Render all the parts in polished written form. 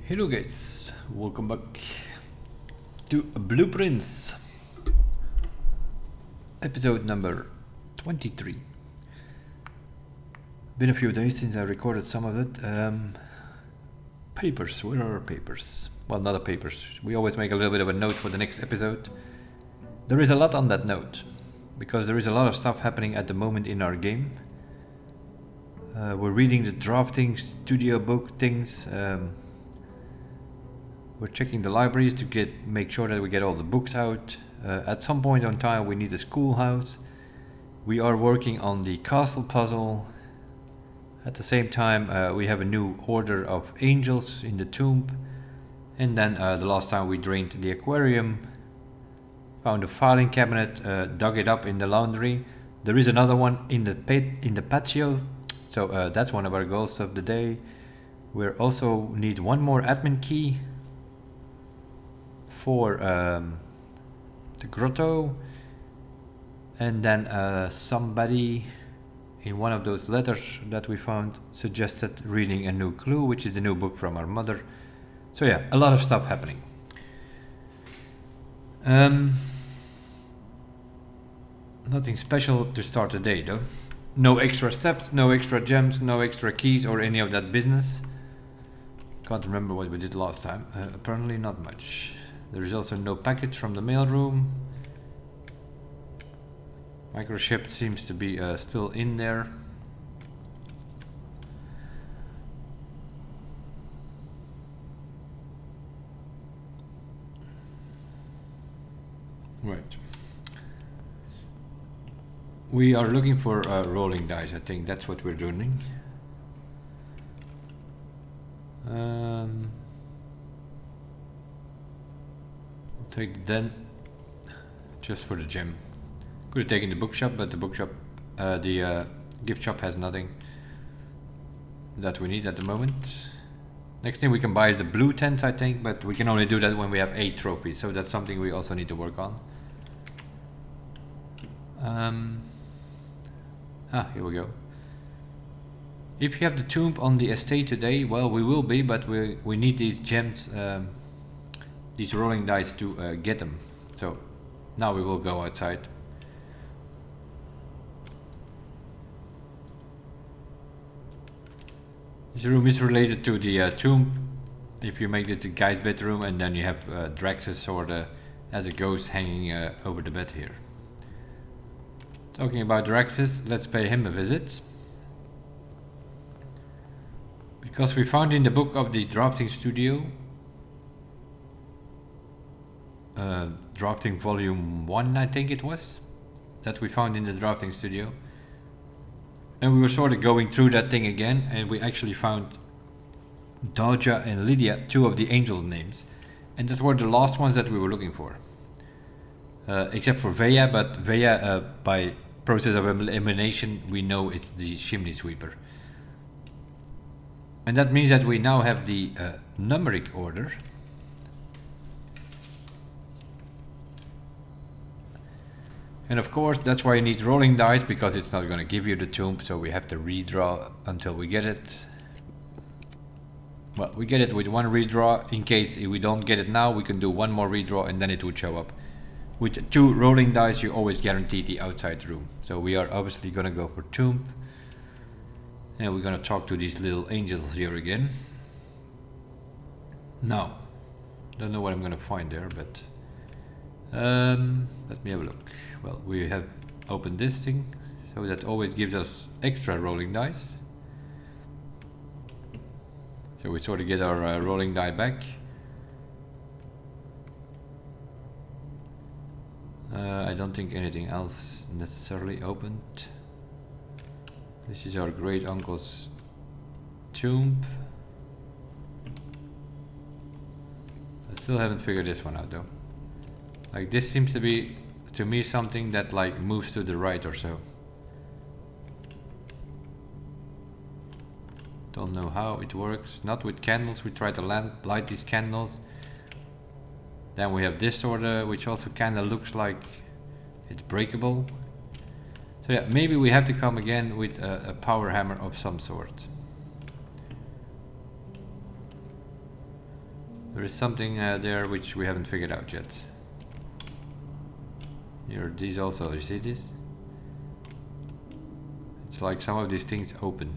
Hello guys, welcome back to Blueprints, episode number 23. Been a few days since I recorded some of it. Papers, where are our papers? Well, not the papers, we always make a little bit of a note for the next episode. There is a lot on that note, because there is a lot of stuff happening at the moment in our game. We're reading the drafting studio book things. We're checking the libraries to make sure that we get all the books out. At some point in time we need a schoolhouse. We are working on the castle puzzle. At the same time we have a new order of angels in the tomb. And then the last time we drained the aquarium. Found a filing cabinet, dug it up in the laundry. There is another one in the patio. So that's one of our goals of the day. We also need one more admin key for the grotto, and then somebody in one of those letters that we found suggested reading a new clue, which is the new book from our mother. So yeah, a lot of stuff happening. Nothing special to start the day though. No extra steps, no extra gems, no extra keys or any of that business. Can't remember what we did last time. Apparently not much. There is also no package from the mailroom. Microchip seems to be still in there. Right. We are looking for rolling dice, I think that's what we're doing. Take then just for the gem. Could have taken the bookshop, but the bookshop, the gift shop has nothing that we need at the moment. Next thing we can buy is the blue tent, I think, but we can only do that when we have 8 trophies, so that's something we also need to work on. Here we go. If you have the tomb on the estate today, well, we will be, but we need these gems, these rolling dice to get them. So now we will go outside. This room is related to the tomb. If you make it the guy's bedroom, and then you have Drax's sword as a ghost hanging over the bed here. Talking about Drax's, let's pay him a visit. Because we found in the book of the drafting studio, drafting volume 1 I think it was, that we found in the drafting studio. And we were sort of going through that thing again, and we actually found Daja and Lydia, 2 of the angel names. And that were the last ones that we were looking for. Except for Veya, but Veya by process of elimination we know it's the chimney sweeper. And that means that we now have the numeric order. And of course that's why you need rolling dice, because it's not going to give you the tomb, so we have to redraw until we get it. Well, we get it with 1 redraw. In case if we don't get it now, we can do 1 more redraw and then it would show up. With 2 rolling dice you always guarantee the outside room. So we are obviously going to go for tomb. And we're going to talk to these little angels here again. Now, don't know what I'm going to find there, but let me have a look. Well, we have opened this thing, so that always gives us extra rolling dice. So we sort of get our rolling die back. I don't think anything else necessarily opened. This is our great uncle's tomb. I still haven't figured this one out though. Like, this seems to be, to me, something that like moves to the right or so. Don't know how it works. Not with candles. We try to light these candles. Then we have this order, which also kind of looks like it's breakable. So yeah, maybe we have to come again with a power hammer of some sort. There is something there which we haven't figured out yet. Here, these also, you see this? It's like some of these things open.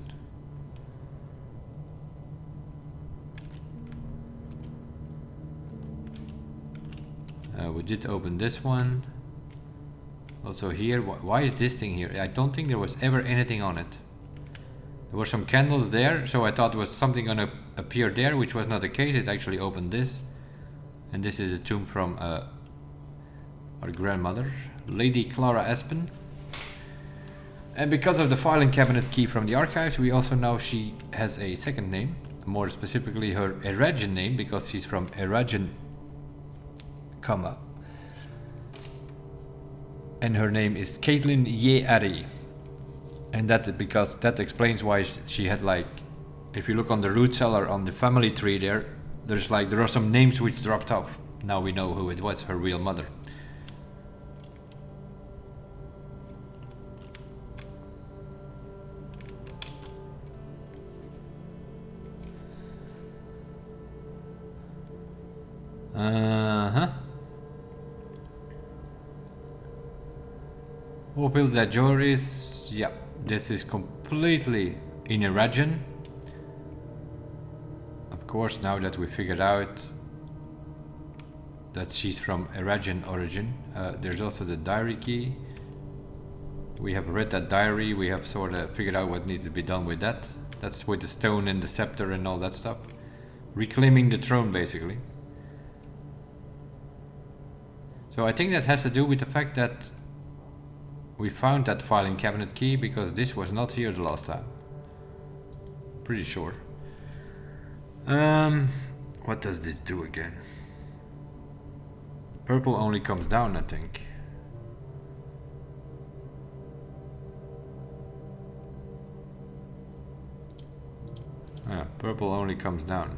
We did open this one. Also here, why is this thing here? I don't think there was ever anything on it. There were some candles there, so I thought there was something gonna appear there, which was not the case. It actually opened this. And this is a tomb from our grandmother, Lady Clara Aspen. And because of the filing cabinet key from the archives, we also know she has a second name. More specifically her Ajeran name, because she's from Ajeran, and her name is Caitlin Ye Ari. And that because that explains why she had, like, if you look on the root cellar on the family tree there are some names which dropped off. Now we know who it was, her real mother. Open that door is, yeah, this is completely in Ajeran. Of course, now that we figured out that she's from Ajeran origin, there's also the diary key. We have read that diary, we have sort of figured out what needs to be done with that. That's with the stone and the scepter and all that stuff. Reclaiming the throne, basically. So I think that has to do with the fact that we found that filing cabinet key, because this was not here the last time. Pretty sure. What does this do again? Purple only comes down, I think. Purple only comes down.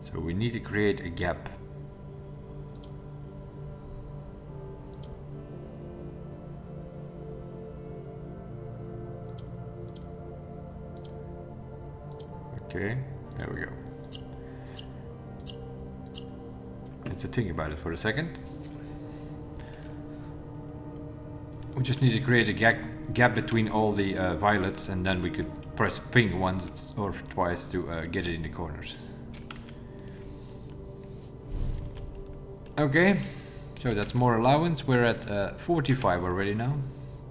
So we need to create a gap. Okay, there we go. Let's think about it for a second. We just need to create a gap between all the violets, and then we could press pink once or twice to get it in the corners. Okay, so that's more allowance. We're at 45 already now.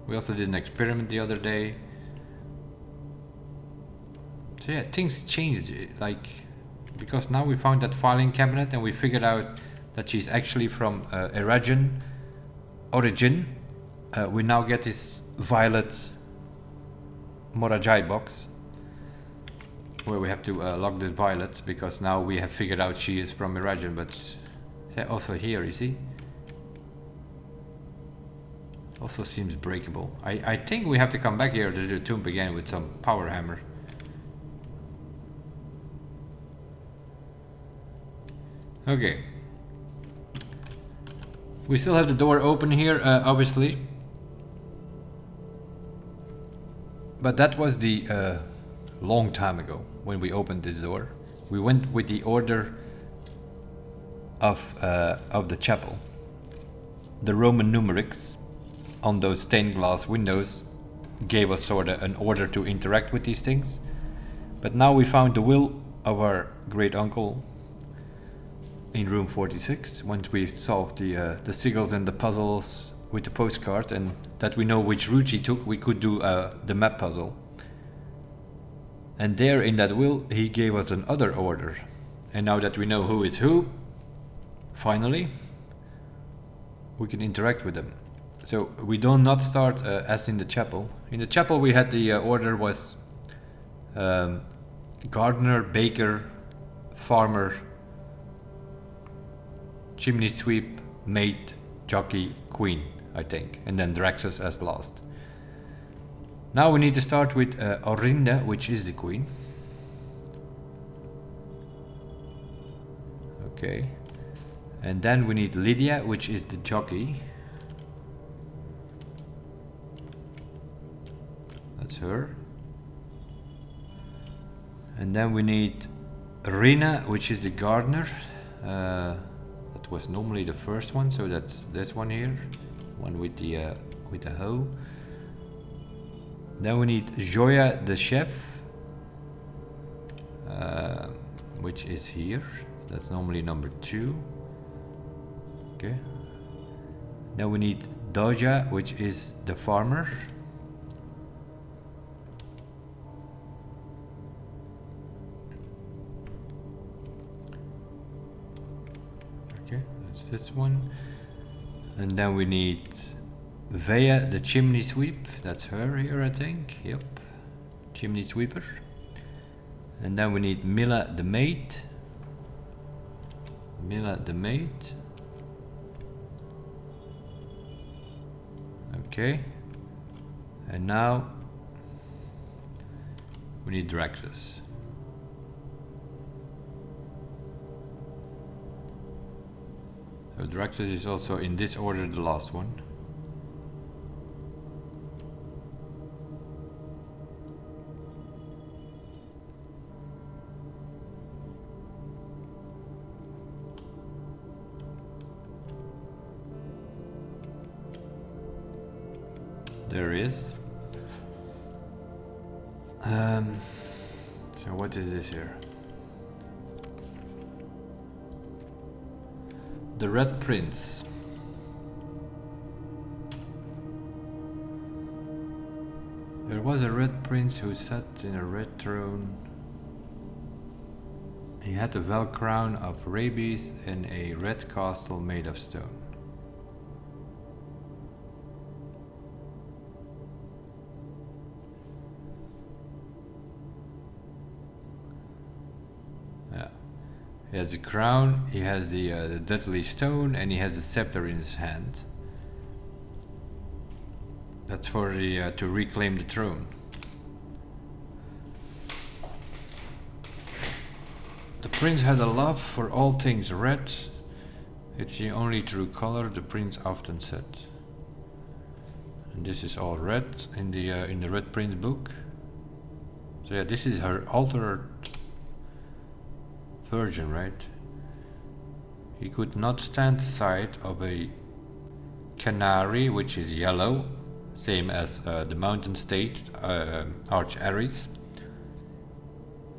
We also did an experiment the other day. So yeah, things changed, like, because now we found that filing cabinet and we figured out that she's actually from Ajeran origin. We now get this violet Morajai box where we have to lock the violets, because now we have figured out she is from Ajeran. But also here, you see, also seems breakable. I think we have to come back here to the tomb again with some power hammer. Okay, we still have the door open here, obviously, but that was the long time ago when we opened this door. We went with the order of the chapel. The Roman numerics on those stained glass windows gave us sort of an order to interact with these things. But now we found the will of our great uncle in room 46. Once we solved the sigils and the puzzles with the postcard, and that we know which route he took, we could do the map puzzle. And there in that will, he gave us another order. And now that we know who is who, finally, we can interact with them. So we do not start as in the chapel. In the chapel we had the order was gardener, baker, farmer, chimney sweep, maid, jockey, queen, I think. And then Draxus as last. Now we need to start with Orinda, which is the queen. Okay. And then we need Lydia, which is the jockey. That's her. And then we need Rina, which is the gardener. That was normally the first one, so that's this one here, one with the hoe. Then we need Joya, the chef, which is here. That's normally number 2. Okay. Then we need Doja, which is the farmer. Okay, that's this one. And then we need Vea, the chimney sweep. That's her here, I think. Yep, chimney sweeper. And then we need Mila, the maid. Mila, the maid. Okay. And now we need Draxus. So Draxus is also in this order the last one. There is. So what is this here? The Red Prince. There was a red prince who sat in a red throne. He had a well crown of rabies and a red castle made of stone. He has a crown, he has the deadly stone, and he has a scepter in his hand. That's for the to reclaim the throne. The prince had a love for all things red. It's the only true color, the prince often said. And this is all red in the Red Prince book. So yeah, this is her altered version, right? He could not stand the sight of a canary, which is yellow, same as the mountain state Arch Aries,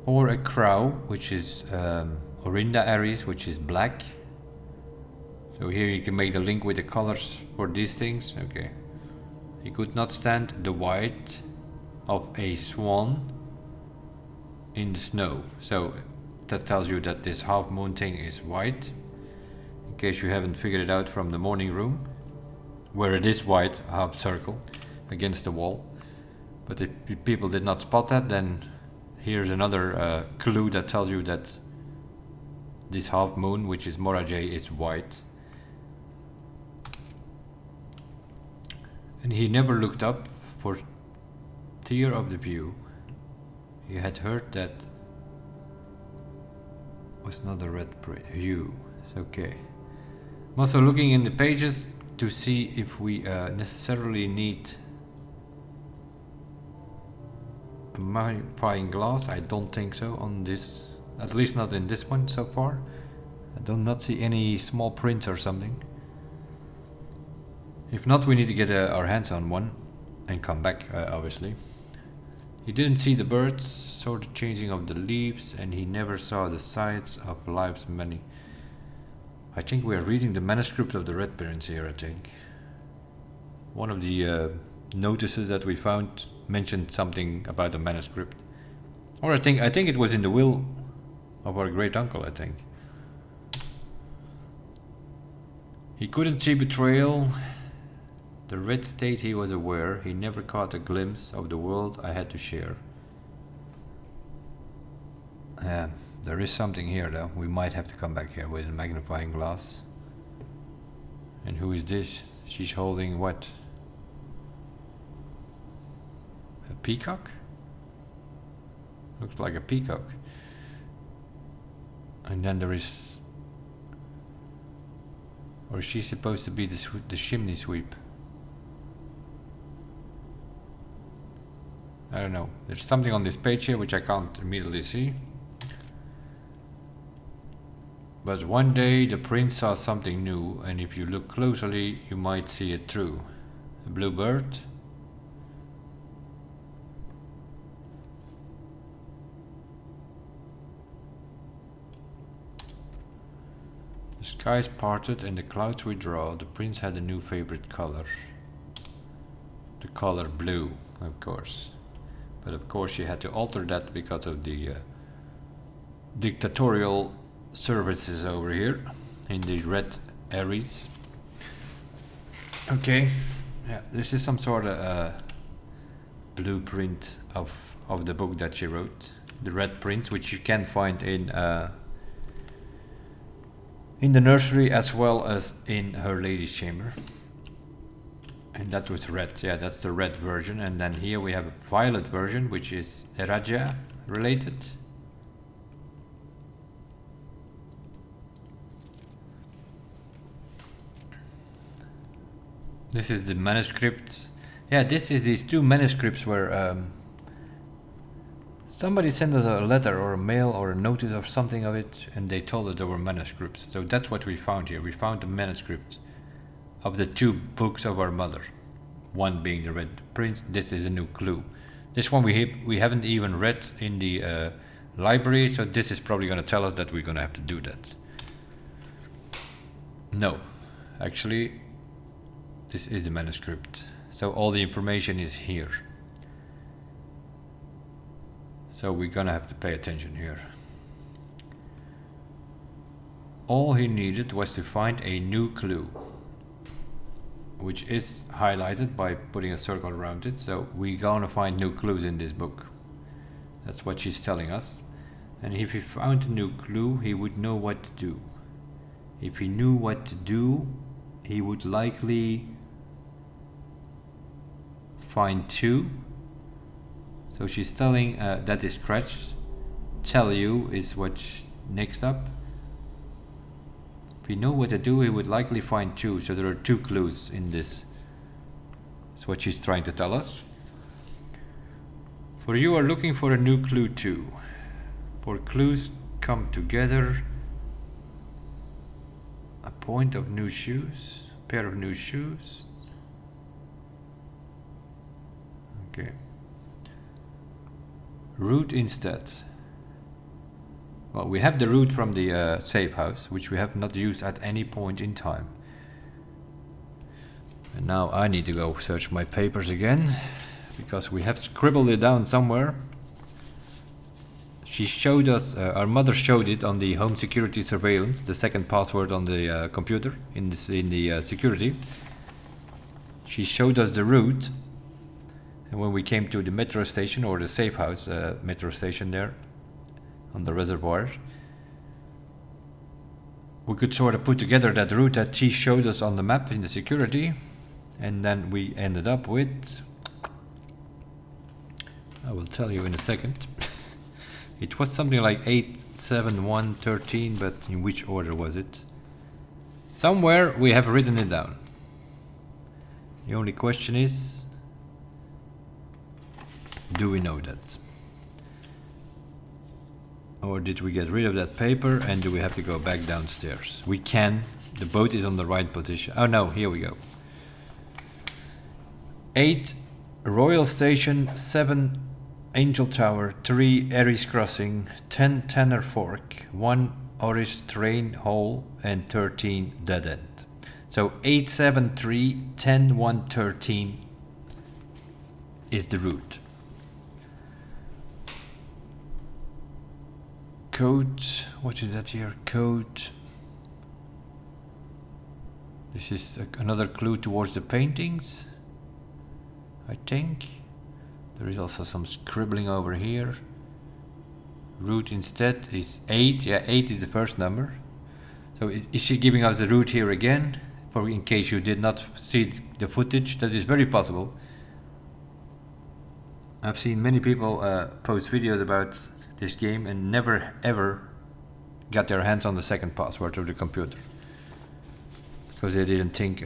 or a crow, which is Orinda Aries, which is black. So here you can make the link with the colors for these things. Okay. He could not stand the white of a swan in the snow. So that tells you that this half moon thing is white, in case you haven't figured it out from the morning room, where it is white, half circle against the wall. But if people did not spot that, then here's another clue that tells you that this half moon, which is Morajay, is white. And he never looked up for fear of the view. He had heard that was not a red view. It's okay. I'm also looking in the pages to see if we necessarily need a magnifying glass. I don't think so on this, at least not in this one so far. I do not see any small prints or something. If not, we need to get our hands on one and come back, obviously. He didn't see the birds, saw the changing of the leaves, and he never saw the sights of life's many. I think we are reading the manuscript of the Red Prince here, I think. One of the notices that we found mentioned something about the manuscript. Or I think it was in the will of our great uncle, I think. He couldn't see betrayal. The red state he was aware, he never caught a glimpse of the world I had to share. There is something here though, we might have to come back here with a magnifying glass. And who is this? She's holding what? A peacock? Looks like a peacock. And then there is... Or is she supposed to be the chimney sweep? I don't know. There's something on this page here which I can't immediately see. But one day the prince saw something new, and if you look closely you might see it through. A blue bird. The skies parted and the clouds withdraw. The prince had a new favorite color. The color blue, of course. But of course she had to alter that because of the dictatorial services over here in the red areas. Okay, yeah, this is some sort of blueprint of the book that she wrote. The red print, which you can find in the nursery as well as in her lady's chamber. And that was red, yeah, that's the red version. And then here we have a violet version, which is Raja related. This is the manuscript. Yeah, this is these two manuscripts where somebody sent us a letter or a mail or a notice or something of it, and they told us there were manuscripts. So that's what we found here. We found the manuscripts of the two books of our mother. One being the Red Prince. This is a new clue. This one we haven't even read in the library, so this is probably going to tell us that we're going to have to do that. No, actually, this is the manuscript. So all the information is here. So we're gonna have to pay attention here. All he needed was to find a new clue, which is highlighted by putting a circle around it. So we're gonna find new clues in this book. That's what she's telling us. And if he found a new clue, he would know what to do. If he knew what to do, he would likely find two. So she's telling that is scratched. Tell you is what's next up. If he knew what to do, he would likely find two. So there are two clues in this. That's what she's trying to tell us. For you are looking for a new clue too. For clues come together. A point of new shoes. A pair of new shoes. Okay. Route instead. Well, we have the route from the safe house, which we have not used at any point in time. And now I need to go search my papers again, because we have scribbled it down somewhere. She showed us, our mother showed it on the home security surveillance, the second password on the computer in the security. She showed us the route. And when we came to the metro station, or the safe house metro station there on the reservoir, we could sort of put together that route that she showed us on the map in the security, and then we ended up with, I will tell you in a second. It was something like 87113, but in which order was it? Somewhere we have written it down. The only question is, do we know that? Or did we get rid of that paper and do we have to go back downstairs? We can. The boat is on the right position. Oh no, here we go. 8 Royal Station, 7 Angel Tower, 3 Aries Crossing, 10 Tanner Fork, 1 Oris Train Hole, and 13 Dead End. So 873, 10, 1, 13 is the route. Code, what is that here? Code. This is another clue towards the paintings, I think. There is also some scribbling over here. Route instead is 8. Yeah, 8 is the first number. So is she giving us the route here again? For in case you did not see the footage, that is very possible. I've seen many people post videos about this game and never ever got their hands on the second password of the computer, because they didn't think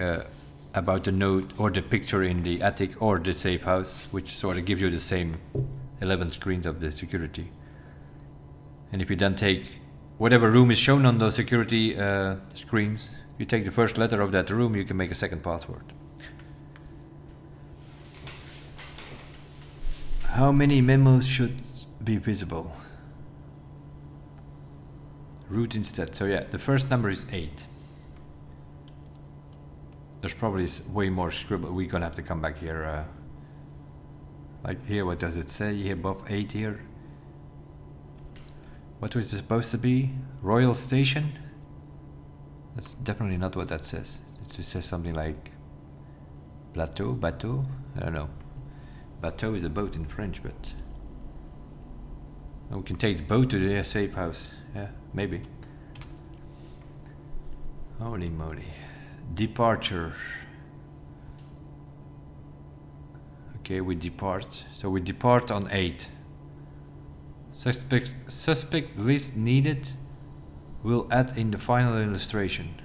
about the note or the picture in the attic or the safe house, which sort of gives you the same 11 screens of the security. And if you then take whatever room is shown on those security screens, you take the first letter of that room, you can make a second password. How many memos should be visible? Root instead. So yeah, the first number is 8. There's probably way more scribble. We're gonna have to come back here. Like here, what does it say here above 8 here? What was it supposed to be? Royal Station? That's definitely not what that says. It just says something like bateau? I don't know. Bateau is a boat in French, but we can take the boat to the safe house. Yeah, maybe. Holy moly. Departure. Okay, we depart. So we depart on 8. Suspect list needed. We'll add in the final illustration.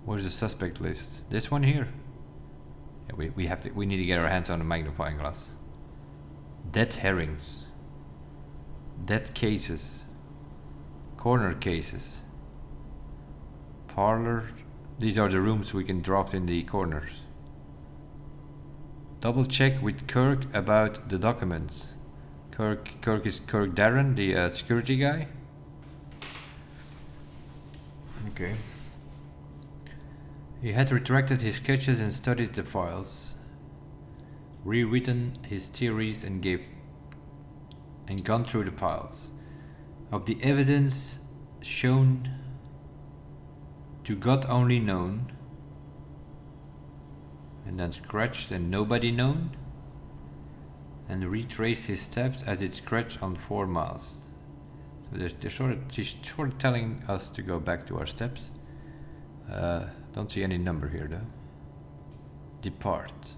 Where's the suspect list? This one here. Yeah, we need to get our hands on a magnifying glass. Dead herrings. Dead cases. Corner cases. Parlor. These are the rooms we can drop in the corners. Double check with Kirk about the documents. Kirk is Kirk Darren, the security guy. Okay. He had retracted his sketches and studied the files, rewritten his theories and gone through the piles of the evidence shown to God only known, and then scratched and nobody known, and retraced his steps as it scratched on 4 miles. So she's sort of telling us to go back to our steps. Don't see any number here though. Depart.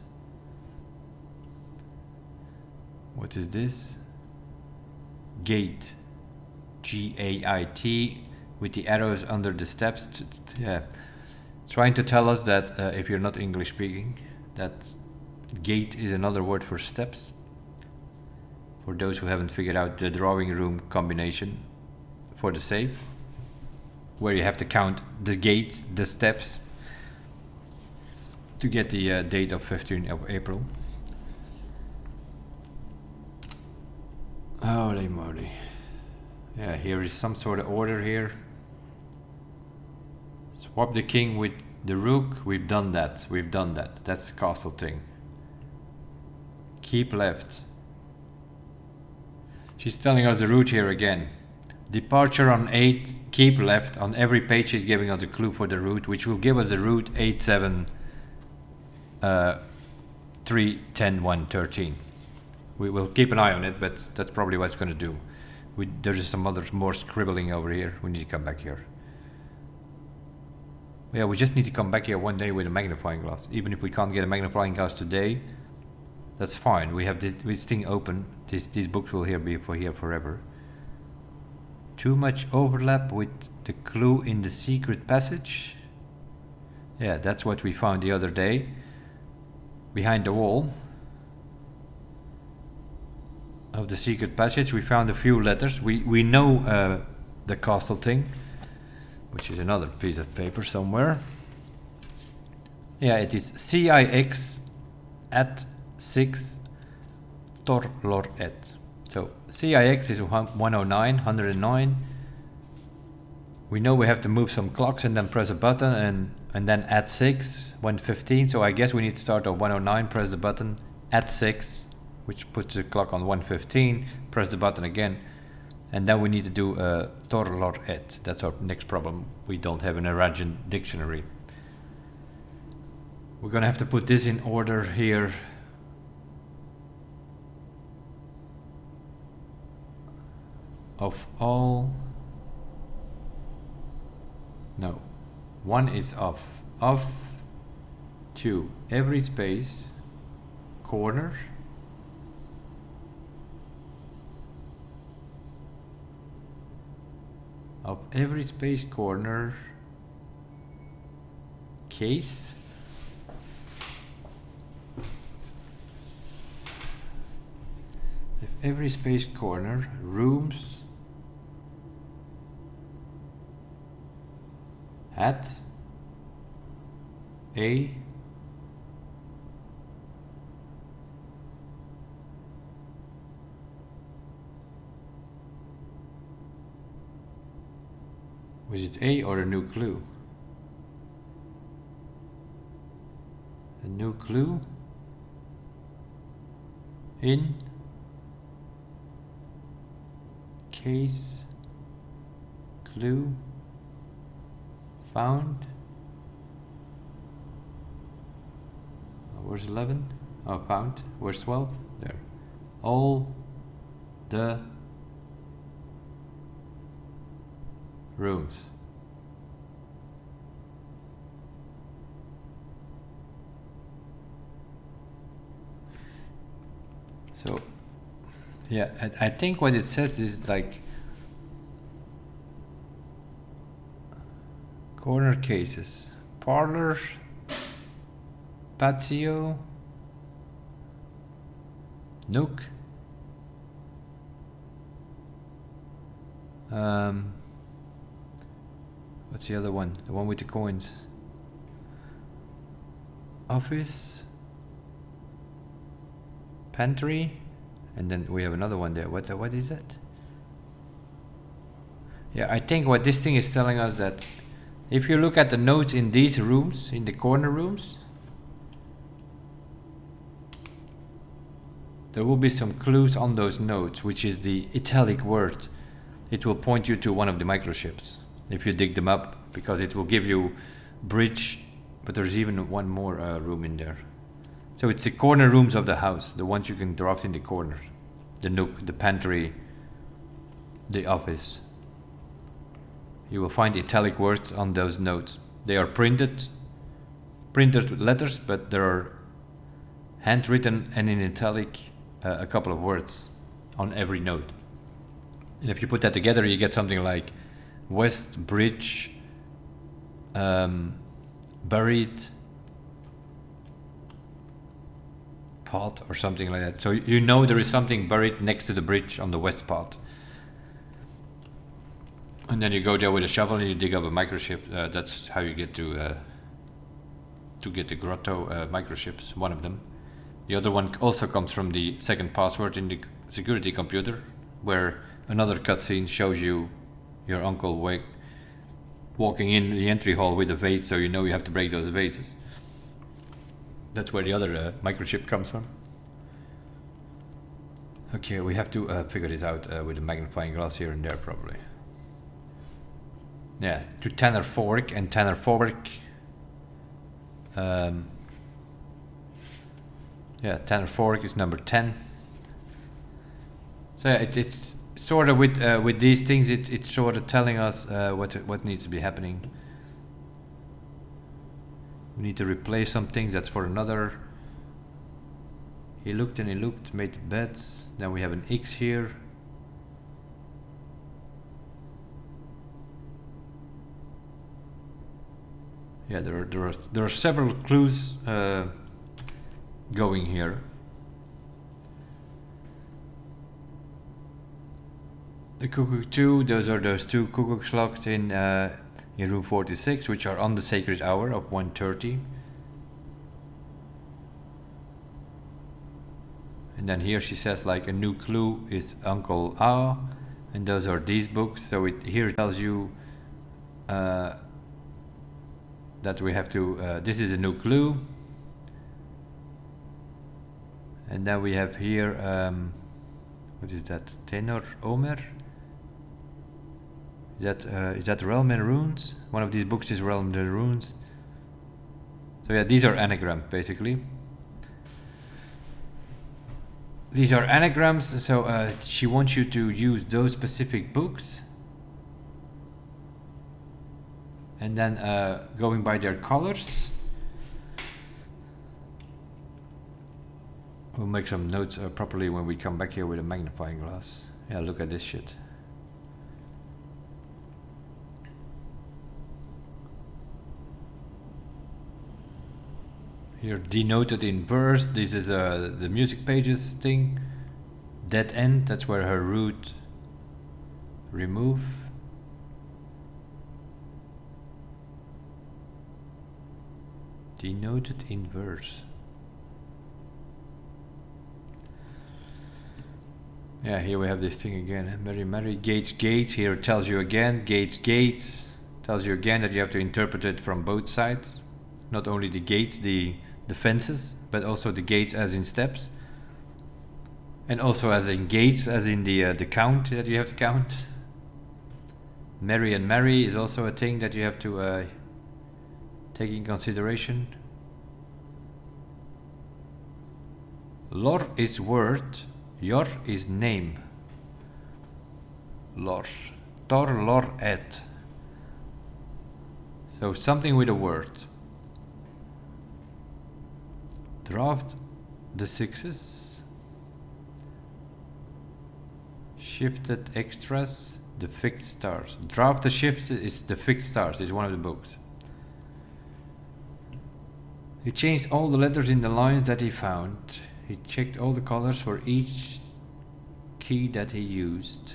What is this? Gate. G-A-I-T with the arrows under the steps. Yeah. Trying to tell us that if you're not English speaking, that gate is another word for steps. For those who haven't figured out the drawing room combination for the safe, where you have to count the gates, the steps, to get the date of 15th of April. Holy moly. Yeah, here is some sort of order here. Swap the king with the rook. We've done that. That's the castle thing. Keep left. She's telling us the route here again. Departure on 8, keep left. On every page she's giving us a clue for the route, which will give us the route 8, 7, 3, 10, 1, 13. We will keep an eye on it, but that's probably what it's going to do. There's some more scribbling over here. We need to come back here. Yeah, we just need to come back here one day with a magnifying glass. Even if we can't get a magnifying glass today, that's fine. We have this thing open. These books will be here forever. Too much overlap with the clue in the secret passage. Yeah, that's what we found the other day. Behind the wall of the secret passage, we found a few letters. We know the castle thing, which is another piece of paper somewhere. Yeah, it is CIX at 6 Torloret. So CIX is 109. We know we have to move some clocks and then press a button and then add 6, 115. So I guess we need to start at 109, press the button, add 6, which puts the clock on 115, press the button again, and then we need to do Torloret. That's our next problem. We don't have an Ajeran dictionary. We're gonna have to put this in order here. Of all, no, 1 is off. Off 2, every space, corner, of every space corner, case. If every space corner, rooms, had a was it a or a new clue? A new clue in case clue found. Where's 11? Oh, found. Where's 12? There. All the rooms. So, yeah, I think what it says is like corner cases, parlor, patio, nook, what's the other one? The one with the coins. Office, pantry, and then we have another one there. What is that? Yeah, I think what this thing is telling us that if you look at the notes in these rooms, in the corner rooms, there will be some clues on those notes, which is the italic word. It will point you to one of the microchips if you dig them up, because it will give you bridge, but there's even one more room in there. So it's the corner rooms of the house, the ones you can drop in the corner. The nook, the pantry, the office. You will find italic words on those notes. They are printed letters, but there are handwritten and in italic a couple of words on every note. And if you put that together, you get something like West Bridge, buried pot or something like that. So you know there is something buried next to the bridge on the west part. And then you go there with a shovel and you dig up a microchip. That's how you get to get the grotto microchips, one of them. The other one also comes from the second password in the security computer, where another cutscene shows you your uncle walking in the entry hall with a vase, so you know you have to break those vases. That's where the other microchip comes from. Okay, we have to figure this out with a magnifying glass here and there, probably. Yeah, to Tanner Fork and Tanner Fork. Yeah, Tanner Fork is number 10. So yeah, it's sort of with these things, it's sort of telling us what needs to be happening. We need to replace some things. That's for another. He looked and he looked, made bets. Then we have an X here. Yeah, there are several clues going here. The Cuckoo 2, those are those two cuckoo clocks in room 46, which are on the sacred hour of 1:30. And then here she says like a new clue is Uncle A, and those are these books. So here it tells you that we have to, this is a new clue. And then we have here, what is that, Tenor Omer? Is that Realm and Runes? One of these books is Realm and Runes. So yeah, these are anagrams basically. These are anagrams, so she wants you to use those specific books. And then going by their colors. We'll make some notes properly when we come back here with a magnifying glass. Yeah, look at this shit. Here denoted in verse. This is the music pages thing. Dead end, that's where her root remove. Denoted in verse. Yeah, here we have this thing again. Mary, Mary, gates, gates. Here it tells you again, gates, gates. Tells you again that you have to interpret it from both sides. Not only the gates, the fences, but also the gates as in steps. And also as in gates, as in the count that you have to count. Mary and Mary is also a thing that you have to take in consideration. Lor is word, yor is name. Lor. Tor lor et. So something with a word. Draft the sixes. Shifted extras, the fixed stars. Draft the shift is the fixed stars, is one of the books. He changed all the letters in the lines that he found. He checked all the colors for each key that he used.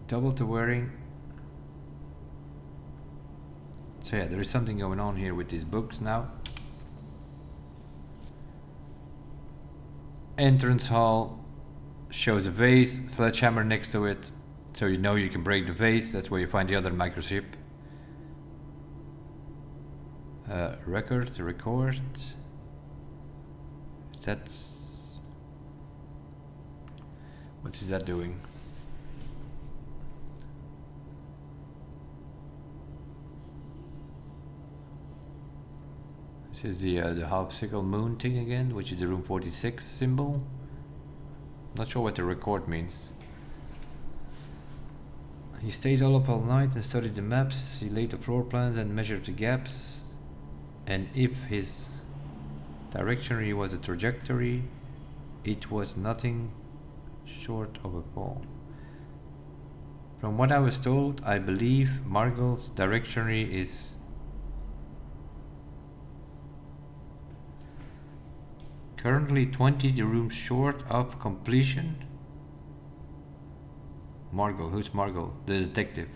Double the wearing. So yeah, there is something going on here with these books now. Entrance hall shows a vase, sledgehammer next to it, so you know you can break the vase. That's where you find the other microchip. Record, record. That's what is that doing? This is the harpsichord moon thing again, which is the room 46 symbol. Not sure what the record means. He stayed up all night and studied the maps. He laid the floor plans and measured the gaps. And if his directory was a trajectory, it was nothing short of a fall. From what I was told, I believe Margot's directory is currently 20 rooms short of completion. Margot, who's Margot? The detective.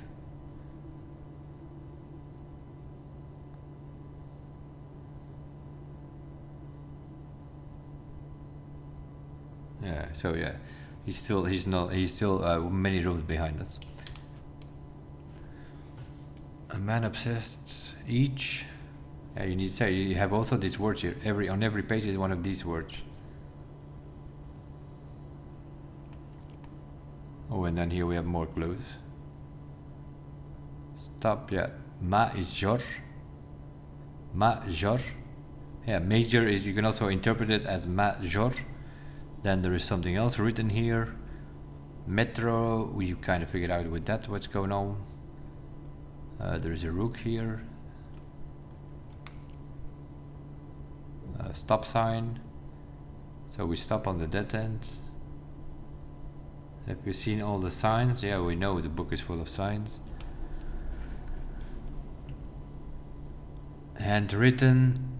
Yeah, so yeah, he's still many rooms behind us. A man obsessed each. Yeah, you need to say you have also these words here. On every page is one of these words. Oh, and then here we have more clues. Stop, yeah. Major. Major. Yeah, major is, you can also interpret it as major. Then there is something else written here. Metro, we kind of figured out with that what's going on. There is a rook here. Stop sign. So we stop on the dead end. Have you seen all the signs? Yeah, we know the book is full of signs. Handwritten.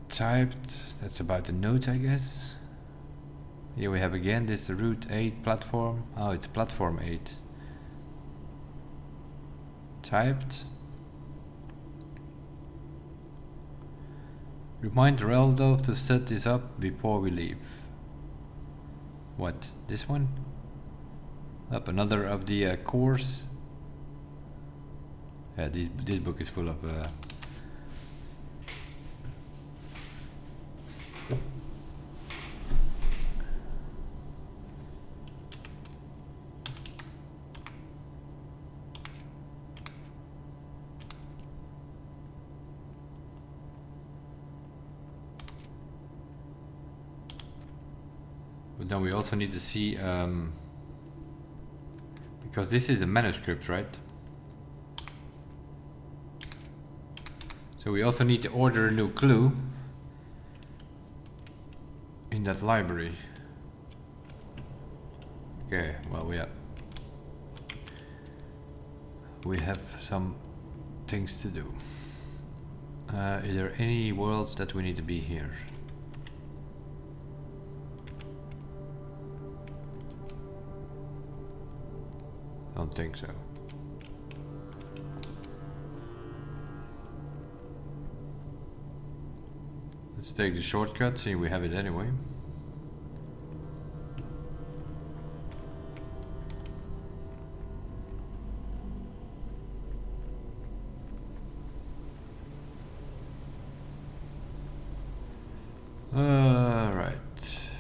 Typed. That's about the notes, I guess. Here we have again this route 8 platform. Oh, it's platform 8. Typed. Remind Reldo to set this up before we leave. What? This one? Up another of the course. Yeah, this book is full of but then we also need to see because this is the manuscript, right? So we also need to order a new clue in that library. Okay, well we have some things to do. Is there any worlds that we need to be here? Don't think so. Let's take the shortcut, see we have it anyway. Right.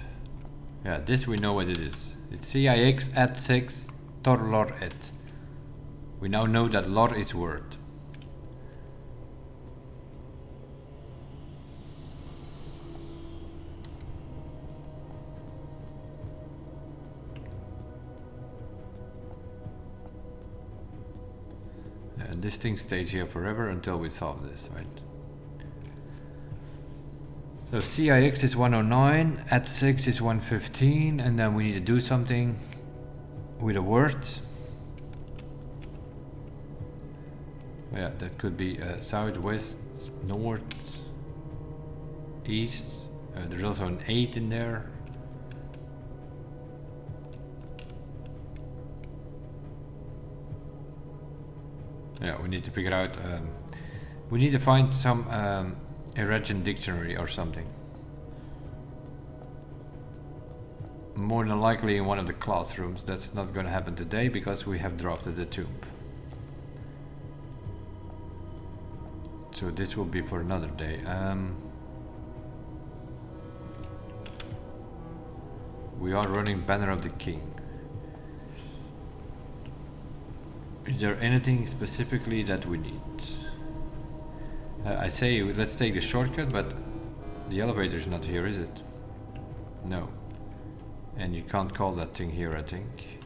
Yeah, this we know what it is. It's CIX at 6 torlor et. We now know that lor is word. And this thing stays here forever until we solve this, right? So CIX is 109, at 6 is 115, and then we need to do something with a word. Yeah, that could be south, west, north, east. There's also an 8 in there. Yeah, we need to figure out. We need to find some Ajeran dictionary or something. More than likely in one of the classrooms. That's not going to happen today because we have dropped the tomb. So this will be for another day. We are running Banner of the King. Is there anything specifically that we need? I say let's take the shortcut, but the elevator is not here, is it? No. And you can't call that thing here, I think.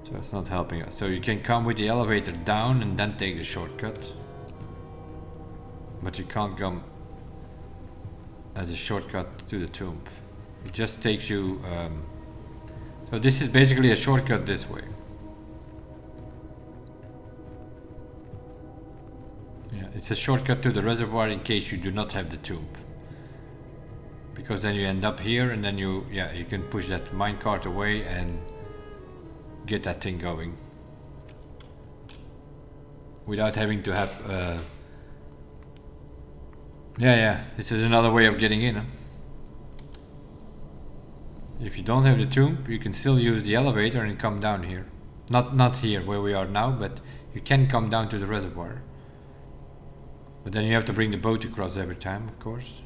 So it's not helping us. So you can come with the elevator down and then take the shortcut. But you can't come as a shortcut to the tomb. It just takes you... so this is basically a shortcut this way. Yeah, it's a shortcut to the reservoir in case you do not have the tomb. Because then you end up here and then you can push that minecart away and get that thing going. Without having to have... this is another way of getting in. Huh? If you don't have the tomb, you can still use the elevator and come down here. Not here where we are now, but you can come down to the reservoir. But then you have to bring the boat across every time, of course.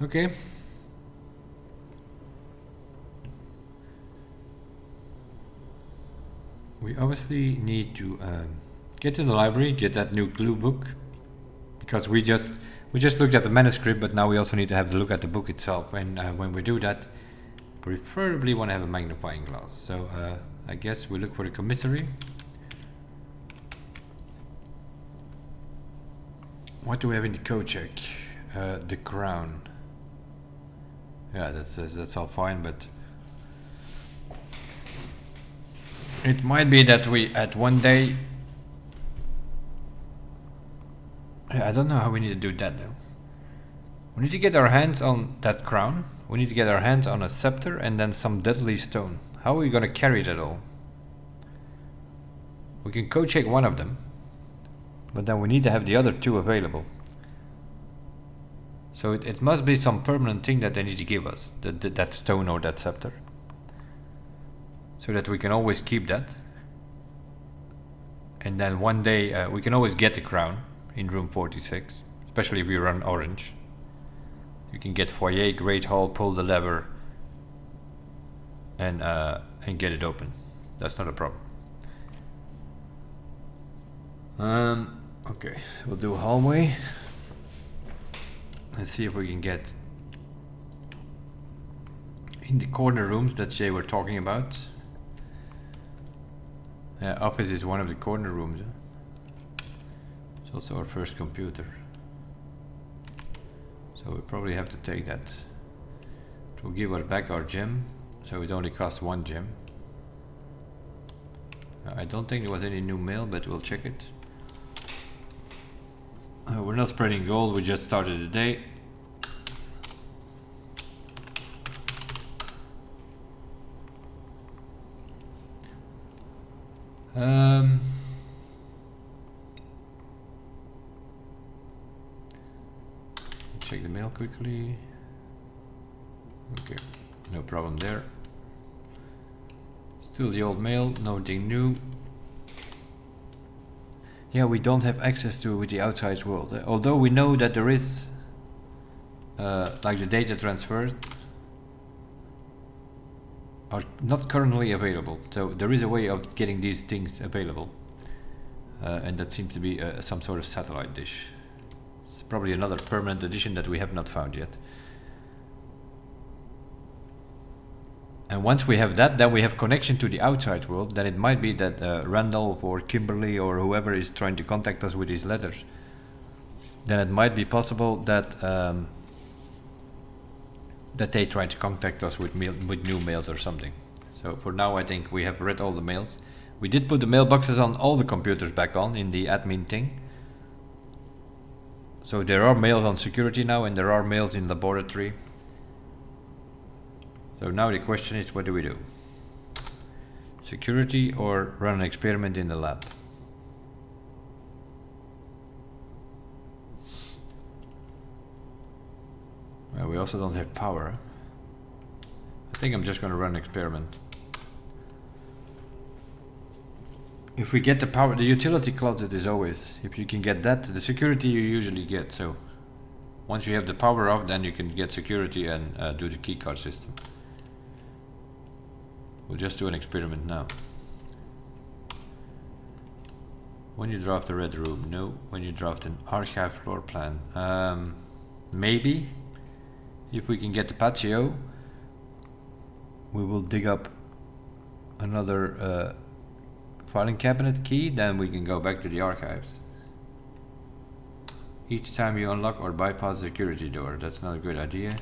Okay. We obviously need to get to the library, get that new clue book, because we just looked at the manuscript, but now we also need to have a look at the book itself. And when we do that, preferably want to have a magnifying glass. So I guess we look for the commissary. What do we have in the code check? The crown. Yeah, that's all fine, but it might be that we at one day. I don't know how we need to do that though. We need to get our hands on that crown. We need to get our hands on a scepter and then some deadly stone. How are we going to carry that all? We can code check one of them, but then we need to have the other two available. So it must be some permanent thing that they need to give us, that stone or that scepter. So that we can always keep that. And then one day we can always get the crown in room 46, especially if we run orange. You can get foyer, great hall, pull the lever, and get it open. That's not a problem. Okay, so we'll do a hallway. Let's see if we can get in the corner rooms that Jay were talking about. Office is one of the corner rooms. Huh? It's also our first computer. So So we probably have to take that. It will give us back our gem, so it only costs 1 gem. I don't think there was any new mail, but we'll check it. We're not spreading gold, we just started the day. Check the mail quickly. Okay, no problem there. Still the old mail, nothing new. Yeah, we don't have access to it with the outside world. Although we know that there is like the data transfers are not currently available. So there is a way of getting these things available. And that seems to be some sort of satellite dish. It's probably another permanent addition that we have not found yet. And once we have that, then we have connection to the outside world. Then it might be that Randolph or Kimberly or whoever is trying to contact us with these letters. Then it might be possible that that they try to contact us with new mails or something. So for now, I think we have read all the mails. We did put the mailboxes on all the computers back on in the admin thing. So there are mails on security now, and there are mails in laboratory. So now the question is, what do we do? Security or run an experiment in the lab? Well, we also don't have power. I think I'm just going to run an experiment. If we get the power, the utility closet is always, if you can get that, the security you usually get. So once you have the power off, then you can get security and do the keycard system. We'll just do an experiment now. When you draft a red room, no. When you draft an archive floor plan, maybe. If we can get the patio, we will dig up another filing cabinet key, then we can go back to the archives. Each time you unlock or bypass the security door, that's not a good idea.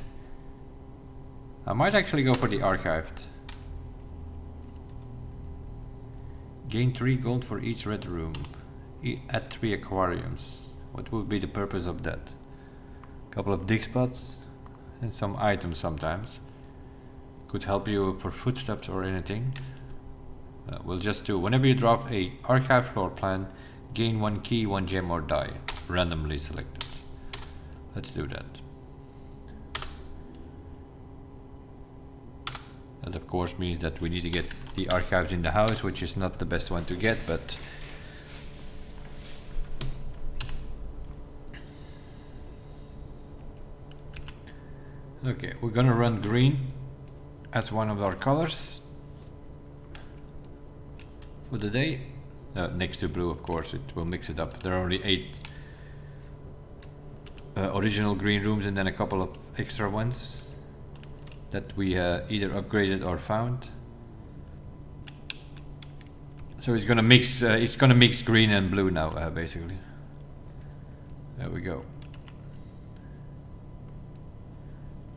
I might actually go for the archived. Gain 3 gold for each red room. Add 3 aquariums. What would be the purpose of that? A couple of dig spots and some items sometimes. Could help you for footsteps or anything. We'll just do, whenever you drop a archive floor plan, gain 1 key, 1 gem or die. Randomly selected. Let's do that. That of course means that we need to get the archives in the house, which is not the best one to get, but okay, we're gonna run green as one of our colors for the day. Next to blue, of course, it will mix it up. There are only 8 original green rooms and then a couple of extra ones that we either upgraded or found. So it's gonna mix green and blue now, basically. There we go.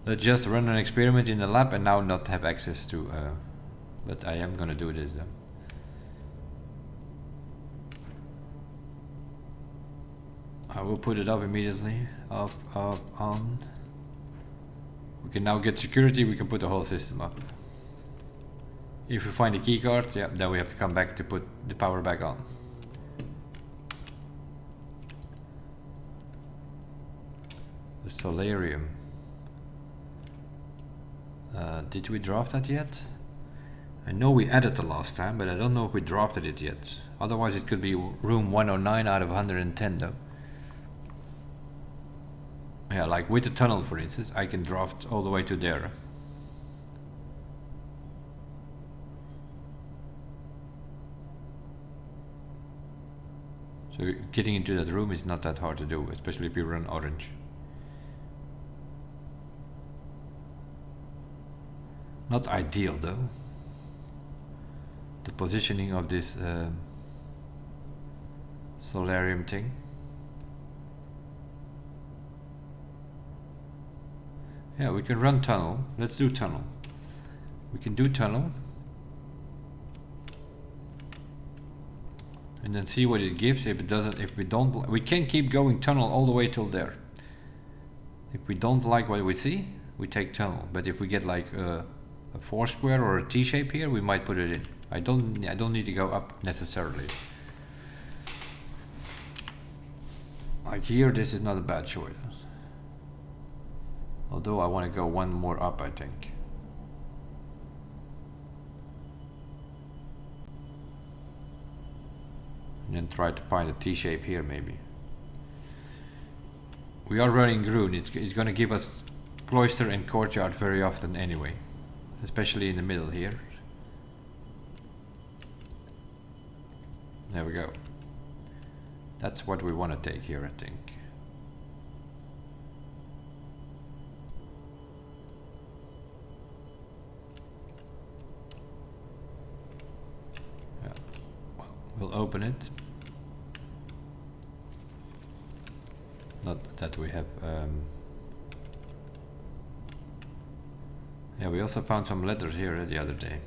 Let's just run an experiment in the lab and now not have access to, but I am gonna do this though. I will put it up immediately. Off, on. We can now get security, we can put the whole system up. If we find a key card, yeah, then we have to come back to put the power back on. The solarium. Did we draft that yet? I know we added the last time, but I don't know if we drafted it yet. Otherwise it could be room 109 out of 110 though. Yeah, like with the tunnel for instance, I can draft all the way to there. So getting into that room is not that hard to do, especially if you run orange. Not ideal though. The positioning of this solarium thing. Yeah, we can run tunnel. Let's do tunnel. We can do tunnel. And then see what it gives. If it doesn't, if we don't, we can keep going tunnel all the way till there. If we don't like what we see, we take tunnel. But if we get like a four square or a T shape here, we might put it in. I don't need to go up necessarily. Like here, this is not a bad choice. Although I want to go one more up, I think. And then try to find a T shape here, maybe. We are running Groen. It's going to give us cloister and courtyard very often anyway. Especially in the middle here. There we go. That's what we want to take here, I think. Yeah. Well, we'll open it. Not that we have... Yeah, we also found some letters here the other day.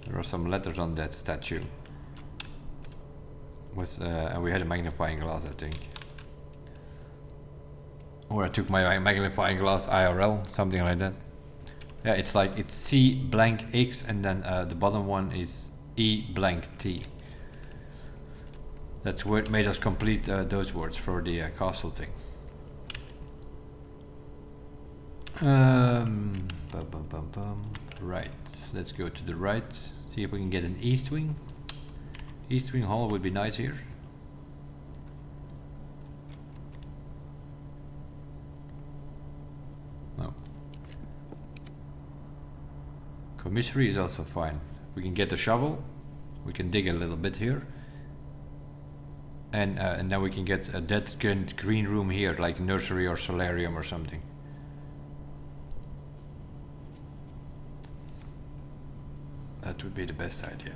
There are some letters on that statue. And we had a magnifying glass, I think. Or I took my magnifying glass IRL, something like that. Yeah, it's like it's C blank X and then the bottom one is E blank T. That's what made us complete those words for the castle thing. Right, let's go to the right. See if we can get an east wing. East wing hall would be nice here. No. Commissary is also fine. We can get a shovel. We can dig a little bit here. And then we can get a dead green room here, like nursery or solarium or something. That would be the best idea.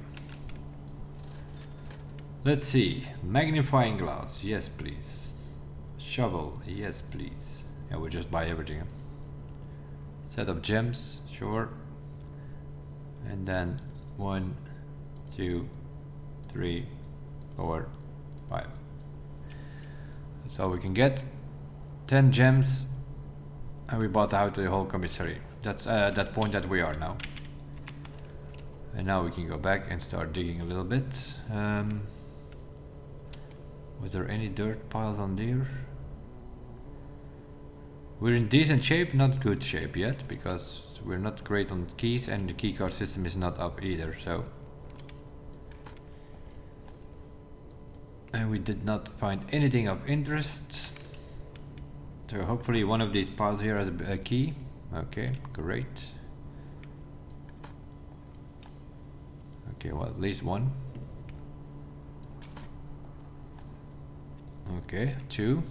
Let's see. Magnifying glass, yes please. Shovel, yes please. Yeah, we'll just buy everything. Set of gems, sure. And then 1, 2, 3, 4, 5. That's all we can get. 10 gems, and we bought out the whole commissary. That's that point that we are now. And now we can go back and start digging a little bit. Was there any dirt piles on there? We're in decent shape, not good shape yet, because we're not great on keys and the keycard system is not up either, so. And we did not find anything of interest. So hopefully one of these piles here has a key. Okay, great. Okay, well, at least one. Okay, 2.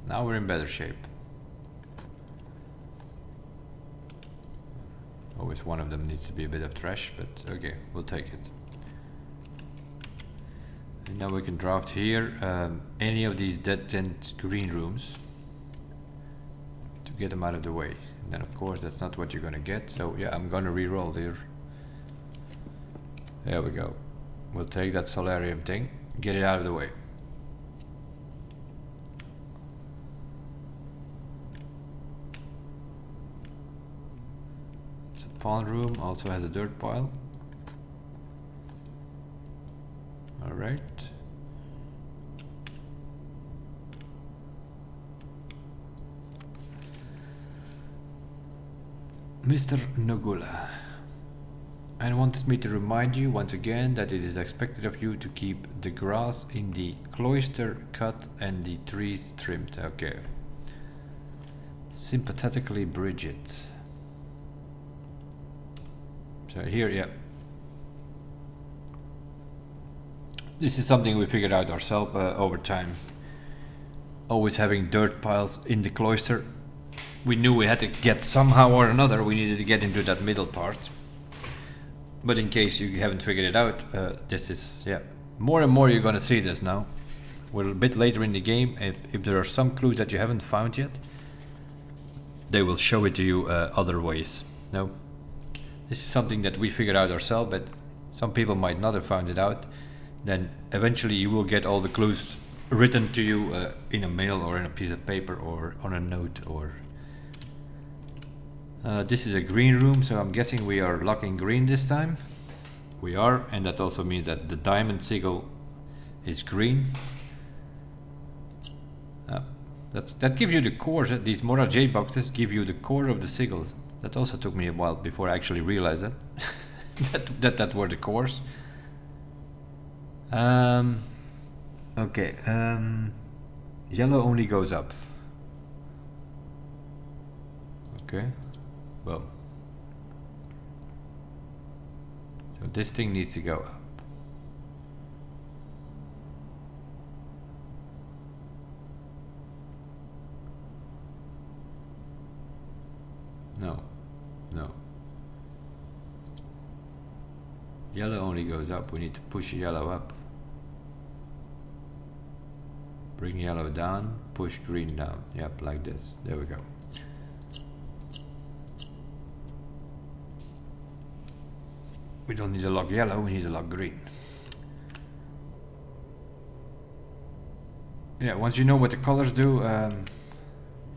Now we're in better shape. Always one of them needs to be a bit of trash, but okay, we'll take it. And now we can draft here any of these dead tent green rooms to get them out of the way. And then of course that's not what you're gonna get, so yeah, I'm gonna re-roll here. There we go. We'll take that solarium thing, get it out of the way. It's a pawn room, also has a dirt pile. Alright. Mr. Nogula. And wanted me to remind you once again that it is expected of you to keep the grass in the cloister cut and the trees trimmed. Okay. Sympathetically, Bridget. So here, yeah. This is something we figured out ourselves over time. Always having dirt piles in the cloister. We knew we had to get somehow or another, we needed to get into that middle part. But in case you haven't figured it out, this is, yeah, more and more you're gonna see this now. We're a bit later in the game. If there are some clues that you haven't found yet, they will show it to you other ways. No, this is something that we figured out ourselves, but some people might not have found it out. Then eventually you will get all the clues written to you in a mail or in a piece of paper or on a note. Or this is a green room, so I'm guessing we are locking green this time. We are, and that also means that the diamond sigil is green. That gives you the core. These Mora Jade boxes give you the core of the sigils. That also took me a while before I actually realized that. that were the cores. Okay. Yellow only goes up. Okay. Well. So this thing needs to go up. No. No. Yellow only goes up. We need to push yellow up. Bring yellow down, push green down. Yep, like this. There we go. We don't need to lock yellow, we need to lock green. Yeah, once you know what the colors do,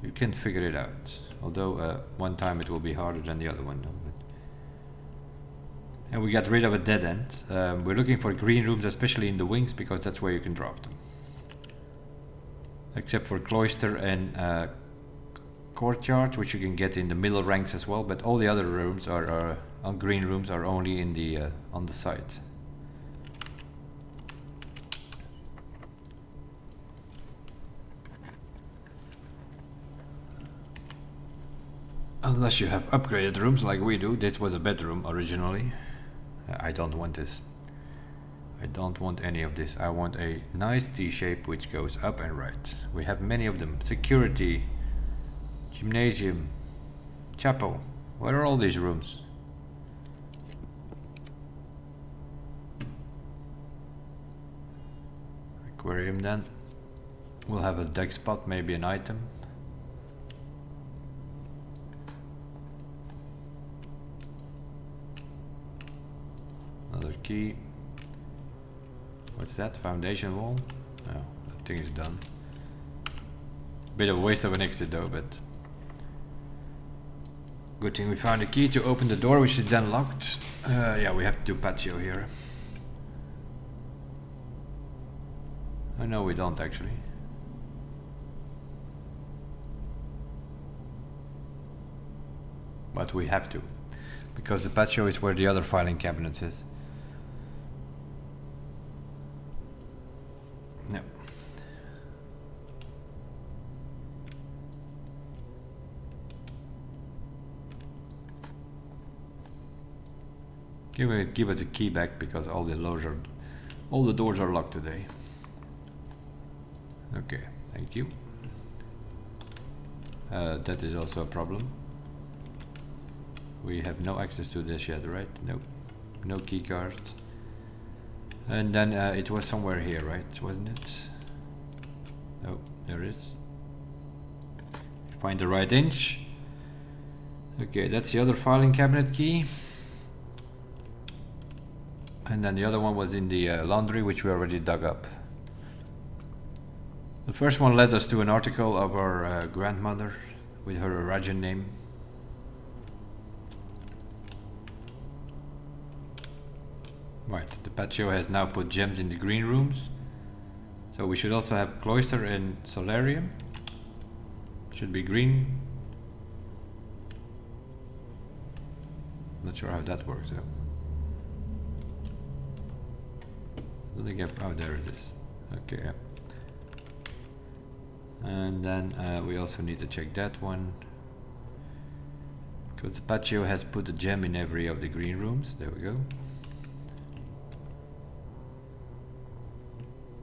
you can figure it out. Although one time it will be harder than the other one. No? And we got rid of a dead end. We're looking for green rooms, especially in the wings, because that's where you can drop them. Except for cloister and courtyard, which you can get in the middle ranks as well. But all the other rooms are green rooms are only in the on the side. Unless you have upgraded rooms like we do. This was a bedroom originally. I don't want this. I don't want any of this. I want a nice T-shape which goes up and right. We have many of them. Security, gymnasium, chapel. Where are all these rooms? Aquarium then. We'll have a deck spot, maybe an item. Another key. What's that? Foundation wall? Oh, that thing is done. Bit of a waste of an exit though, but good thing we found a key to open the door, which is then locked. Yeah, we have to do patio here. Oh no, we don't actually. But we have to, because the patio is where the other filing cabinets is. No. Give us a key back, because all the doors are locked today. Okay, thank you. That is also a problem. We have no access to this yet, right? Nope. No key card. And then it was somewhere here, right? Wasn't it? Oh, there it is. Find the right inch. Okay, that's the other filing cabinet key. And then the other one was in the laundry, which we already dug up. The first one led us to an article of our grandmother with her Ajeran name. Right, the patio has now put gems in the green rooms. So we should also have cloister and solarium. Should be green. Not sure how that works though. I don't think oh, there it is. Okay, yeah. And then we also need to check that one, because the patio has put a gem in every of the green rooms. There we go.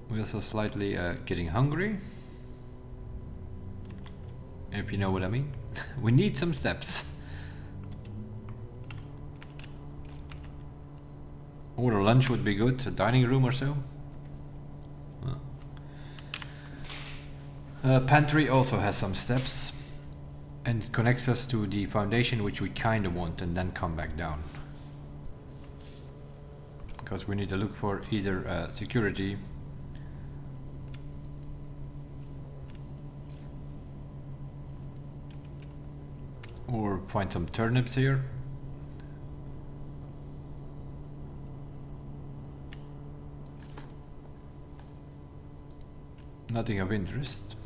We're also slightly getting hungry, if you know what I mean. We need some steps. Or a lunch would be good, a dining room or so. Pantry also has some steps. And it connects us to the foundation, which we kind of want, and then come back down. Because we need to look for either security or find some turnips here. Nothing of interest.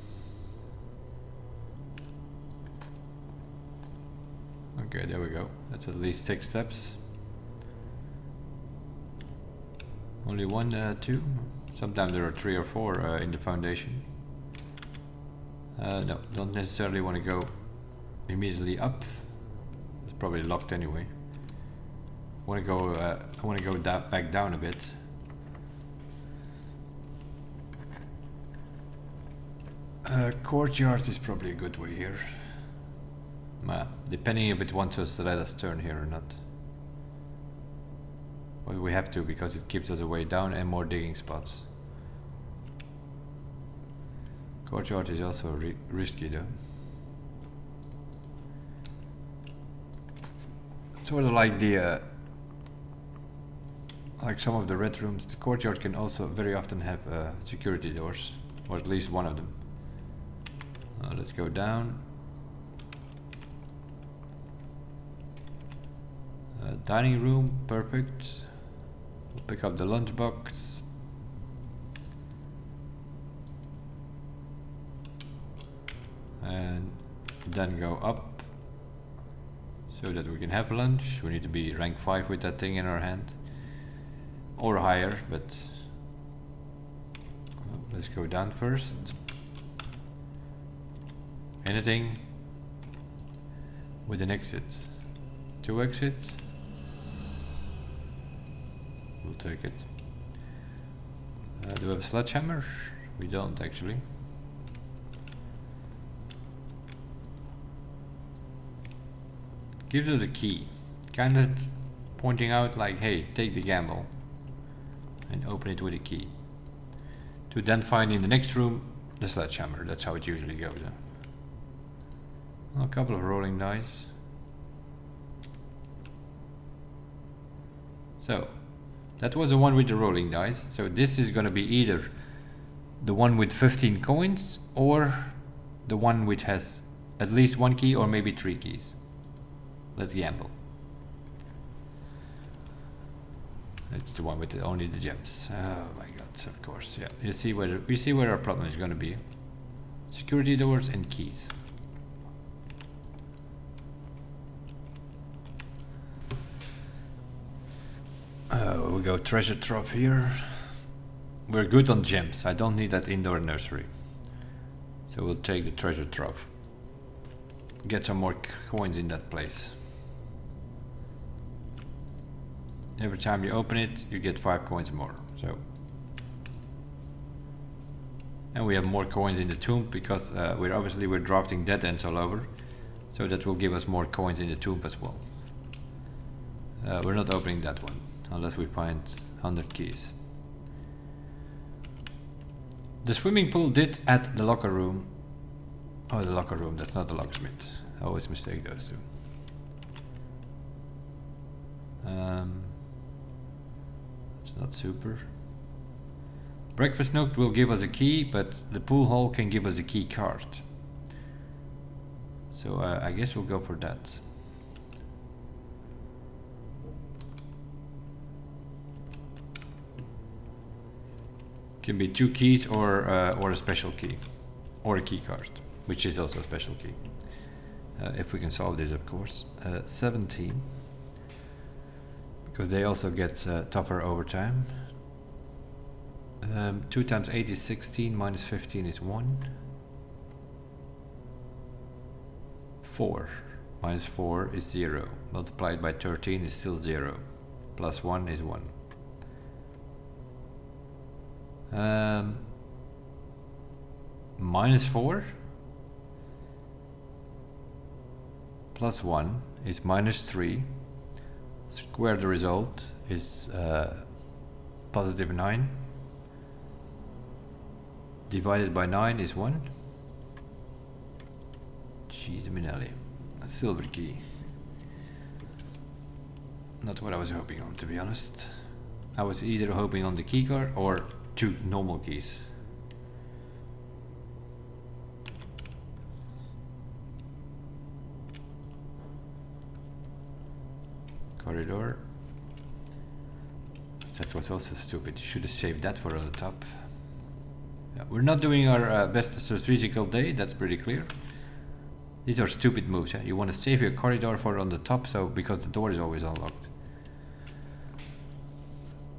Okay, there we go. That's at least 6 steps. Only 1, 2. Sometimes there are 3 or 4 in the foundation. No, don't necessarily want to go immediately up. It's probably locked anyway. I want to go back down a bit. Courtyards is probably a good way here. Depending if it wants us to let us turn here or not. Well, we have to, because it keeps us a way down and more digging spots. Courtyard is also risky though. Sort of like the like some of the red rooms, the courtyard can also very often have security doors, or at least one of them. Let's go down. Dining room, perfect. We'll pick up the lunchbox. And then go up so that we can have lunch. We need to be rank 5 with that thing in our hand. Or higher, but let's go down first. Anything with an exit. 2 exits. We'll take it. Do we have a sledgehammer? We don't actually. Gives us a key. Kind of pointing out like, hey, take the gamble. And open it with a key. To then find in the next room the sledgehammer. That's how it usually goes. A couple of rolling dice. So, that was the one with the rolling dice. So this is going to be either the one with 15 coins or the one which has at least 1 key or maybe 3 keys. Let's gamble. It's the one with only the gems. Oh my god, of course. Yeah, we see where our problem is going to be. Security doors and keys. We go treasure trove here. We're good on gems. I don't need that indoor nursery. So we'll take the treasure trove. Get some more coins in that place. Every time you open it, you get 5 coins more. So, and we have more coins in the tomb because we're dropping dead ends all over. So that will give us more coins in the tomb as well. We're not opening that one unless we find 100 keys. The swimming pool did at the locker room. Oh, the locker room, that's not the locksmith. I always mistake those two. It's not super. Breakfast nook will give us a key, but the pool hall can give us a key card. So I guess we'll go for that. Can be 2 keys or a special key, or a key card, which is also a special key. If we can solve this, of course. 17, because they also get tougher over time. 2 times 8 is 16, minus 15 is 1. 4 minus 4 is 0. Multiplied by 13 is still 0. Plus 1 is 1. Minus 4 plus 1 is minus 3. Square the result is positive 9. Divided by 9 is 1. Jeez, Minelli. A silver key. Not what I was hoping on, to be honest. I was either hoping on the keycard or 2 normal keys. Corridor. That was also stupid. You should have saved that for on the top. Yeah, we're not doing our best strategical day, that's pretty clear. These are stupid moves. Yeah? You want to save your corridor for on the top, so because the door is always unlocked.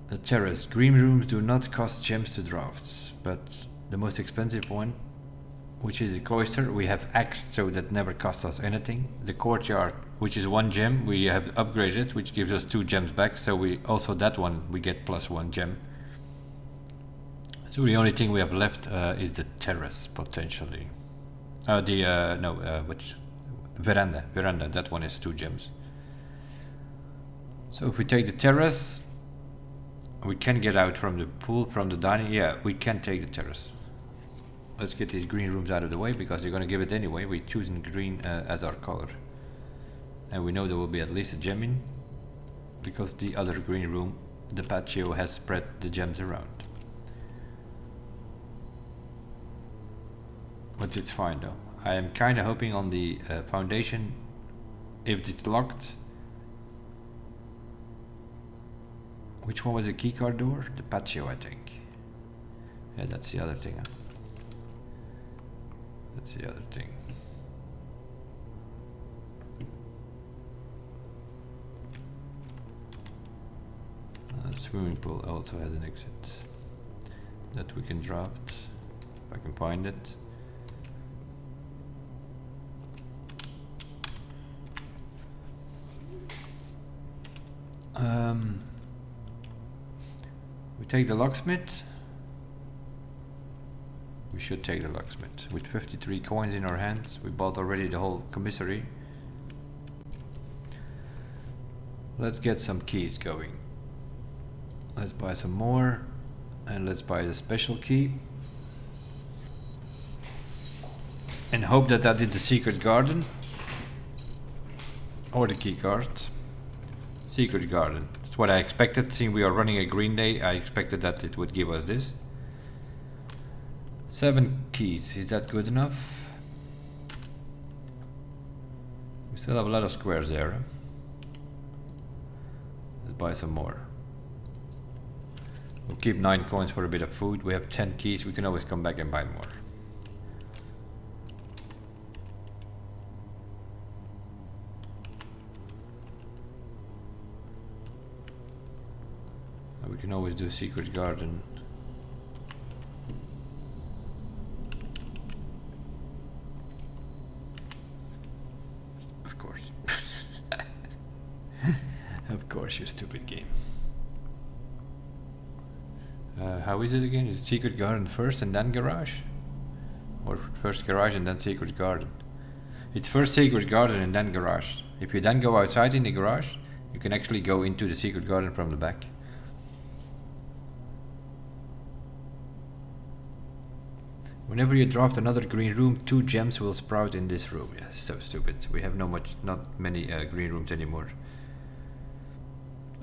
The terrace. Green rooms do not cost gems to draft, but the most expensive one, which is the cloister, we have axed, so that never costs us anything. The courtyard, which is 1 gem, we have upgraded, which gives us 2 gems back, so we also that one we get plus 1 gem. So the only thing we have left is the terrace, potentially. Which veranda, that one is 2 gems. So if we take the terrace, we can get out from the pool, from the dining. Yeah, we can take the terrace. Let's get these green rooms out of the way, because they're going to give it anyway. We're choosing green as our color. And we know there will be at least a gem in, because the other green room, the patio, has spread the gems around. But it's fine though. I am kind of hoping on the foundation, if it's locked. Which one was the keycard door? The patio, I think. Yeah, that's the other thing. Huh? That's the other thing. Swimming pool also has an exit that we can draft, if I can find it. We take the locksmith. We should take the locksmith. With 53 coins in our hands, we bought already the whole commissary. Let's get some keys going. Let's buy some more, and let's buy the special key. And hope that that is the secret garden. Or the key card. Secret garden. That's what I expected. Seeing we are running a green day, I expected that it would give us this. 7 keys. Is that good enough? We still have a lot of squares there. Huh? Let's buy some more. We'll keep 9 coins for a bit of food. We have 10 keys. We can always come back and buy more. We can always do secret garden. Of course. Of course, you stupid game. How is it again? Is it secret garden first and then garage? Or first garage and then secret garden? It's first secret garden and then garage. If you then go outside in the garage, you can actually go into the secret garden from the back. Whenever you draft another green room, 2 gems will sprout in this room. Yeah, so stupid. We have not many green rooms anymore.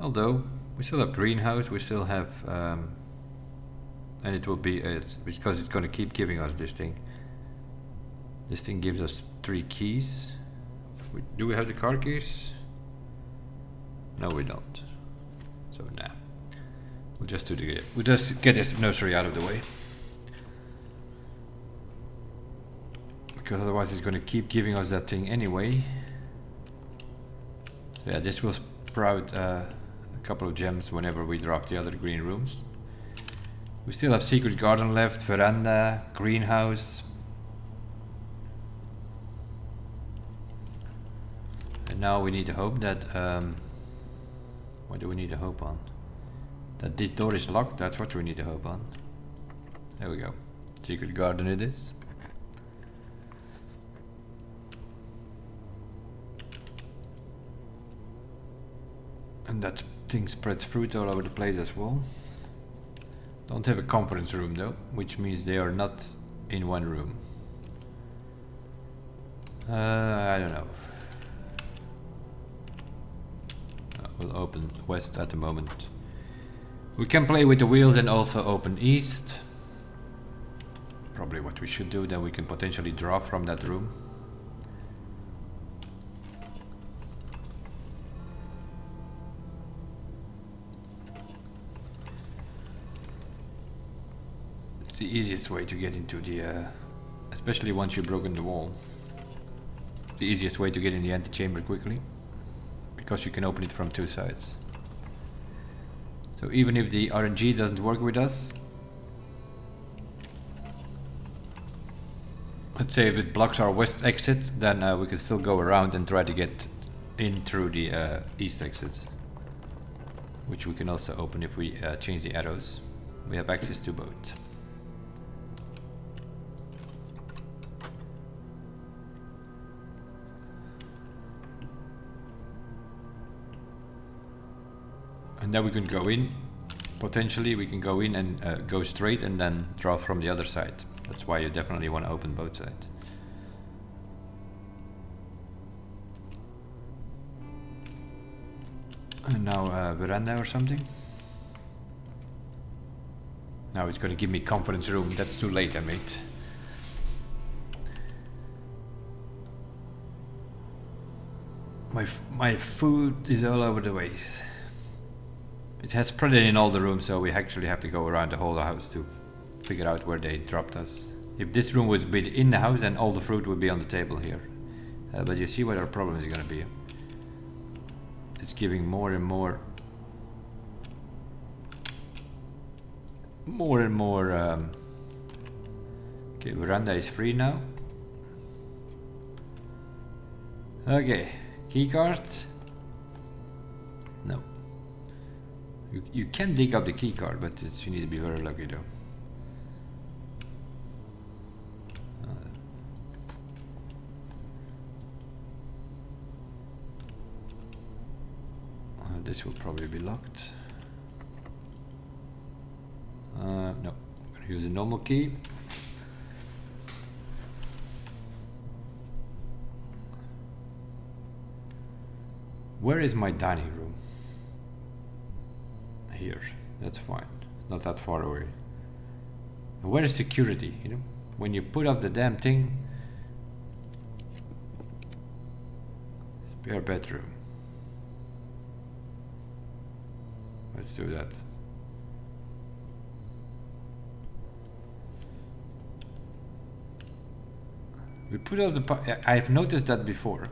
Although we still have greenhouse, we still have, and it will be because it's going to keep giving us this thing. This thing gives us 3 keys. Do we have the car keys? No, we don't. So nah. We'll just get this nursery out of the way. Because otherwise it's going to keep giving us that thing anyway. So yeah, this will sprout a couple of gems whenever we drop the other green rooms. We still have secret garden left, veranda, greenhouse. And now we need to hope that... what do we need to hope on? That this door is locked, that's what we need to hope on. There we go. Secret garden it is. And that thing spreads fruit all over the place as well. Don't have a conference room though, which means they are not in one room. I don't know. We'll open west at the moment. We can play with the wheels and also open east. Probably what we should do, then we can potentially draw from that room. It's the easiest way to get into the, especially once you've broken the wall. It's the easiest way to get in the antechamber quickly, because you can open it from two sides. So even if the RNG doesn't work with us, let's say if it blocks our west exit, then we can still go around and try to get in through the east exit, which we can also open if we change the arrows. We have access to both. And then we can go in, potentially we can go in and go straight and then draw from the other side. That's why you definitely want to open both sides. And now veranda or something. Now it's going to give me conference room. That's too late, I mate. My food is all over the place. It has spread it in all the rooms, so we actually have to go around the whole house to figure out where they dropped us. If this room would be in the house, then all the fruit would be on the table here. But you see what our problem is going to be. It's giving more and more okay, veranda is free now. Okay, key cards. No. You can dig up the key card, but you need to be very lucky though. This will probably be locked. No, I'm gonna use a normal key. Where is my dining room? Here, that's fine. Not that far away. Where is security? You know, when you put up the damn thing. Spare bedroom. Let's do that. We put up the. I've noticed that before.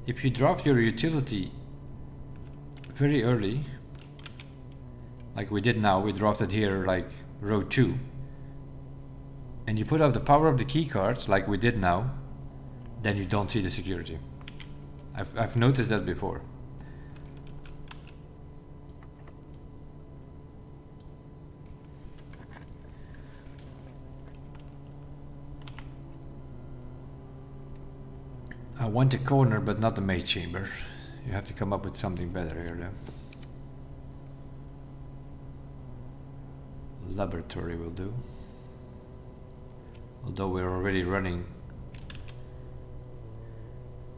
If you drop your utility very early, like we did now, we dropped it here like row 2, and you put up the power of the key cards like we did now, then you don't see the security. I've noticed that before. I want a corner, but not the maid chamber. You have to come up with something better here, though. Laboratory will do. Although we're already running.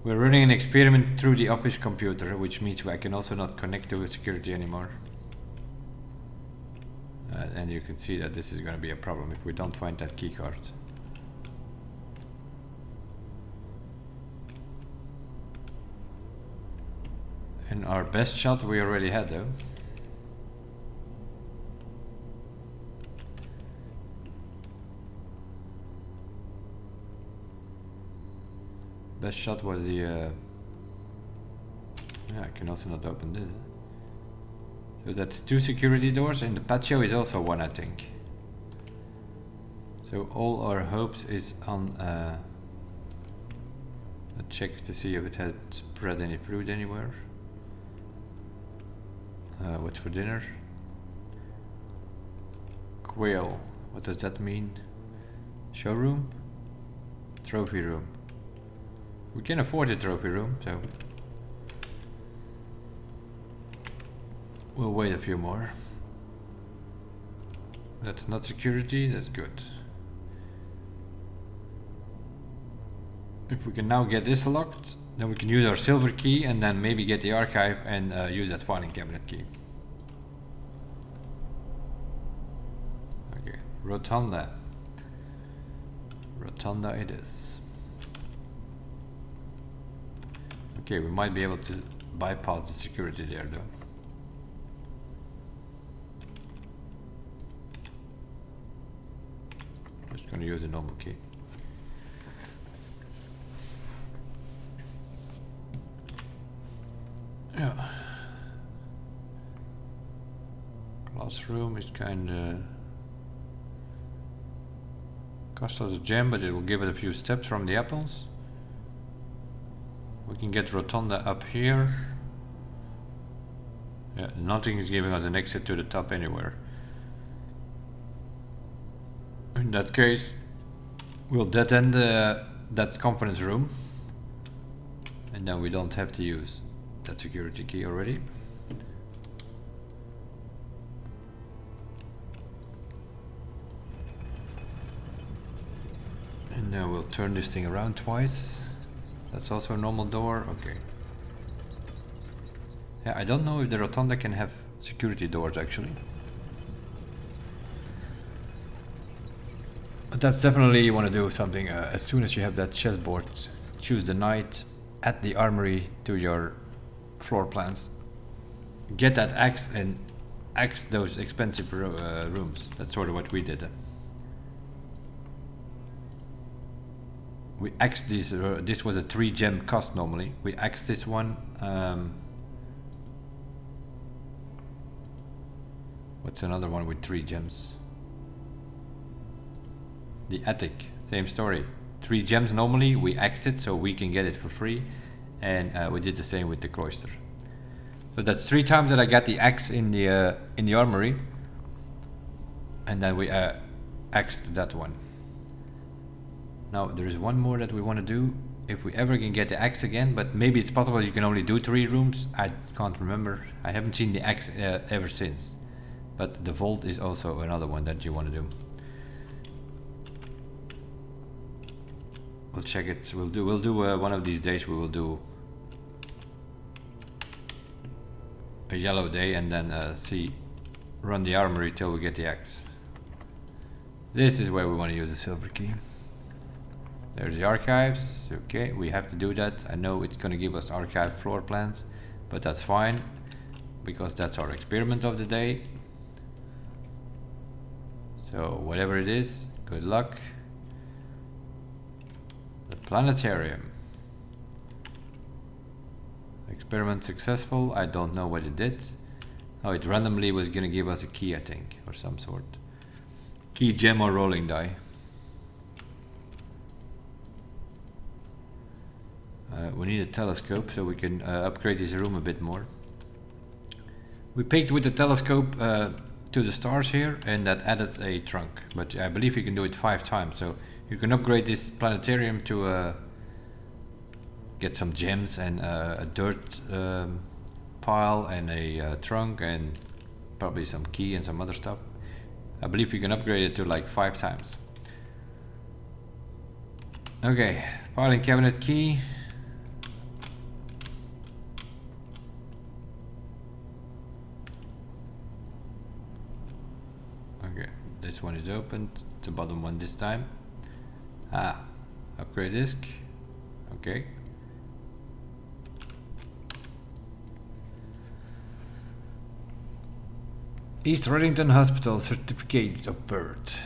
We're running an experiment through the office computer, which means I can also not connect to security anymore. And you can see that this is going to be a problem if we don't find that key card. And our best shot we already had though. Best shot was the yeah, I can also not open this. So that's 2 security doors, and the patio is also 1, I think. So all our hopes is on a check to see if it had spread any fruit anywhere. What's for dinner? Quail. What does that mean? Showroom? Trophy room. We can afford a trophy room, so we'll wait a few more. That's not security, that's good. If we can now get this locked, then we can use our silver key and then maybe get the archive and use that filing cabinet key. Okay, Rotunda. Rotunda it is. Okay, we might be able to bypass the security there though. Just gonna use a normal key. Yeah. Classroom is kinda cost us a gem, but it will give it a few steps from the apples. We can get Rotunda up here. Yeah, nothing is giving us an exit to the top anywhere. In that case, we'll dead end that conference room, and then we don't have to use that security key already. And now we'll turn this thing around twice. That's also a normal door. Okay. Yeah, I don't know if the Rotunda can have security doors actually. But that's definitely you want to do something as soon as you have that chessboard. Choose the knight, add the armory to your floor plans. Get that axe and axe those expensive rooms. That's sort of what we did. We axed this. This was a 3 gem cost normally. We axed this one. What's another one with 3 gems? The attic, same story. 3 gems normally, we axed it so we can get it for free, and we did the same with the cloister. So that's 3 times that I got the axe in the armory, and then we axed that one. Now there is one more that we want to do if we ever can get the axe again, but maybe it's possible you can only do 3 rooms. I can't remember. I haven't seen the axe ever since. But the vault is also another one that you want to do. We'll check it. We'll do one of these days. We will do a yellow day and then run the armory till we get the axe. This is where we want to use the silver key. There's the archives. Okay, we have to do that. I know it's going to give us archive floor plans, but that's fine because that's our experiment of the day. So whatever it is, good luck. The planetarium. Experiment successful. I don't know what it did. Oh, it randomly was gonna give us a key, I think, or some sort. Key, gem, or rolling die. We need a telescope so we can upgrade this room a bit more. We peeked with the telescope to the stars here, and that added a trunk, but I believe you can do it 5 times, so you can upgrade this planetarium to get some gems and a dirt pile and a trunk and probably some key and some other stuff. I believe you can upgrade it to like 5 times. Okay, filing cabinet key. Okay, this one is opened, the bottom one this time. Upgrade disk. Okay. East Reddington Hospital Certificate of Birth.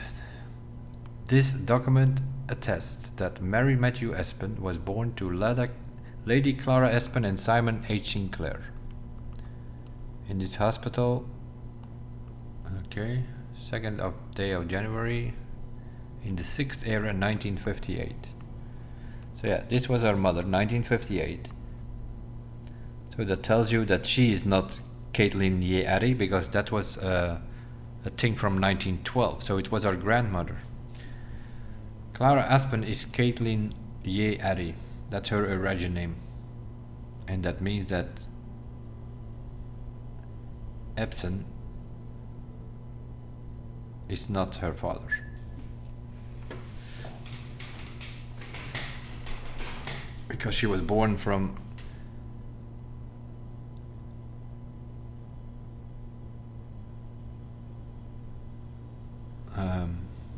This document attests that Mary Matthew Espen was born to Lady Clara Espen and Simon H. Sinclair. In this hospital, okay, 2nd day of January, in the 6th era, 1958. So yeah, this was our mother, 1958. So that tells you that she is not Caitlin Ye Addy, because that was a thing from 1912. So it was our grandmother. Clara Aspen is Caitlin Ye Addy. That's her origin name. And that means that Epson is not her father. because she was born from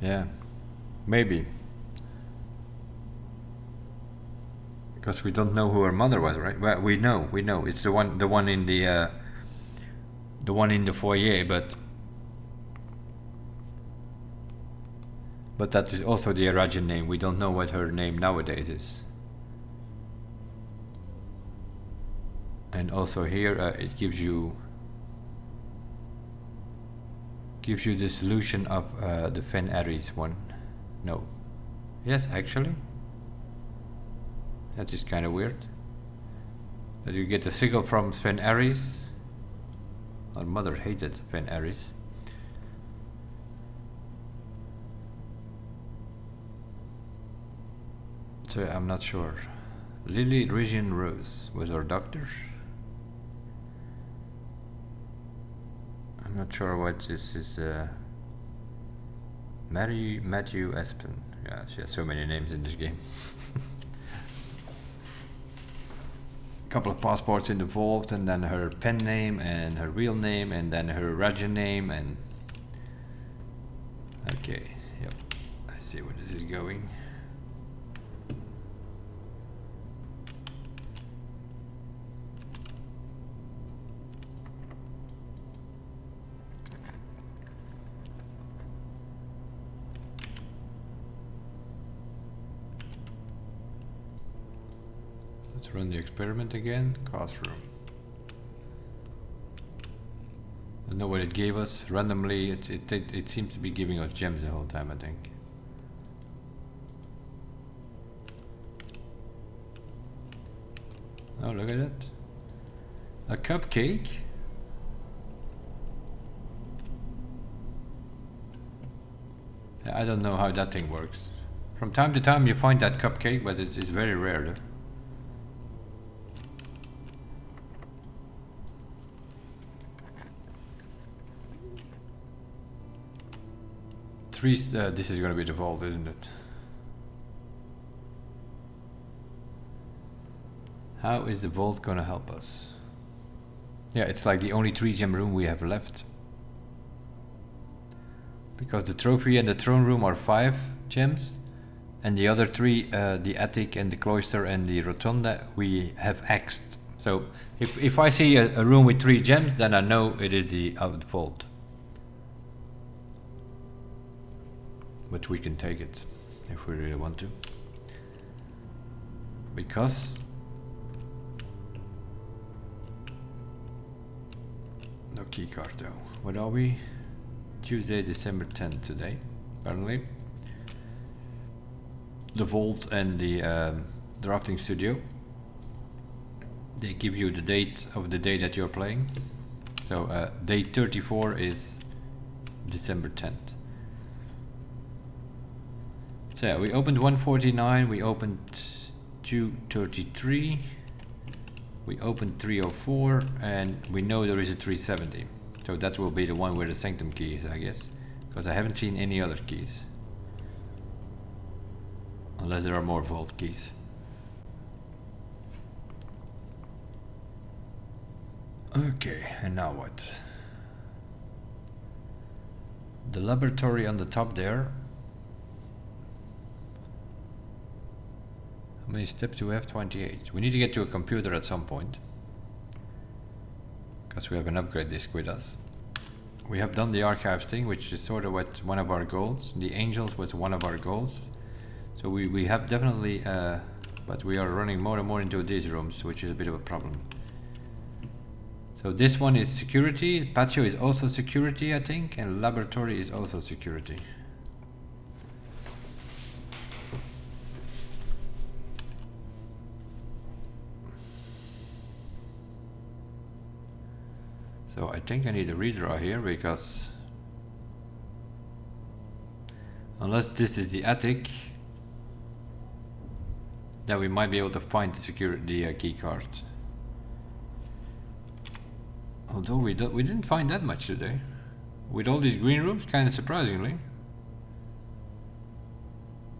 yeah, maybe because we don't know who her mother was, right? Well, we know it's the one in the one in the foyer, but that is also the Ajeran name. We don't know what her name nowadays is. And also here it gives you the solution of the Fen Aries one. No. Yes, actually. That is kind of weird. That you get the signal from Fen Aries. Our mother hated Fen Aries. So I'm not sure. Lily Region Rose was our doctor. I'm not sure what this is. Matthew Aspen. Yeah, she has so many names in this game. A couple of passports in the vault, and then her pen name and her real name, and then her Rajan name, and okay, yep. I see where this is going. Run the experiment again. Classroom. I don't know what it gave us. Randomly, it seems to be giving us gems the whole time, I think. Oh, look at that. A cupcake? I don't know how that thing works. From time to time you find that cupcake, but it's very rare though. This is going to be the vault, isn't it? How is the vault going to help us? Yeah, it's like the only 3-gem room we have left. Because the trophy and the throne room are 5 gems. And the other 3, the attic and the cloister and the rotunda, we have axed. So if I see a room with 3 gems, then I know it is the vault. But we can take it if we really want to, because no key card though. What are we? Tuesday, December 10th today, apparently. The vault and the drafting studio, they give you the date of the day that you're playing. So day 34 is December 10th. So yeah, we opened 149, we opened 233, we opened 304, and we know there is a 370. So that will be the one where the sanctum key is, I guess, because I haven't seen any other keys. Unless there are more vault keys. Okay, and now what? The laboratory on the top there. How many steps do we have? 28. We need to get to a computer at some point, because we have an upgrade disk with us. We have done the archives thing, which is sort of what one of our goals. The angels was one of our goals. So we have definitely, but we are running more and more into these rooms, which is a bit of a problem. So this one is security, patio is also security, I think, and laboratory is also security. So I think I need a redraw here, because unless this is the attic, then we might be able to find the key card. Although we didn't find that much today. With all these green rooms, kind of surprisingly.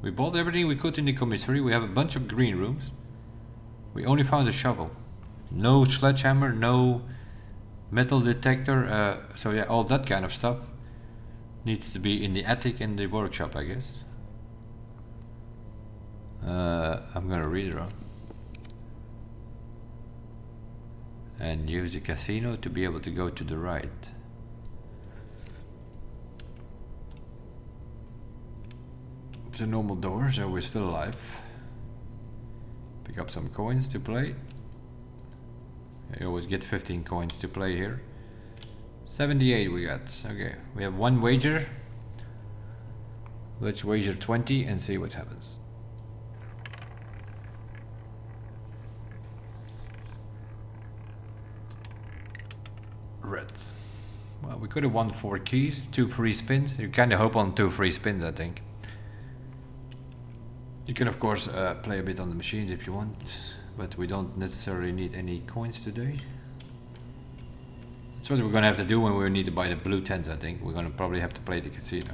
We bought everything we could in the commissary. We have a bunch of green rooms. We only found a shovel. No sledgehammer, no metal detector. So yeah, all that kind of stuff needs to be in the attic in the workshop, I guess. I'm gonna read it wrong. And use the casino to be able to go to the right. It's a normal door, so we're still alive. Pick up some coins to play. You always get 15 coins to play here. 78 we got. Okay, we have one wager. Let's wager 20 and see what happens. Reds. Well, we could have won 4 keys, 2 free spins. You kind of hope on 2 free spins, I think. You can of course play a bit on the machines if you want, but we don't necessarily need any coins today. That's what we're gonna have to do when we need to buy the blue tents, I think. We're gonna probably have to play the casino.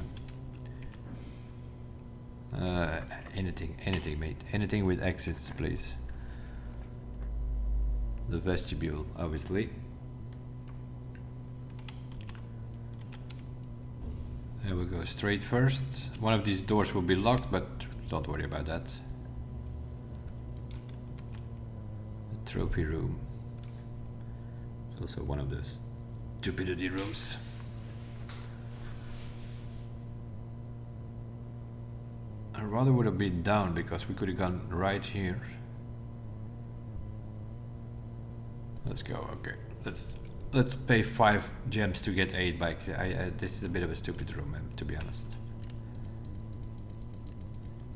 Anything mate. Anything with exits, please. The vestibule, obviously. There we go, straight first. One of these doors will be locked, but don't worry about that. The trophy room. It's also one of those stupidity rooms. I rather would have been down because we could have gone right here. Let's go, okay. Let's pay 5 gems to get 8 back. This is a bit of a stupid room, to be honest.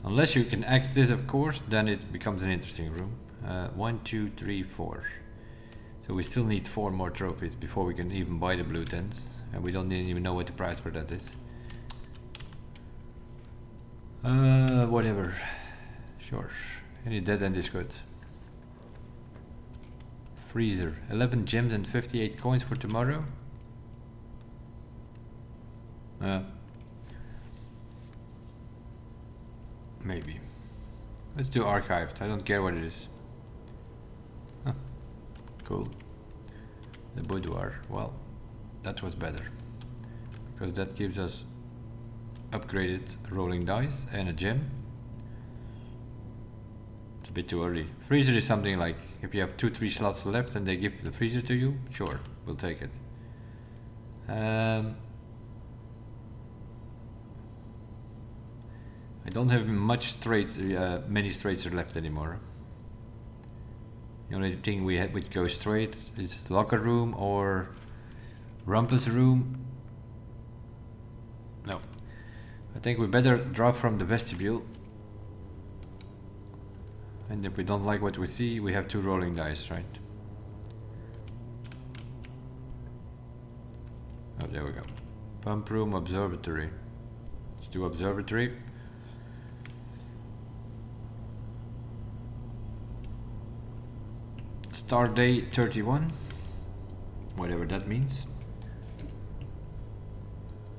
Unless you can axe this, of course, then it becomes an interesting room. 1, 2, 3, 4. So we still need 4 more trophies before we can even buy the blue tents. And we don't even know what the price for that is. Whatever. Sure. Any dead end is good. Freezer. 11 gems and 58 coins for tomorrow. Maybe. Let's do archived. I don't care what it is. Huh. Cool. The boudoir. Well, that was better. Because that gives us upgraded rolling dice and a gem. It's a bit too early. Freezer is something like if you have 2-3 slots left and they give the freezer to you, sure, we'll take it. I don't have much straights, many straights are left anymore. The only thing we had which goes straight is locker room or rumpus room. No. I think we better drop from the vestibule. And if we don't like what we see, we have 2 rolling dice, right? Oh, there we go. Pump room, observatory. Let's do observatory. Star day 31. Whatever that means.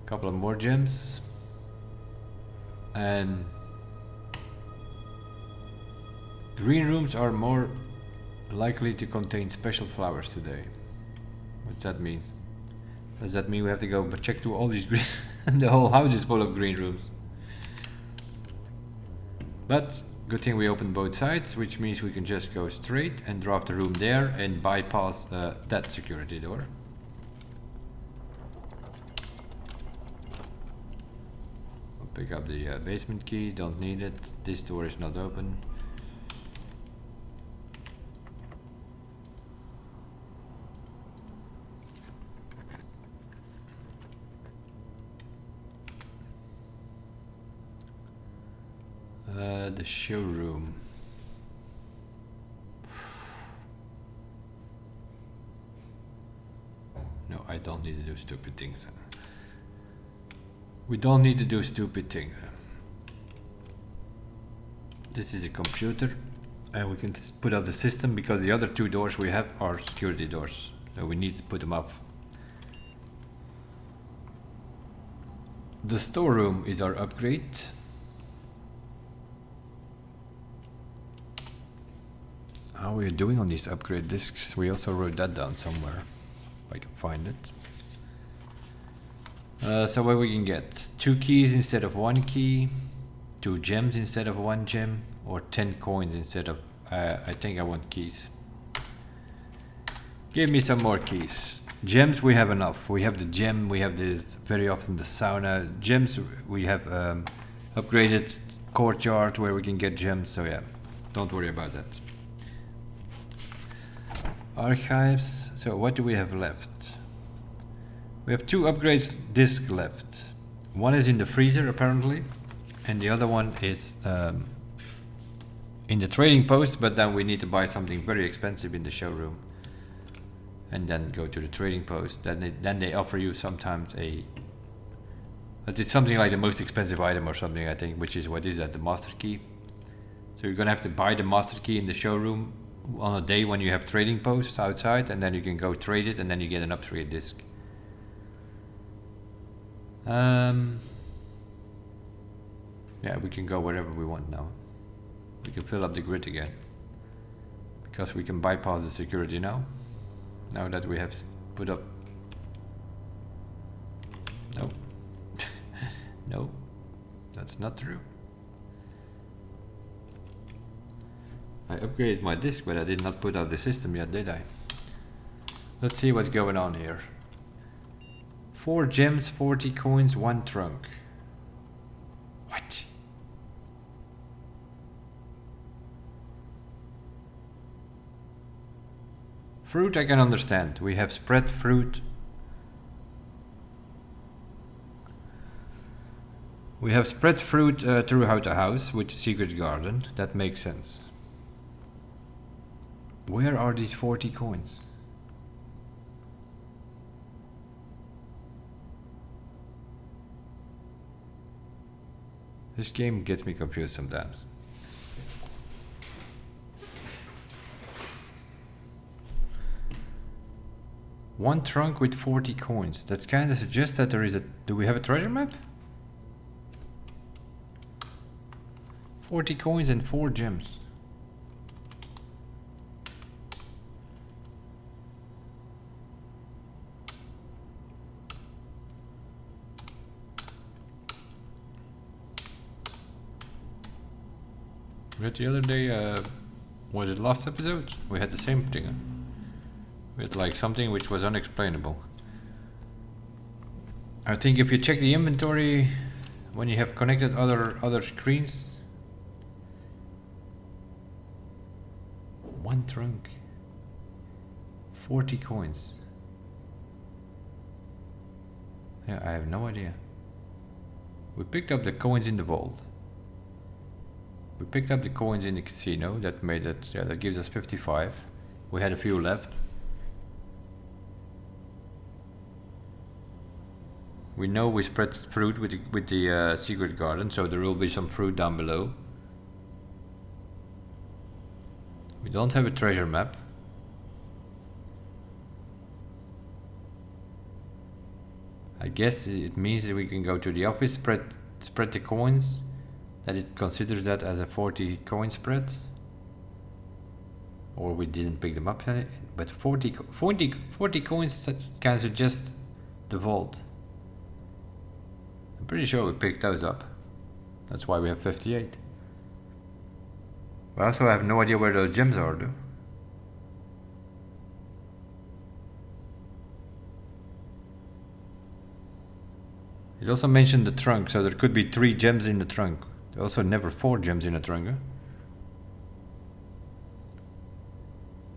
Couple of more gems. And green rooms are more likely to contain special flowers today. What that means? Does that mean we have to go but check through all these green the whole house is full of green rooms? But good thing we opened both sides, which means we can just go straight and drop the room there and bypass that security door. I'll pick up the basement key, don't need it. This door is not open. The showroom. No, I don't need to do stupid things. We don't need to do stupid things. This is a computer and we can put up the system because the other 2 doors we have are security doors. So we need to put them up. The storeroom is our upgrade. How are we doing on these upgrade discs? We also wrote that down somewhere, if I can find it. So what we can get? 2 keys instead of 1 key, 2 gems instead of 1 gem, or 10 coins instead of... I think I want keys. Give me some more keys. Gems we have enough. We have the gem, we have this very often the sauna. Gems we have upgraded courtyard where we can get gems, so yeah, don't worry about that. Archives, so what do we have left? We have 2 upgrades disc left. One is in the freezer apparently, and the other one is in the trading post, but then we need to buy something very expensive in the showroom and then go to the trading post. Then they offer you sometimes but it's something like the most expensive item or something, I think, which is, what is that, the master key. So you're gonna have to buy the master key in the showroom on a day when you have trading posts outside, and then you can go trade it, and then you get an upgrade disc. Yeah, we can go wherever we want now. We can fill up the grid again, because we can bypass the security now that we have put up. No. No, that's not true. I upgraded my disk, but I did not put up the system yet, did I? Let's see what's going on here. 4 gems, 40 coins, 1 trunk. What? Fruit I can understand. We have spread fruit. We have spread fruit throughout the house with the secret garden. That makes sense. Where are these 40 coins? This game gets me confused sometimes. One trunk with 40 coins. That kind of suggests that there is a... Do we have a treasure map? 40 coins and 4 gems. We had the other day, was it last episode? We had the same thing. We had like something which was unexplainable. I think if you check the inventory when you have connected other screens. 1 trunk. 40 coins. Yeah, I have no idea. We picked up the coins in the vault. We picked up the coins in the casino. That made it, yeah, that gives us 55. We had a few left. We know we spread fruit with the secret garden, so there will be some fruit down below. We don't have a treasure map. I guess it means that we can go to the office, spread the coins, that it considers that as a 40 coin spread. Or we didn't pick them up, but 40 coins can suggest the vault. I'm pretty sure we picked those up. That's why we have 58. I also have no idea where those gems are, though. It also mentioned the trunk, so there could be 3 gems in the trunk. Also never 4 gems in the trunk, huh?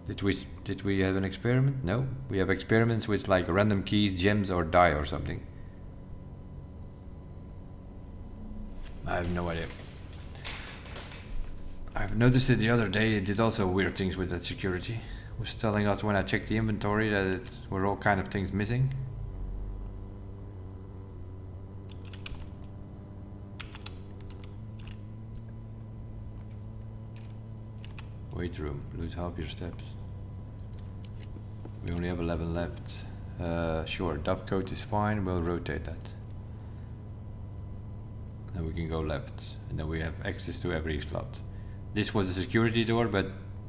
Did we have an experiment? No. We have experiments with like random keys, gems, or die or something. I have no idea. I've noticed it the other day. It did also weird things with that security. It was telling us when I checked the inventory that it were all kind of things missing. Wait room, lose half your steps. We only have 11 left. Sure, dove coat is fine, we'll rotate that. And we can go left, and then we have access to every slot. This was a security door, but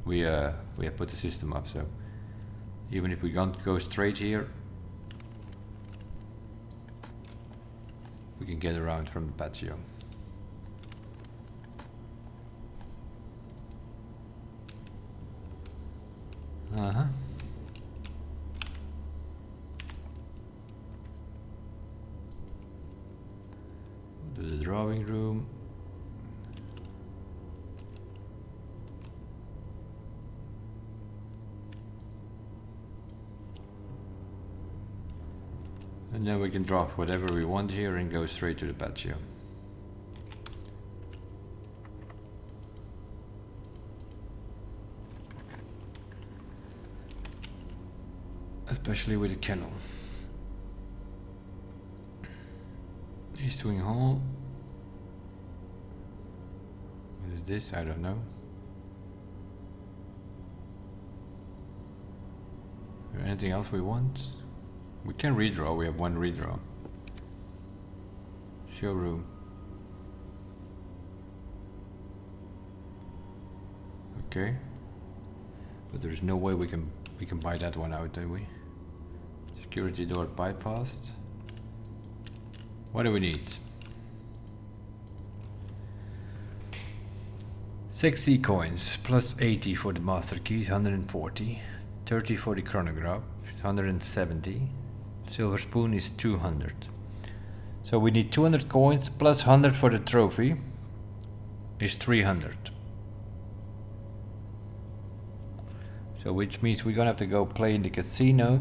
we have put the system up, so even if we can't go straight here, we can get around from the patio. Uh-huh. To the drawing room. And then we can drop whatever we want here and go straight to the patio. Especially with the kennel. East Wing Hall. What is this? I don't know. Is there anything else we want? We can redraw, we have one redraw. Showroom. Okay. But there's no way we can buy that one out, do we? Security door bypassed. What do we need? 60 coins plus 80 for the master keys, 140. 30 for the chronograph, 170. Silver spoon is 200. So we need 200 coins plus 100 for the trophy is 300. So which means we're gonna have to go play in the casino.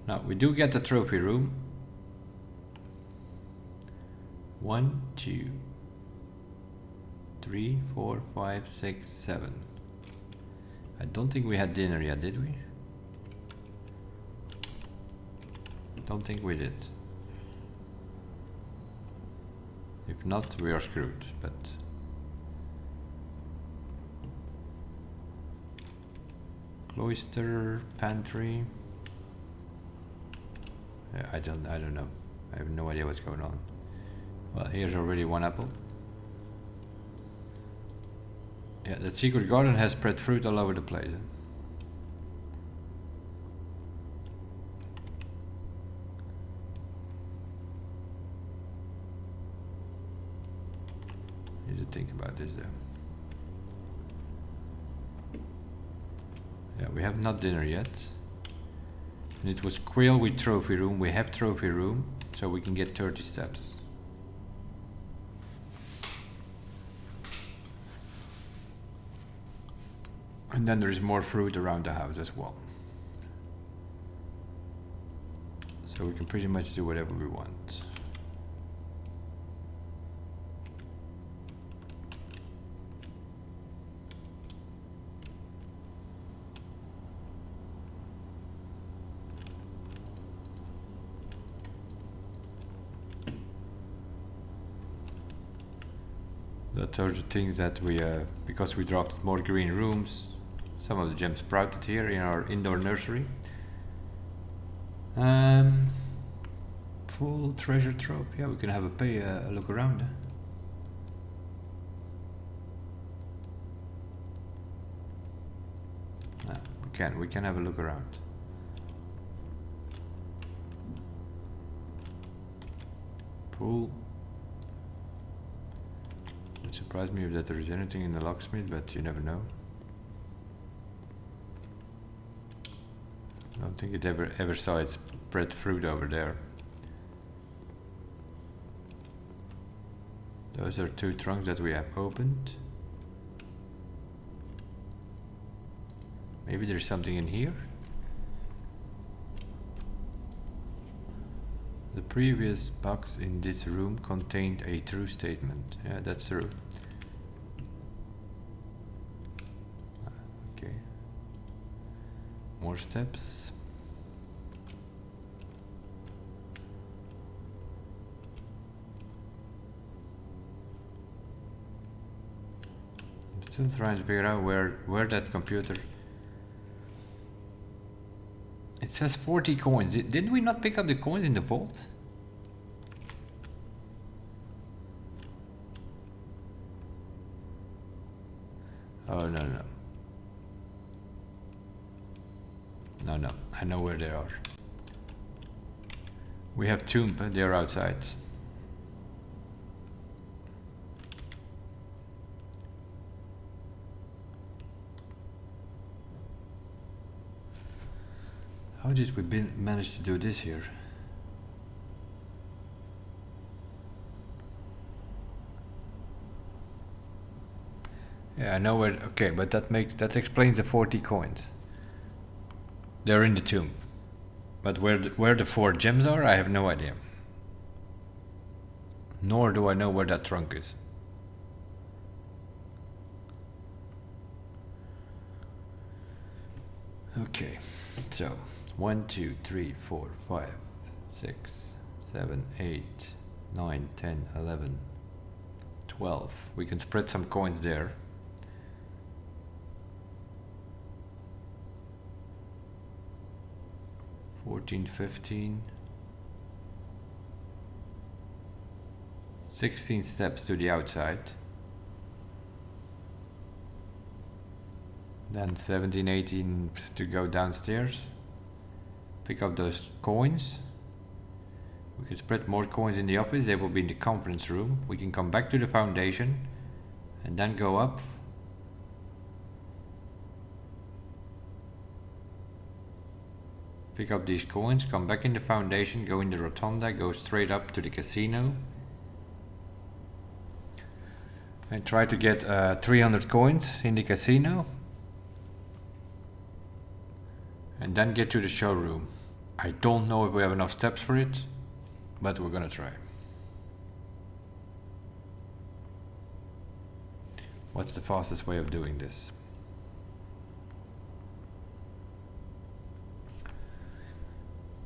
Now we do get the trophy room. 1, 2, 3, 4, 5, 6, 7. I don't think we had dinner yet, did we? Don't think we did. If not, we are screwed, but cloister, pantry. I don't know. I have no idea what's going on. Well, here's already one apple. Yeah, that secret garden has spread fruit all over the place. Need to think about this though. Yeah, we have not dinner yet. And it was quail with trophy room. We have trophy room, so we can get 30 steps. And then there is more fruit around the house as well. So we can pretty much do whatever we want. That are the things that we, because we dropped more green rooms, some of the gems sprouted here in our indoor nursery. Full treasure trove. Yeah, we can have a look around. We can have a look around. Pool. It surprised me that there is anything in the locksmith, but you never know. I don't think it ever saw it spread fruit over there. Those are 2 trunks that we have opened. Maybe there's something in here. The previous box in this room contained a true statement. Yeah, that's true. Okay. More steps. I'm still trying to figure out where that computer. It says 40 coins. Did we not pick up the coins in the vault? Oh, no, no. No, no. I know where they are. We have tomb, but they're outside. How did we manage to do this here? Yeah, I know where. Okay, but that explains the 40 coins. They're in the tomb, but where the 4 gems are, I have no idea. Nor do I know where that trunk is. Okay, so 1, 2, 3, 4, 5, 6, 7, 8, 9, 10, 11, 12. We can spread some coins there. 14, 15, 16 steps to the outside. Then 17, 18 to go downstairs. Pick up those coins. We can spread more coins in the office. They will be in the conference room. We can come back to the foundation and then go up. Pick up these coins, come back in the foundation, go in the rotunda, go straight up to the casino. And try to get 300 coins in the casino. And then get to the showroom. I don't know if we have enough steps for it, but we're gonna try. What's the fastest way of doing this?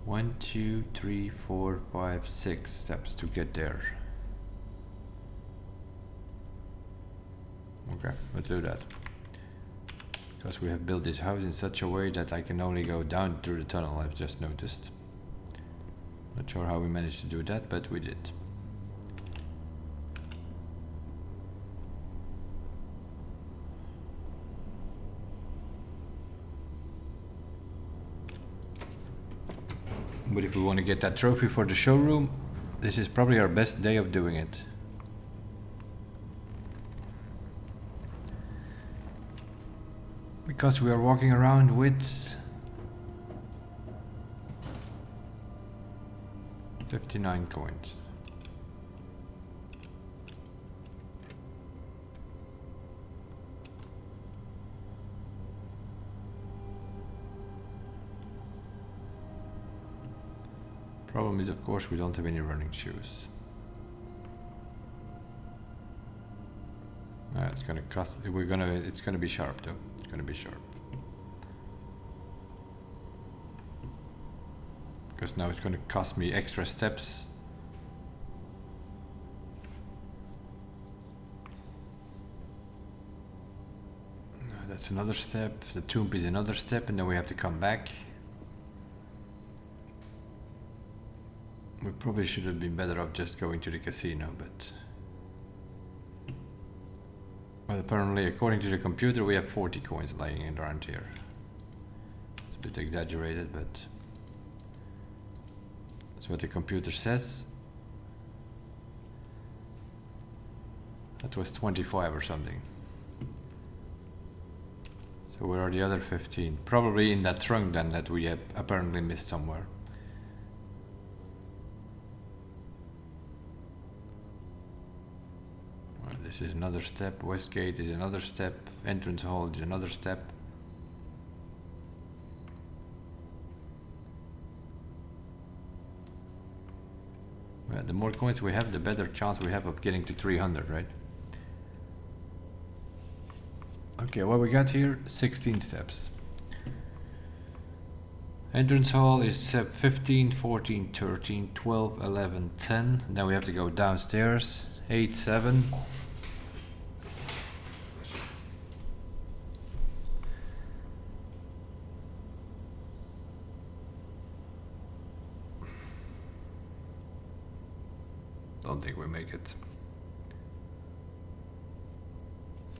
One, 2, 3, 4, 5, 6 steps to get there. Okay, let's do that. Because we have built this house in such a way that I can only go down through the tunnel, I've just noticed. Not sure how we managed to do that, but we did. But if we want to get that trophy for the showroom, this is probably our best day of doing it. Because we are walking around with 59 coins. Problem is, of course, we don't have any running shoes. It's gonna cost. It's gonna be sharp though. It's gonna be sharp. Because now it's gonna cost me extra steps. That's another step. The tomb is another step, and then we have to come back. We probably should have been better off just going to the casino, but well, apparently, according to the computer, we have 40 coins lying around here. It's a bit exaggerated, but that's what the computer says. That was 25 or something. So where are the other 15? Probably in that trunk then that we have apparently missed somewhere. This is another step, West Gate is another step, Entrance Hall is another step. Well, the more coins we have, the better chance we have of getting to 300, right? Okay, what we got here? 16 steps. Entrance Hall is step 15, 14, 13, 12, 11, 10. Then we have to go downstairs, 8, 7. Don't think we make it.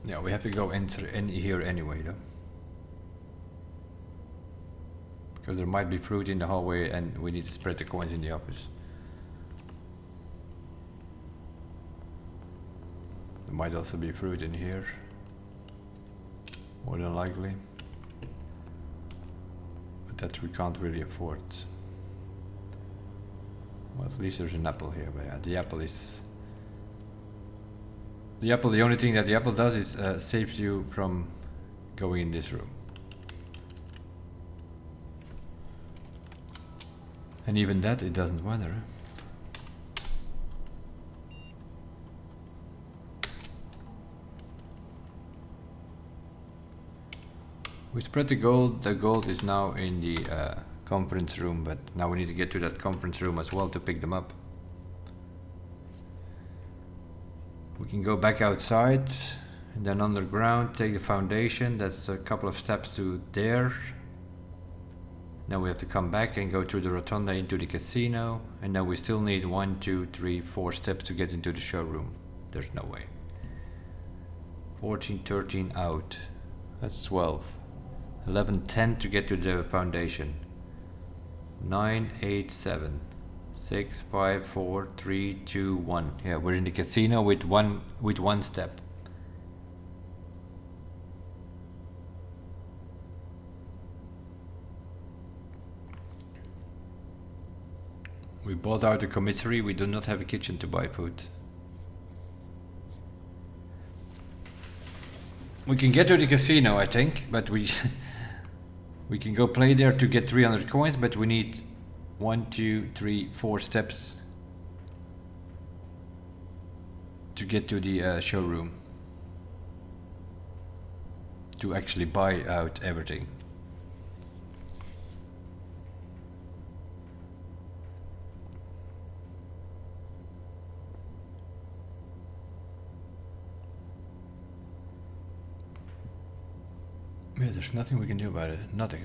Yeah, we have to go in here anyway though. Because there might be fruit in the hallway and we need to spread the coins in the office. There might also be fruit in here. More than likely. But that we can't really afford. Well, at least there's an apple here, but yeah, the apple is... The only thing that the apple does is saves you from going in this room. And even that, it doesn't matter. We spread the gold is now in the conference room, but now we need to get to that conference room as well to pick them up. We can go back outside and then underground, take the foundation, that's a couple of steps to there. Now we have to come back and go through the rotunda into the casino, and now we still need 1, 2, 3, 4 steps to get into the showroom. There's no way. 14, 13 out. That's 12. 11, 10 to get to the foundation. 9, 8, 7. 6, 5, 4, 3, 2, 1. Yeah, we're in the casino with one step. We bought out the commissary, we do not have a kitchen to buy food. We can get to the casino, I think, but we can go play there to get 300 coins, but we need 1, 2, 3, 4 steps to get to the showroom to actually buy out everything. Yeah, there's nothing we can do about it. Nothing.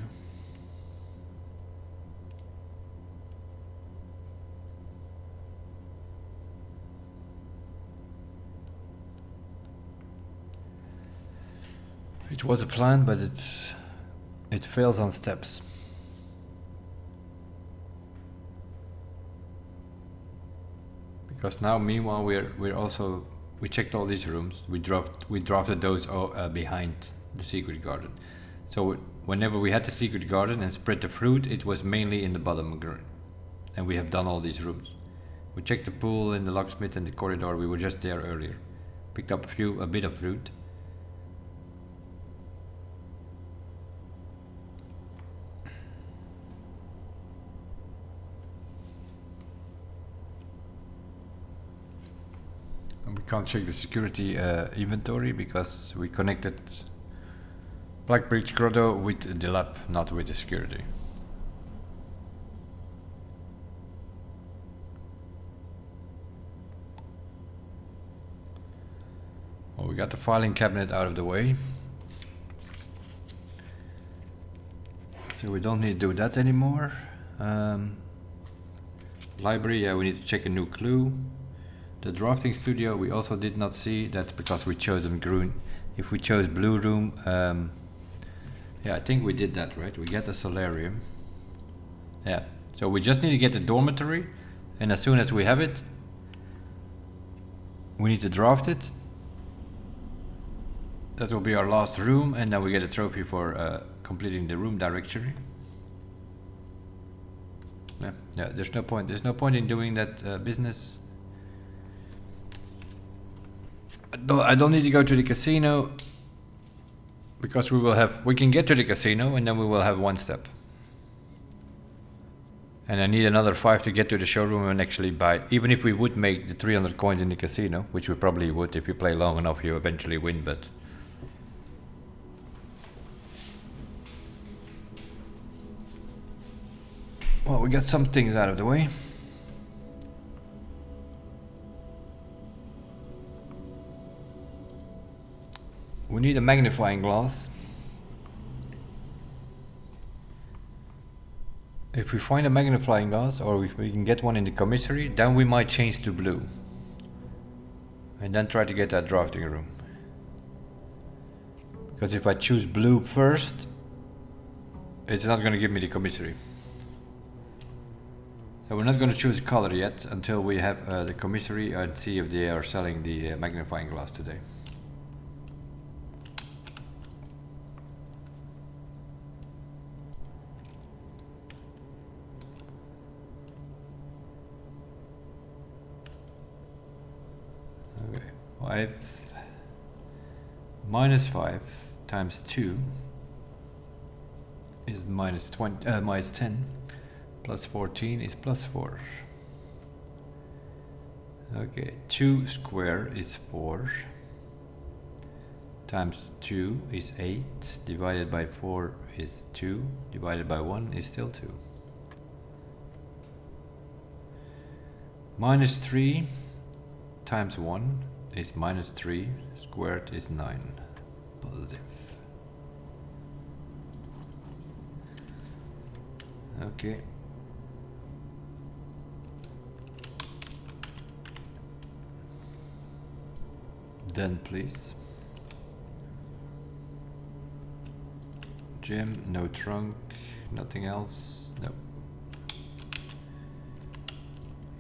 It was a plan, but it fails on steps. Because now, meanwhile, we checked all these rooms. We drafted those behind the secret garden. So whenever we had the secret garden and spread the fruit, it was mainly in the bottom garden. And we have done all these rooms. We checked the pool and the locksmith and the corridor. We were just there earlier. Picked up a bit of fruit. And we can't check the security inventory because we connected Blackbridge Grotto with the lab, not with the security. Well, we got the filing cabinet out of the way. So we don't need to do that anymore. Library, yeah, we need to check a new clue. The drafting studio, we also did not see. That's because we chose them green. If we chose blue room, yeah, I think we did that, right? We get the solarium. Yeah, so we just need to get the dormitory, and as soon as we have it, we need to draft it. That will be our last room, and then we get a trophy for completing the room directory. Yeah, there's no point. There's no point in doing that business. I don't need to go to the casino. Because we can get to the casino and then we will have one step. And I need another 5 to get to the showroom and actually buy. Even if we would make the 300 coins in the casino, which we probably would if you play long enough, you eventually win, but... Well, we got some things out of the way. We need a magnifying glass. If we find a magnifying glass, or we can get one in the commissary, then we might change to blue. And then try to get that drafting room. Because if I choose blue first, it's not going to give me the commissary. So we're not going to choose a color yet until we have the commissary and see if they are selling the magnifying glass today. Okay, 5 minus 5 times 2 is minus 10. Plus 14 is plus 4. Okay, 2 square is 4. Times 2 is 8. Divided by 4 is 2. Divided by 1 is still 2. Minus 3 times 1 is minus 3. Squared is 9. Positive. Okay. Then please. Gym, no trunk, nothing else. No.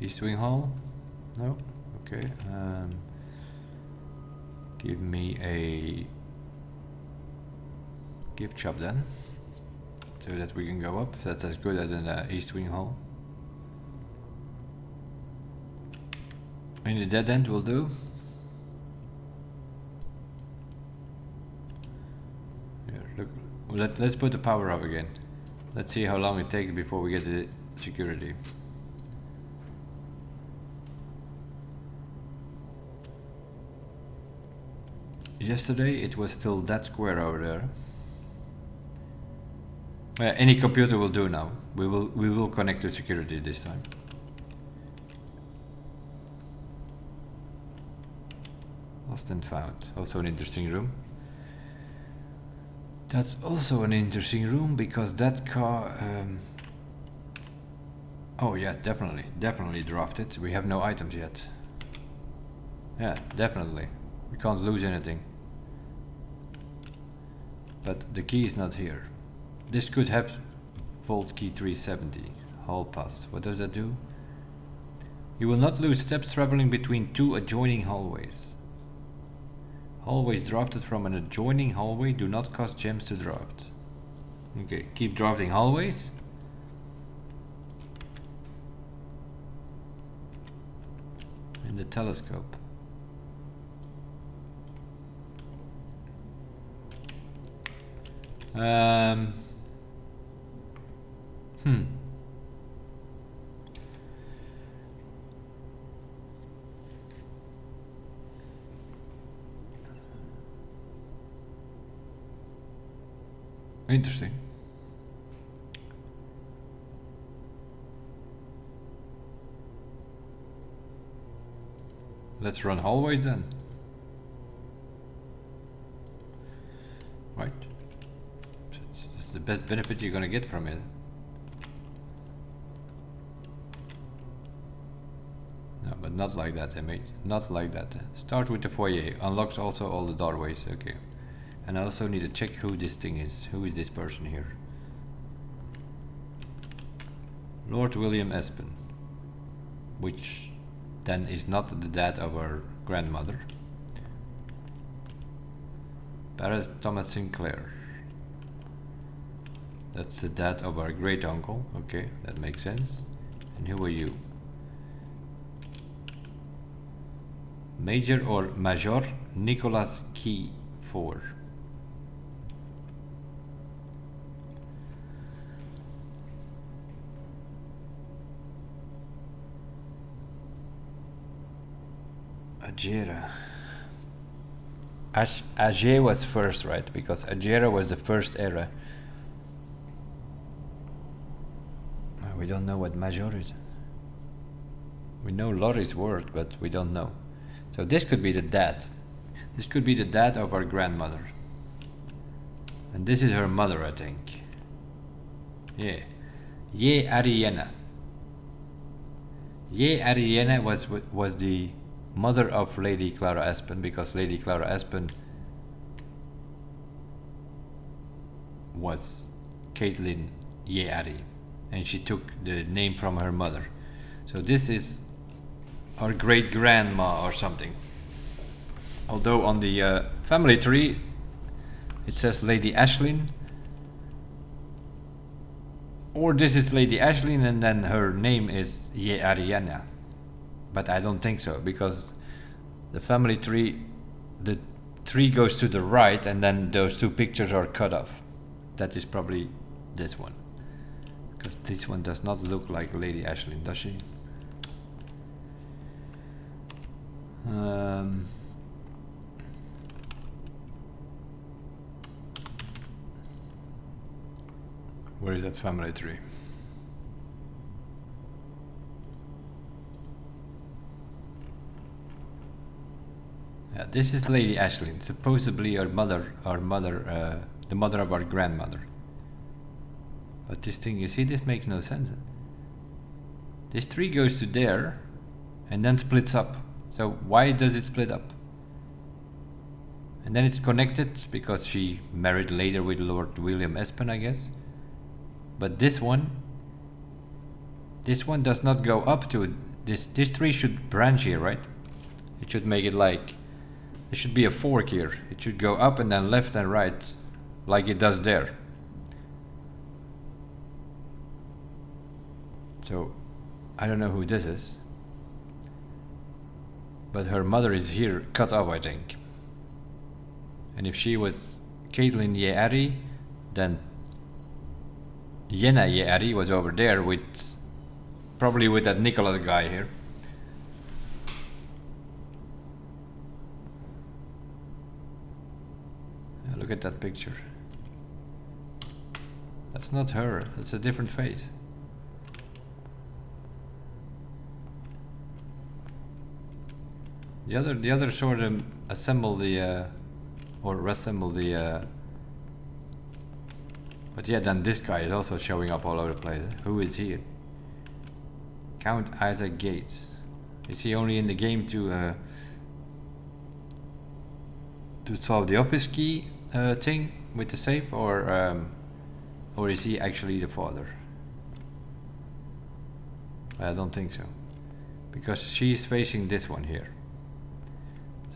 East Wing Hall? No? Okay. Give me a gift shop then, so that we can go up. That's as good as an East Wing Hall. And the dead end will do. Let's put the power up again. Let's see how long it takes before we get the security. Yesterday it was still that square over there. Any computer will do now. We will connect to security this time. Lost and found. Also an interesting room. That's also an interesting room because that car... oh yeah, definitely dropped it. We have no items yet. Yeah, definitely. We can't lose anything. But the key is not here. This could have Vault Key 370. Hall Pass. What does that do? You will not lose steps traveling between 2 adjoining hallways. Hallways drafted from an adjoining hallway do not cost gems to draft. Okay, keep drafting hallways. And the telescope. Interesting. Let's run hallways then. Right. It's the best benefit you're gonna get from it. No, but not like that, mate. Not like that. Start with the foyer. Unlocks also all the doorways. Okay. And I also need to check who this thing is. Who is this person here? Lord William Espen. Which then is not the dad of our grandmother. Barrett Thomas Sinclair. That's the dad of our great uncle. Okay, that makes sense. And who are you? Major or Major Nicholas Key 4. Ajeran. Ajeran was first, right? Because Ajeran was the first era. We don't know what Major is. We know Lori's word, but we don't know. So this could be the dad. This could be the dad of our grandmother. And this is her mother, I think. Yeah. Ye Ariana. Ye Ariana was the mother of Lady Clara Aspen, because Lady Clara Aspen was Caitlin Yeari, and she took the name from her mother. So this is our great grandma or something. Although on the family tree it says Lady Ashlyn, or this is Lady Ashlyn and then her name is Yeariana. But I don't think so, because the family tree, the tree goes to the right and then those two pictures are cut off. That is probably this one, because this one does not look like Lady Ashlyn, does she? Where is that family tree? Yeah, this is Lady Ashlyn, supposedly our mother, the mother of our grandmother. But this thing, you see, this makes no sense. This tree goes to there and then splits up. So why does it split up? And then it's connected because she married later with Lord William Espen, I guess. But this one does not go up to this. This tree should branch here, right? It should make it like, there should be a fork here. It should go up and then left and right, like it does there. So I don't know who this is, but her mother is here cut off, I think. And if she was Caitlin Yeari, then Yenna Yeari was over there with, probably with that Nicola guy here. Look at that picture. That's not her, that's a different face. The other sort of assemble the or reassemble the but yeah, then this guy is also showing up all over the place. Who is he? Count Isaac Gates. Is he only in the game to solve the office key thing with the safe, or is he actually the father? I don't think so, because she's facing this one here.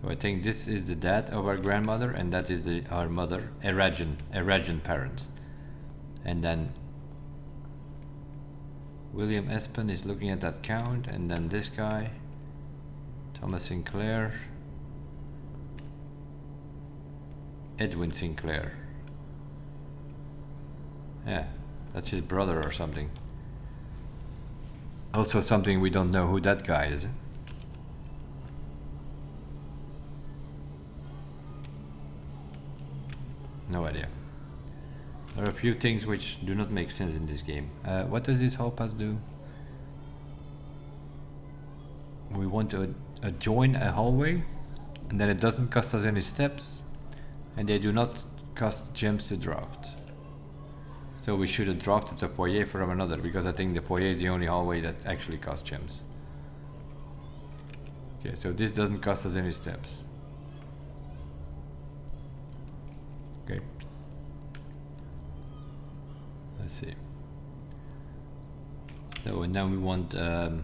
So I think this is the dad of our grandmother, and that is our mother, Ajeran parents. And then William Espen is looking at that count, and then this guy, Thomas Sinclair, Edwin Sinclair. Yeah, that's his brother or something. Also something we don't know who that guy is. No idea. There are a few things which do not make sense in this game. What does this hall pass do? We want to join a hallway, and then it doesn't cost us any steps, and they do not cost gems to draft. So we should have drafted the foyer from another, because I think the foyer is the only hallway that actually costs gems. Okay, so this doesn't cost us any steps. Okay. Let's see. So, and now we want a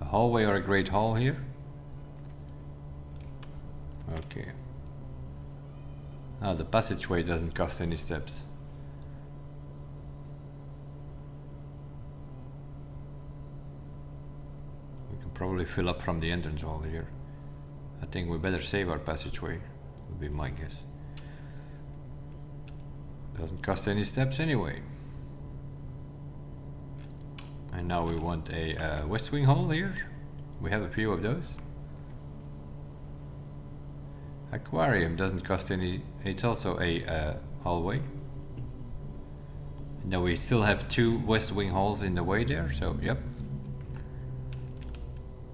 hallway or a great hall here. Okay. Ah, the passageway doesn't cost any steps. We can probably fill up from the entrance hall here. I think we better save our passageway, would be my guess. Doesn't cost any steps anyway. And now we want a west wing hall here. We have a few of those. Aquarium doesn't cost any, it's also a hallway. Now we still have 2 west wing halls in the way there, so yep.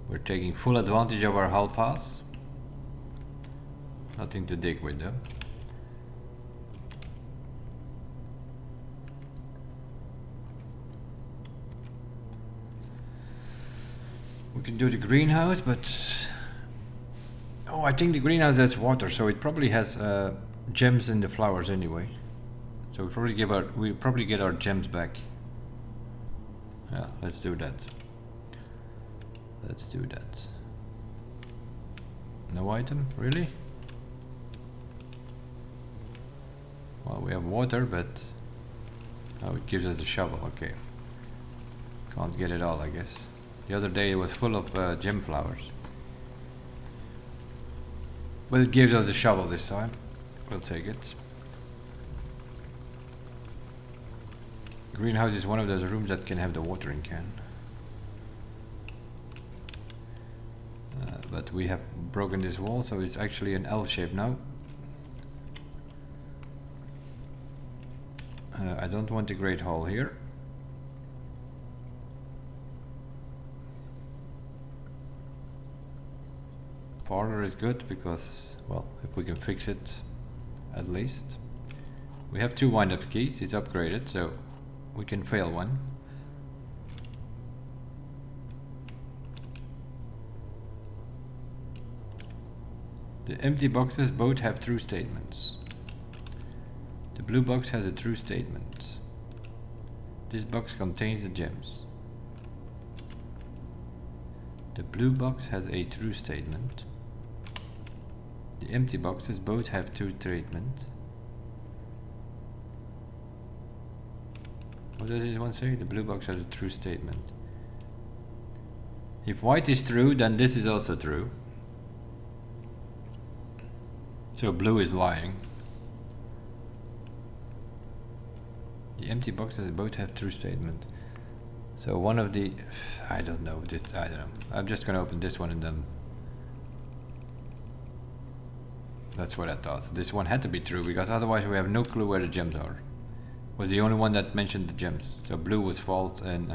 We're taking full advantage of our hall pass. Nothing to dig with though. We can do the greenhouse, but Oh, I think the greenhouse has water, so it probably has gems in the flowers anyway. So we probably get our gems back. Yeah, let's do that. Let's do that. No item, really? Well, we have water, but oh, it gives us a shovel. Okay, can't get it all, I guess. The other day it was full of gem flowers, but it gives us the shovel this time. We'll take it. Greenhouse is one of those rooms that can have the watering can. But we have broken this wall, so it's actually an L shape now. I don't want a great hall here. Parlor is good because, well, if we can fix it, at least. We have 2 wind-up keys, it's upgraded, so we can fail one. The empty boxes both have true statements. The blue box has a true statement. This box contains the gems. The blue box has a true statement. The empty boxes both have true statement. What does this one say? The blue box has a true statement. If white is true, then this is also true. So blue is lying. The empty boxes both have true statement. So one of the... I don't know. I'm just gonna open this one and then... That's what I thought. This one had to be true because otherwise we have no clue where the gems are. Was the only one that mentioned the gems. So blue was false and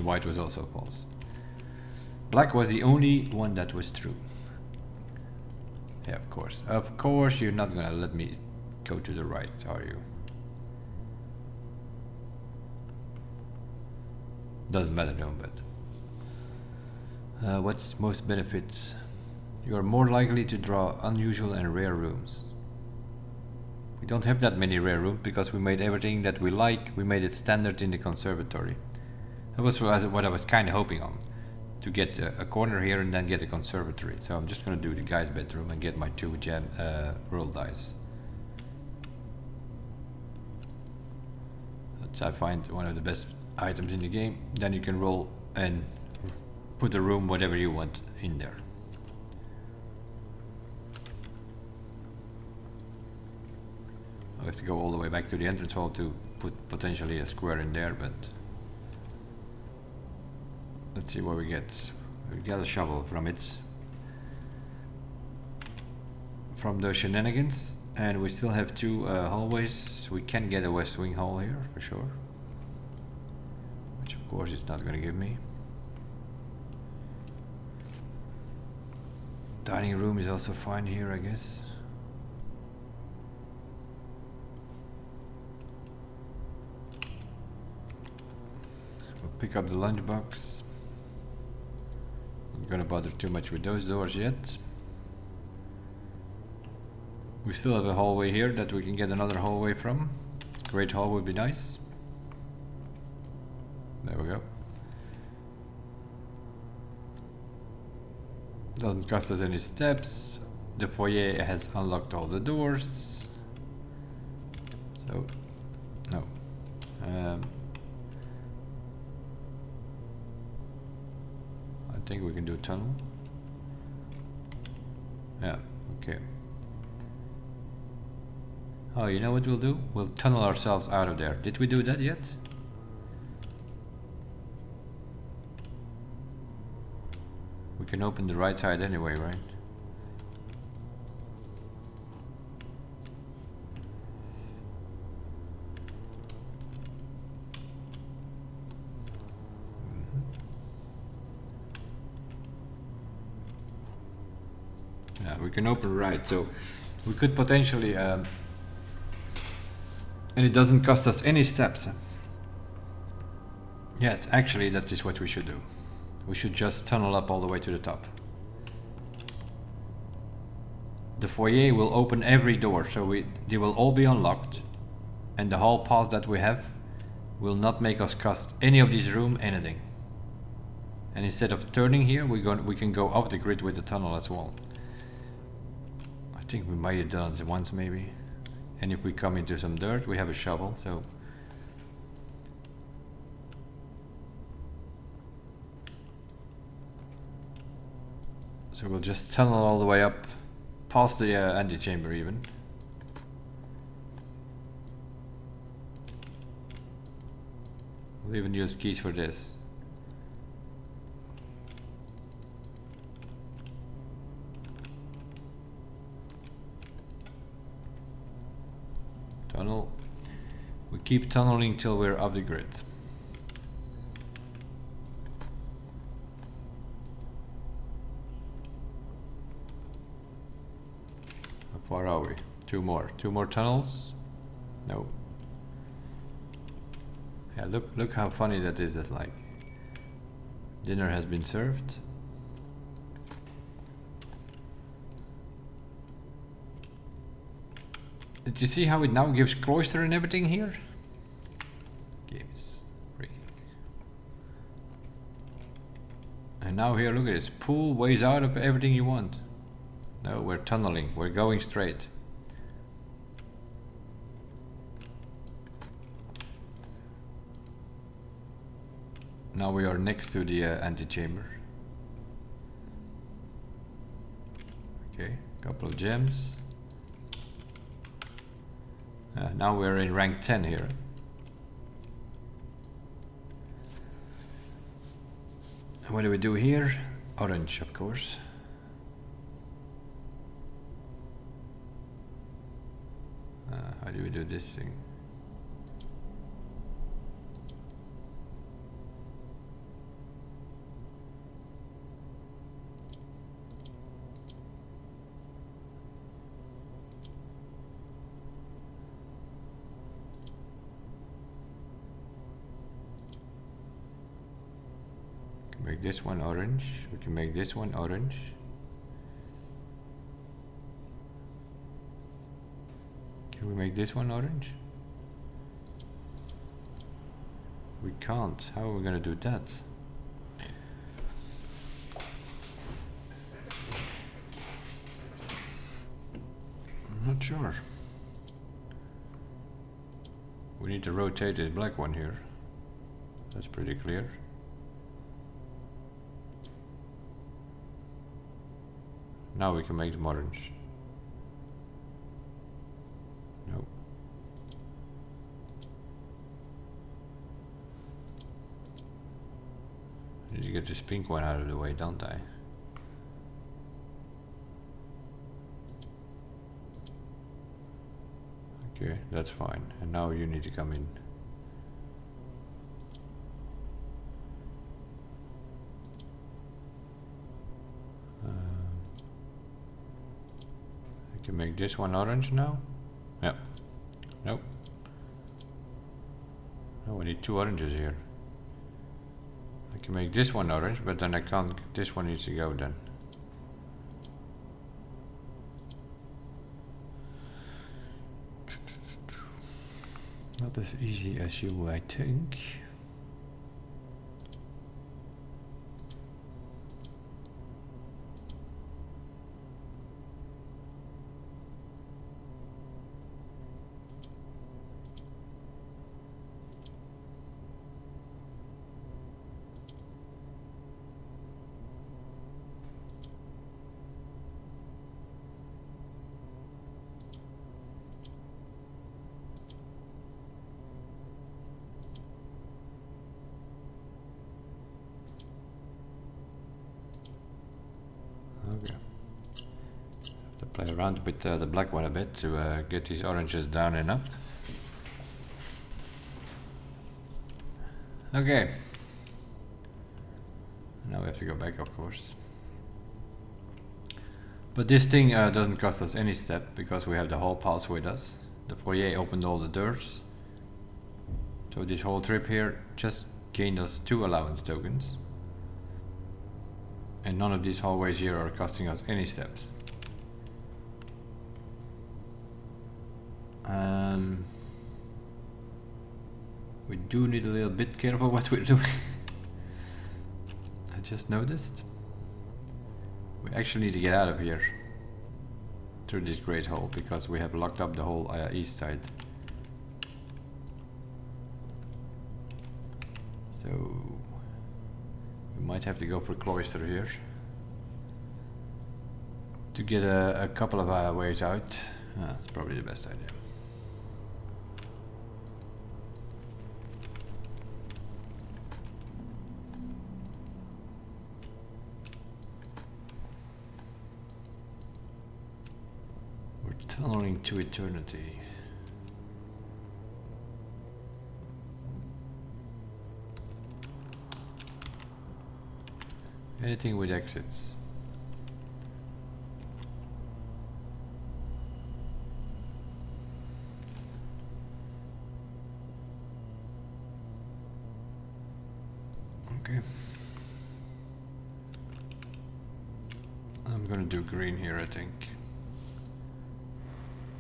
white was also false. Black was the only one that was true. Yeah, of course. Of course you're not gonna let me go to the right, are you? Doesn't matter though, but... what's most benefits? You are more likely to draw unusual and rare rooms. We don't have that many rare rooms because we made everything that we like, we made it standard in the conservatory. That was what I was kind of hoping on. To get a corner here and then get a conservatory. So I'm just gonna do the guy's bedroom and get my 2 gem roll dice. That's, I find, one of the best items in the game. Then you can roll and put the room whatever you want in there. I have to go all the way back to the entrance hall to put potentially a square in there, but let's see what we get. We got a shovel from it. From the shenanigans, and we still have 2 hallways. We can get a west wing hall here for sure, which of course it's not going to give me. Dining room is also fine here, I guess. We'll pick up the lunchbox. Not gonna bother too much with those doors yet. We still have a hallway here that we can get another hallway from. Great hall would be nice. There we go. Doesn't cost us any steps. The foyer has unlocked all the doors. So, no. I think we can do a tunnel. Yeah, okay. Oh, you know what we'll do? We'll tunnel ourselves out of there. Did we do that yet? We can open the right side anyway, right? Yeah, we can open right, so we could potentially and it doesn't cost us any steps. Yes, actually that is what we should do. We should just tunnel up all the way to the top. the foyer will open every door, so they will all be unlocked, and the hall pass that we have will not make us cost any of this room anything. And instead of turning here, we can go up the grid with the tunnel as well. I think we might have done it once maybe. And if we come into some dirt, we have a shovel, so we'll just tunnel all the way up past the antechamber even. We'll even use keys for this. Tunnel. We keep tunneling till we're up the grid. How far are we? Two more tunnels? No. Yeah, look how funny that is. It's like dinner has been served. Did you see how it now gives cloister and everything here? Game's freaking. And now here, look at this. Pool ways out of everything you want. No, we're tunneling. We're going straight. Now we are next to the antechamber. Okay, couple of gems. Now we're in rank 10 here. And what do we do here? Orange, of course. How do we do this thing? Make this one orange. We can make this one orange. Can we make this one orange? We can't. How are we gonna do that? I'm not sure. We need to rotate this black one here. That's pretty clear. Now we can make them orange. Nope. I need to get this pink one out of the way, don't I? Okay, that's fine. And now you need to come in. Can make this one orange now? Yeah. Nope. Oh, we need two oranges here. I can make this one orange, but then I can't. This one needs to go then. Not as easy as you might think. Okay. Have to play around with the black one a bit to get these oranges down and up. Okay. Now we have to go back, of course. But this thing doesn't cost us any step because we have the hall pass with us. The foyer opened all the doors. So this whole trip here just gained us 2 allowance tokens. And none of these hallways here are costing us any steps. We do need a little bit careful what we're doing. I just noticed. We actually need to get out of here through this great hole because we have locked up the whole east side. So we might have to go for cloister here to get a couple of ways out. That's probably the best idea. We're tunneling to eternity. Anything with exits. Okay. I'm gonna do green here, I think.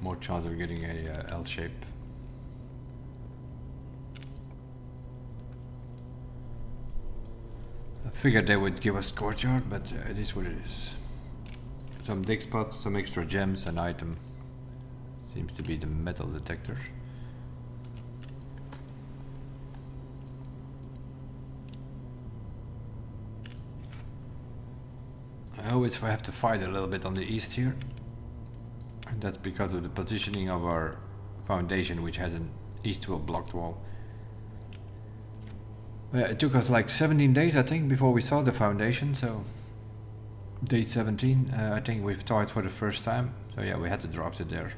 More chance of getting a L shape. I figured they would give us courtyard, but it is what it is. Some dig spots, some extra gems, an item. Seems to be the metal detector. I always have to fight a little bit on the east here. And that's because of the positioning of our foundation, which has an east-wall blocked wall. It took us like 17 days, I think, before we saw the foundation, so day 17, I think we've saw it for the first time. So yeah, we had to drop it there.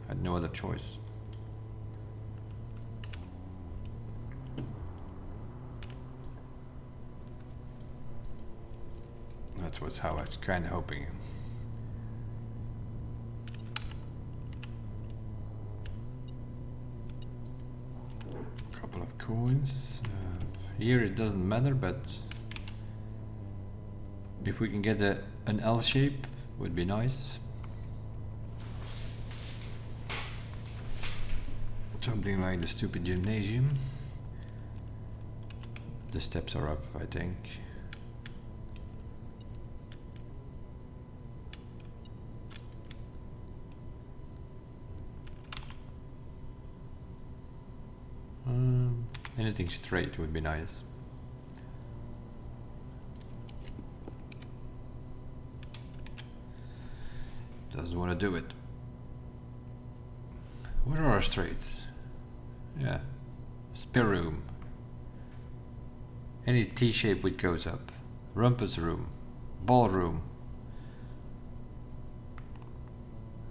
Had no other choice. That was how I was kind of hoping. Couple of coins. Here it doesn't matter, but if we can get an L shape, would be nice. Something like the stupid gymnasium. The steps are up, I think. Anything straight would be nice. Doesn't want to do it. Where are our straights? Yeah. Spare room. Any T shape which goes up. Rumpus room. Ballroom.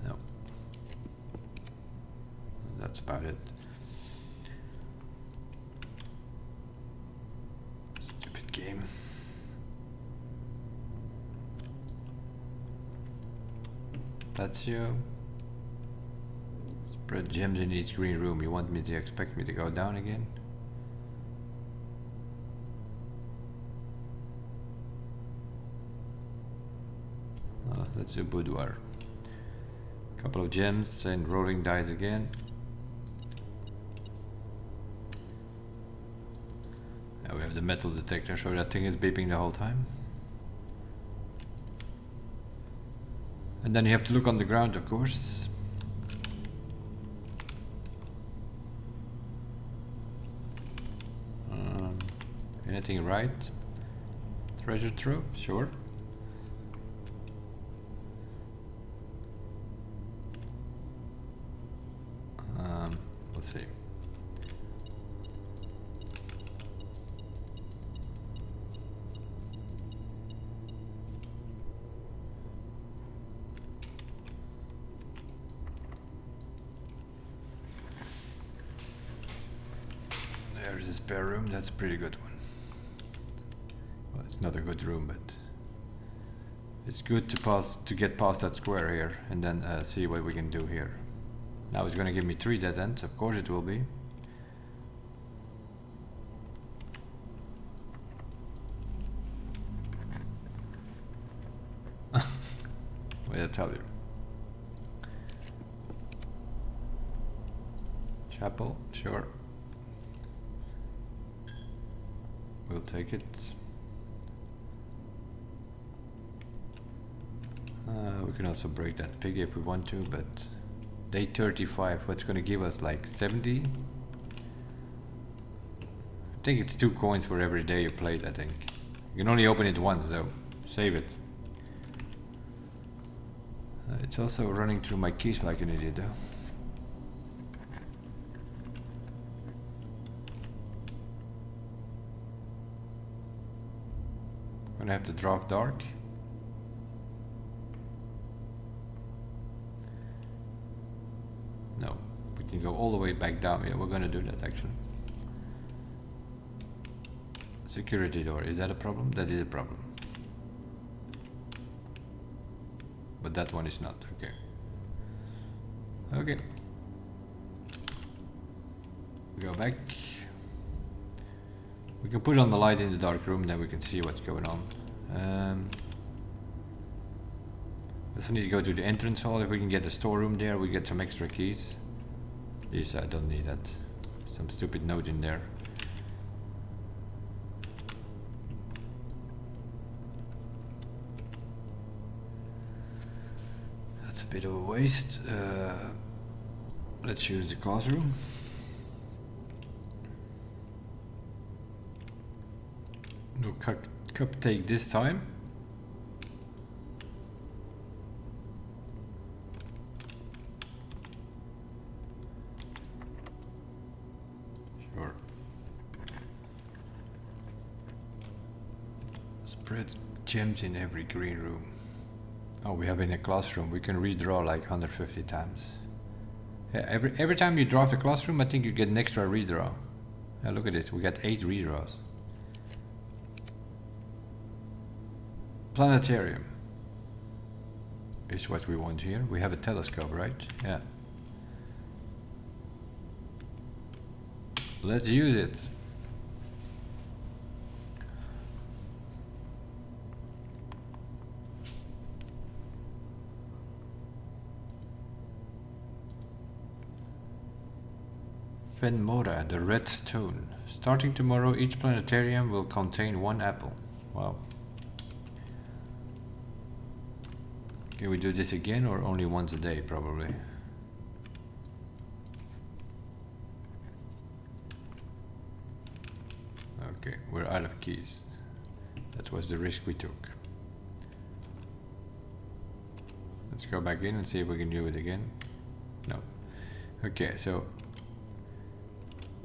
No. That's about it. Stupid game. That's you. Spread gems in each green room. You want me to expect me to go down again? Oh, let's do boudoir. Couple of gems and rolling dice again. Now we have the metal detector, so that thing is beeping the whole time. And then you have to look on the ground, of course. Anything right? Treasure trove? Sure. Let's see. There is a spare room. That's a pretty good one. Well, it's not a good room, but it's good to get past that square here and then see what we can do here. Now it's going to give me 3 dead ends. Of course it will be. What did I tell you? Chapel, sure. We'll take it. We can also break that pig if we want to, but day 35, what's gonna give us, like 70? I think it's 2 coins for every day you play it, I think. You can only open it once though, save it. It's also running through my keys like an idiot though. Gonna have to drop dark. No, we can go all the way back down. Yeah, we're gonna do that actually. Security door, is that a problem? That is a problem. But that one is not, okay. Okay. Go back. We can put on the light in the dark room, then we can see what's going on. Also need to go to the entrance hall. If we can get the storeroom there, we get some extra keys. These I don't need that. Some stupid note in there. That's a bit of a waste. Let's use the classroom. No cupcake this time. Sure. Spread gems in every green room. Oh, we have in a classroom. We can redraw like 150 times. Yeah, every time you drop the classroom, I think you get an extra redraw. Yeah, look at this. We got 8 redraws. Planetarium is what we want here. We have a telescope, right? Yeah. Let's use it. Fenmora, the red stone. Starting tomorrow, each planetarium will contain 1 apple. Wow. Can we do this again or only once a day, probably? Okay, we're out of keys. That was the risk we took. Let's go back in and see if we can do it again. No. Okay, so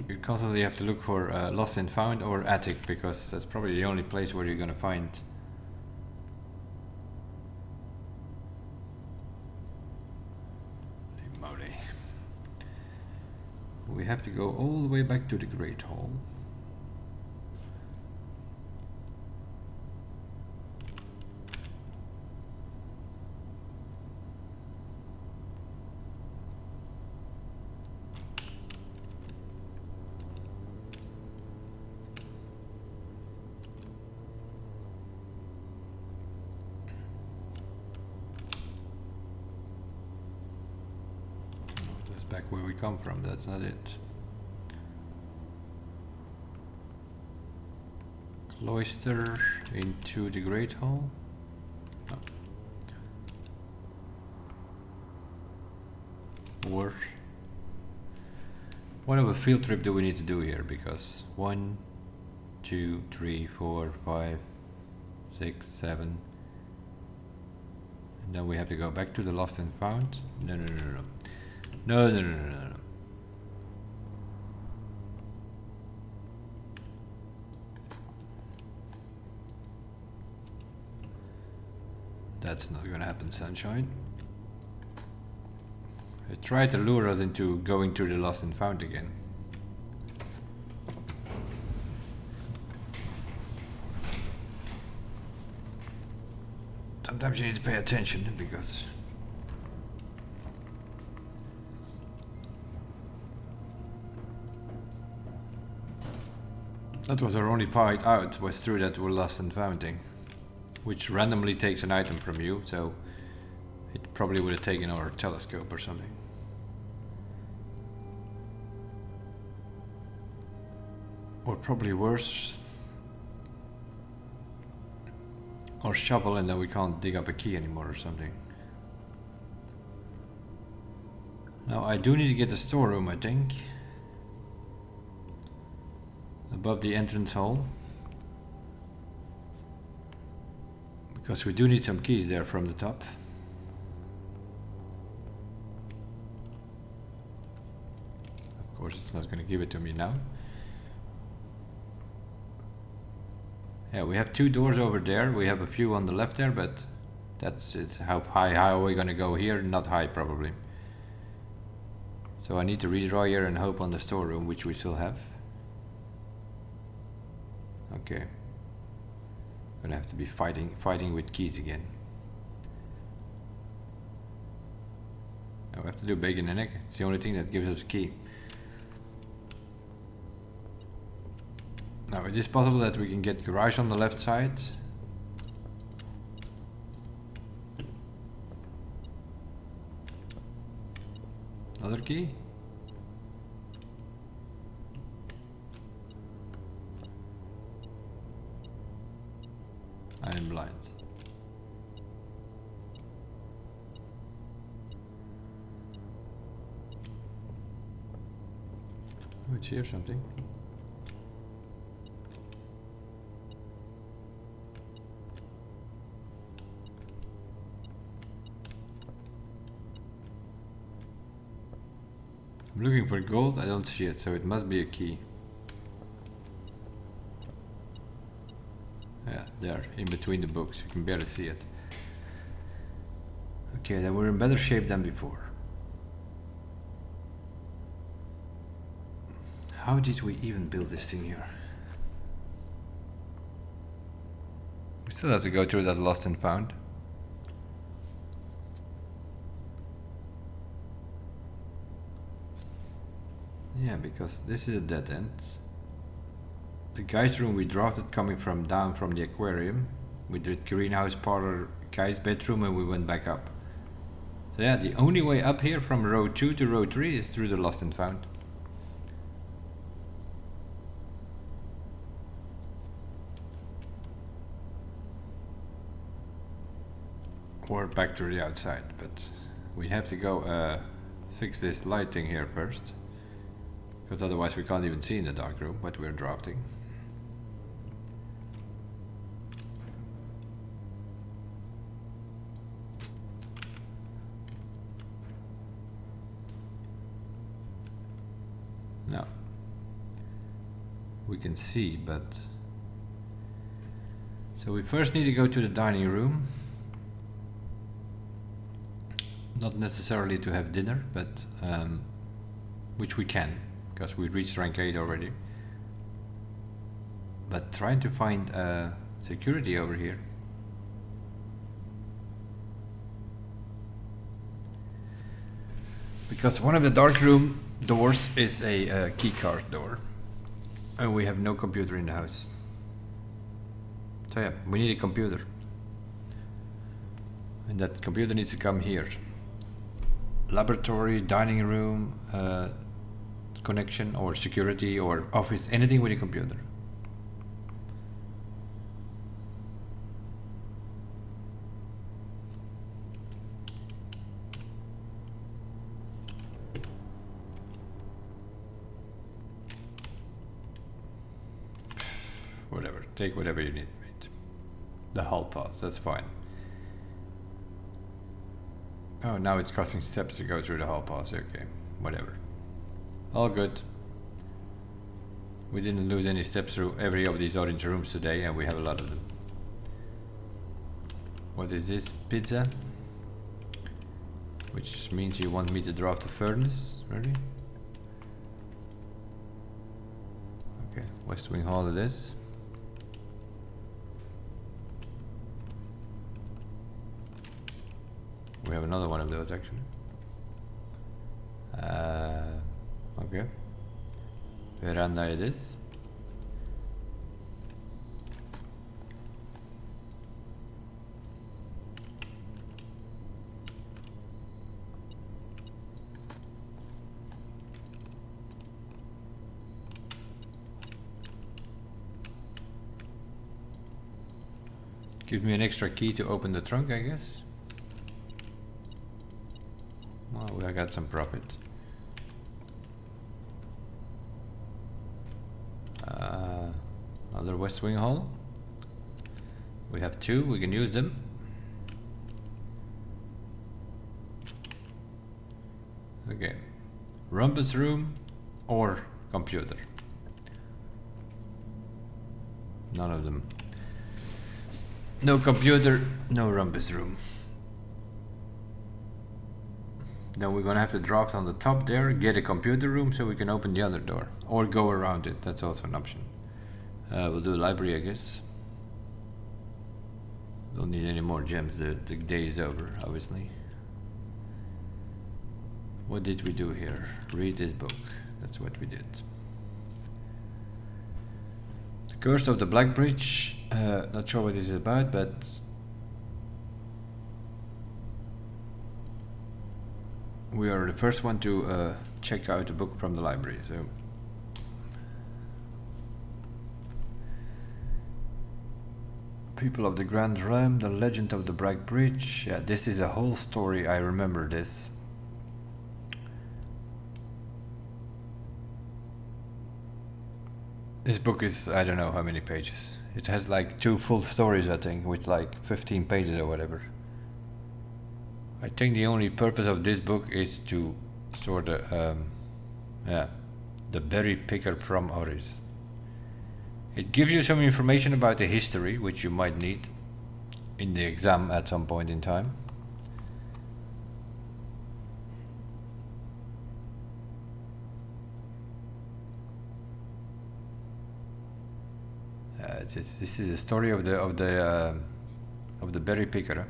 you constantly have to look for lost and found or attic, because that's probably the only place where you're gonna find. We have to go all the way back to the Great Hall. Back where we come from, that's not it. Cloister into the Great Hall. No. Or what of a field trip do we need to do here? Because 1, 2, 3, 4, 5, 6, 7. And then we have to go back to the lost and found. No. No. That's not gonna happen, sunshine. They try to lure us into going to the lost and found again. Sometimes you need to pay attention, because that was our only fight out, was through that we're lost and found thing, which randomly takes an item from you, so it probably would have taken our telescope or something. Or probably worse. Or shovel and then we can't dig up a key anymore or something. Now I do need to get the storeroom, I think. Above the entrance hall. Because we do need some keys there from the top. Of course it's not going to give it to me now. Yeah, we have 2 doors over there. We have a few on the left there, but that's it. How high are we going to go here? Not high probably. So I need to redraw here and hope on the storeroom, which we still have. Okay. Gonna have to be fighting with keys again. Now we have to do bacon and egg. It's the only thing that gives us a key. Now it is possible that we can get garage on the left side. Another key? I am blind. Oh, it's here something. I'm looking for gold, I don't see it, so it must be a key. Yeah, there, in between the books, you can barely see it. Okay, then we're in better shape than before. How did we even build this thing here? We still have to go through that lost and found. Yeah, because this is a dead end. The guy's room we drafted coming from down from the aquarium. We did greenhouse parlor, guy's bedroom, and we went back up. So yeah, the only way up here from row 2 to row 3 is through the lost and found. Or back to the outside, but we have to go fix this light thing here first. Because otherwise we can't even see in the dark room what we're drafting. Now, we can see, but... So we first need to go to the dining room. Not necessarily to have dinner, but which we can, because we reached rank 8 already. But trying to find security over here. Because one of the dark room doors is a key card door. And we have no computer in the house. So yeah, we need a computer. And that computer needs to come here. Laboratory, dining room, connection or security or office, anything with a computer. Whatever, take whatever you need, mate. The hall pass, that's fine. Oh, now it's costing steps to go through the hall pass. Okay, whatever. All good. We didn't lose any steps through every of these orange rooms today, and we have a lot of them. What is this? Pizza? Which means you want me to draft the furnace, really? Okay, West Wing Hall it is. We have another one of those actually. Okay. Veranda it is. Gives me an extra key to open the trunk, I guess. Well, I got some profit. Another West Wing hall. We have two, we can use them. Okay. Rumpus room or computer. None of them. No computer, no rumpus room. Then we're gonna have to drop on the top there, get a computer room so we can open the other door. Or go around it, that's also an option. We'll do a library, I guess. Don't need any more gems, the day is over, obviously. What did we do here? Read this book, that's what we did. The Curse of the Black Bridge, not sure what this is about, but we are the first one to check out a book from the library, so People of the Grand Realm, The Legend of the Black Bridge. Yeah, this is a whole story, I remember this. This book is, I don't know how many pages. It has like 2 full stories, I think, with like 15 pages or whatever. I think the only purpose of this book is to sort of, yeah, the berry picker from Oris. It gives you some information about the history, which you might need in the exam at some point in time. This is a story of the berry picker.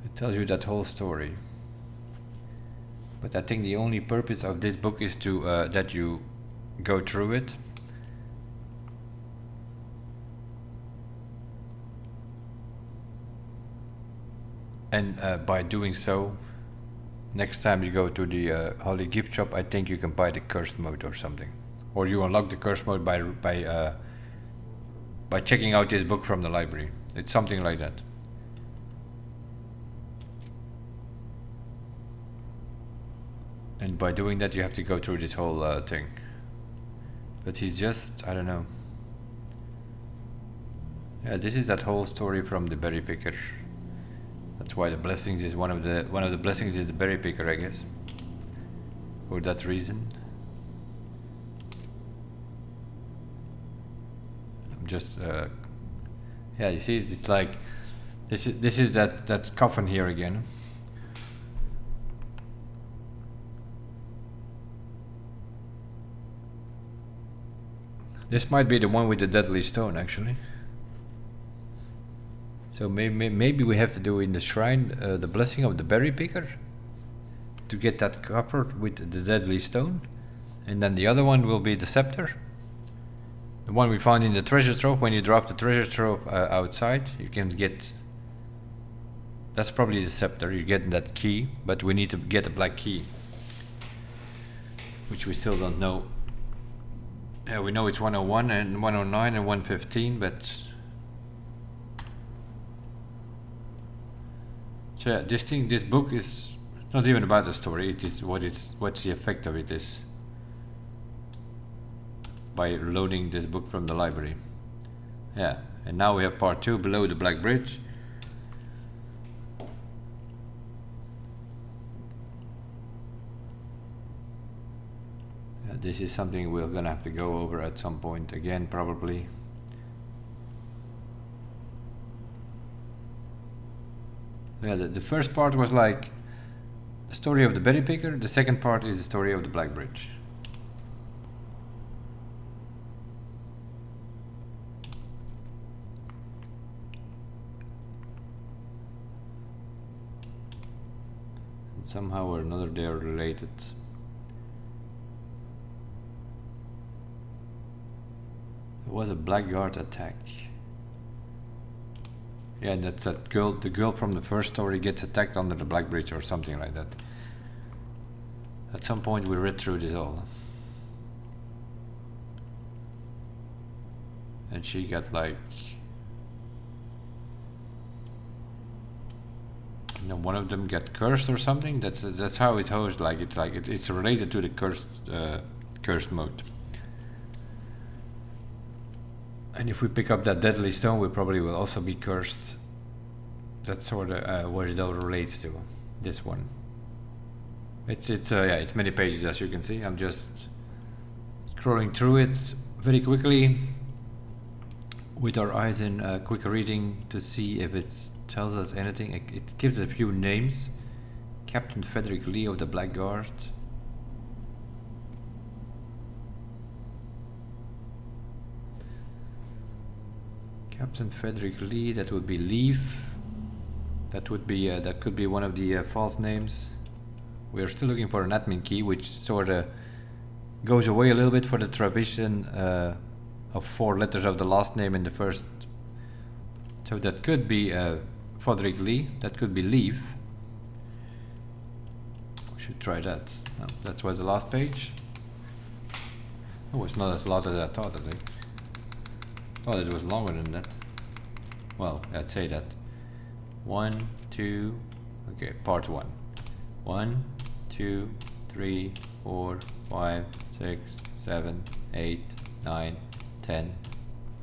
It tells you that whole story. But I think the only purpose of this book is to that you go through it. And by doing so, next time you go to the Holy Gift Shop, I think you can buy the cursed mode or something, or you unlock the cursed mode by checking out this book from the library. It's something like that. And by doing that, you have to go through this whole thing. But he's just, I don't know. Yeah, this is that whole story from the berry picker. That's why the blessings is one of the blessings is the berry picker, I guess. For that reason. I'm just yeah, you see, it's like this is that coffin here again. This might be the one with the deadly stone, actually. So maybe we have to do in the shrine the blessing of the berry picker to get that copper with the deadly stone, and then the other one will be the scepter, the one we found in the treasure trove. When you drop the treasure trove outside, you can get. That's probably the scepter. You get that key, but we need to get a black key, which we still don't know. Yeah, we know it's 101 and 109 and 115, but. So yeah, this book is not even about the story. It is what the effect of it is by loading this book from the library. Yeah, and now we have part 2, Below the Black Bridge. Yeah, this is something we're gonna have to go over at some point again, probably. Yeah, the first part was like the story of the berry picker. The second part is the story of the Black Bridge. And somehow or another they are related. There was a blackguard attack. Yeah, that's that girl. The girl from the first story gets attacked under the Black Bridge or something like that. At some point we read through this all. And she got like You know, one of them get cursed or something. That's how it's hosted. Like it's related to the cursed mode. And if we pick up that deadly stone, we probably will also be cursed. That's sort of what it all relates to. This one. It's many pages, as you can see. I'm just scrolling through it very quickly with our eyes in quick reading to see if it tells us anything. It gives a few names. Captain Frederick Lee of the Blackguard. Captain Frederick Lee, that would be Leaf. That would be that could be one of the false names. We are still looking for an admin key, which sort of goes away a little bit for the tradition of 4 letters of the last name in the first. So that could be Frederick Lee. That could be Leaf. We should try that. Oh, that was the last page. Oh, it's not as long as I thought, I think. Oh, it was longer than that. Well, I'd say that. 1, 2, okay, part 1. 1, 2, 3, 4, 5, 6, 7, 8, 9, 10,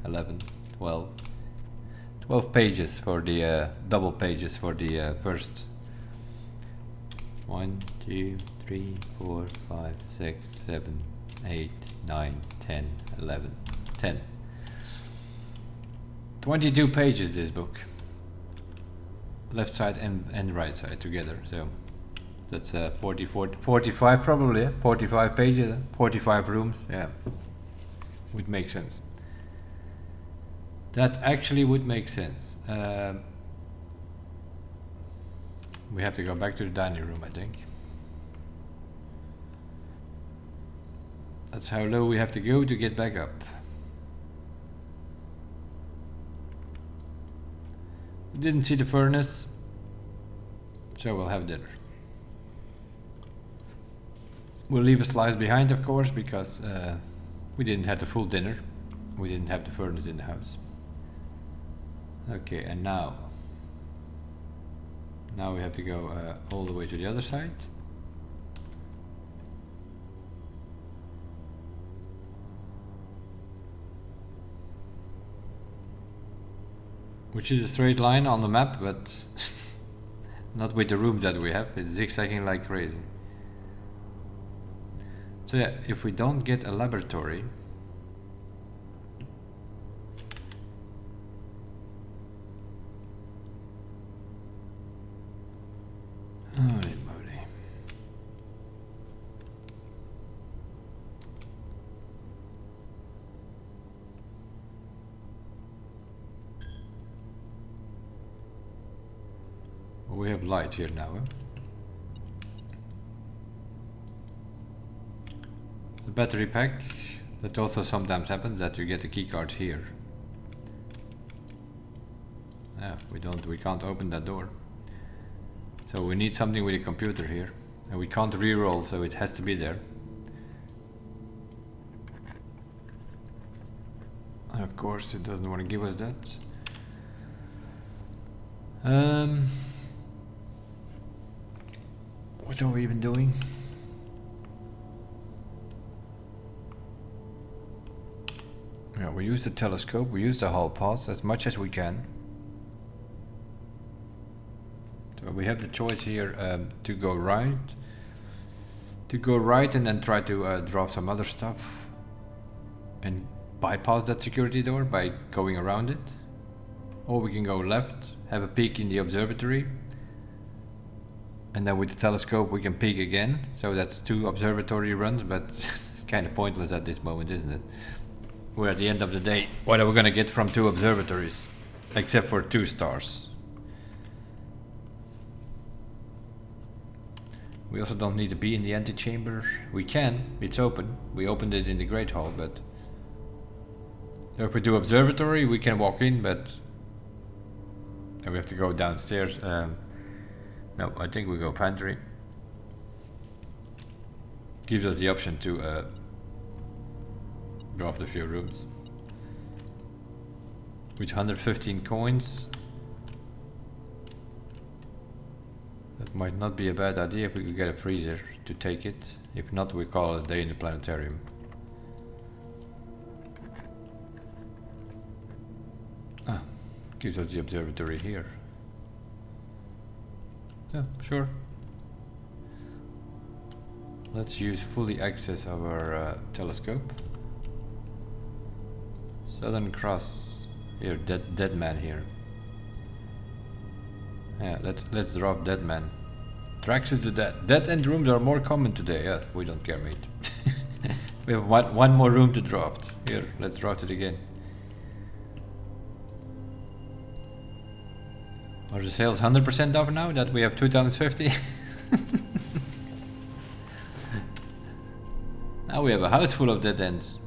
11, 12. 12 pages for the double pages for the first. 1, 2, 3, 4, 5, 6, 7, 8, 9, 10, 11, 10. 22 pages this book. Left side and right side together, so that's 45 probably, 45 pages, 45 rooms, yeah. Would make sense. That actually would make sense. We have to go back to the dining room, I think. That's how low we have to go to get back up. Didn't see the furnace, so we'll have dinner. We'll leave a slice behind, of course, because we didn't have the full dinner. We didn't have the furnace in the house. Okay, and now we have to go all the way to the other side. Which is a straight line on the map, but not with the rooms that we have. It's zigzagging like crazy. So yeah, if we don't get a laboratory, holy moly. We have light here now, huh? The battery pack, that also sometimes happens that you get a key card here. Yeah, we can't open that door. So we need something with a computer here. And we can't re-roll, so it has to be there. And of course it doesn't want to give us that. What are we even doing? Yeah, we use the telescope, we use the hall pass as much as we can. So we have the choice here to go right. And then try to drop some other stuff. And bypass that security door by going around it. Or we can go left, have a peek in the observatory. And then with the telescope we can peek again. So that's 2 observatory runs, but it's kind of pointless at this moment, isn't it? We're at the end of the day. What are we gonna get from 2 observatories? Except for 2 stars. We also don't need to be in the antechamber. We can, it's open. We opened it in the Great Hall, but... So if we do observatory, we can walk in, but... And we have to go downstairs. No, I think we go pantry. Gives us the option to drop the few rooms. With 115 coins. Might not be a bad idea if we could get a freezer to take it. If not, we call it a day in the planetarium. Ah, gives us the observatory here. Yeah, sure. Let's use fully access our telescope. Southern Cross. Here, dead man here. Yeah, let's drop dead man. Drax is the dead end rooms are more common today. Yeah, we don't care, mate. We have one more room to drop. Here, let's drop it again. Are the sales 100% up now that we have 2050? Now we have a house full of dead ends.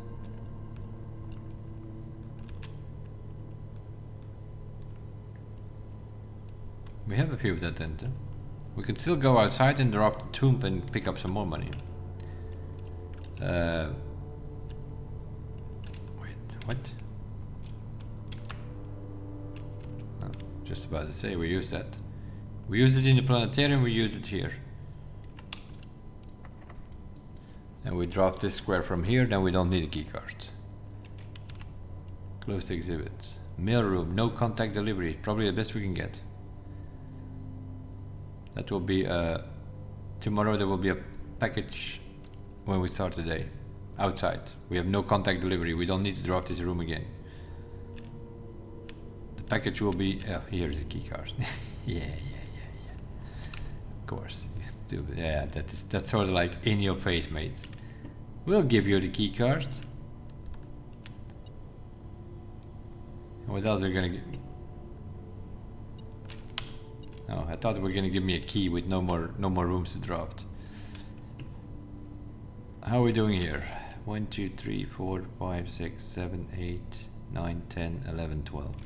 We have a few dead ends. Huh? We can still go outside and drop the tomb and pick up some more money. Wait, what? Oh, just about to say we use that. We used it in the planetarium, we used it here. And we drop this square from here, then we don't need a key card. Closed exhibits. Mail room, no contact delivery. Probably the best we can get. That will be tomorrow. There will be a package when we start the day. Outside. We have no contact delivery. We don't need to drop this room again. The package will be... here's the key card. yeah. Of course. Yeah, that's sort of like in your face, mate. We'll give you the key card. What else are you gonna give? Oh, I thought they were gonna give me a key with no more rooms to drop. How are we doing here? 1, 2, 3, 4, 5, 6, 7, 8, 9, 10, 11, 12. Do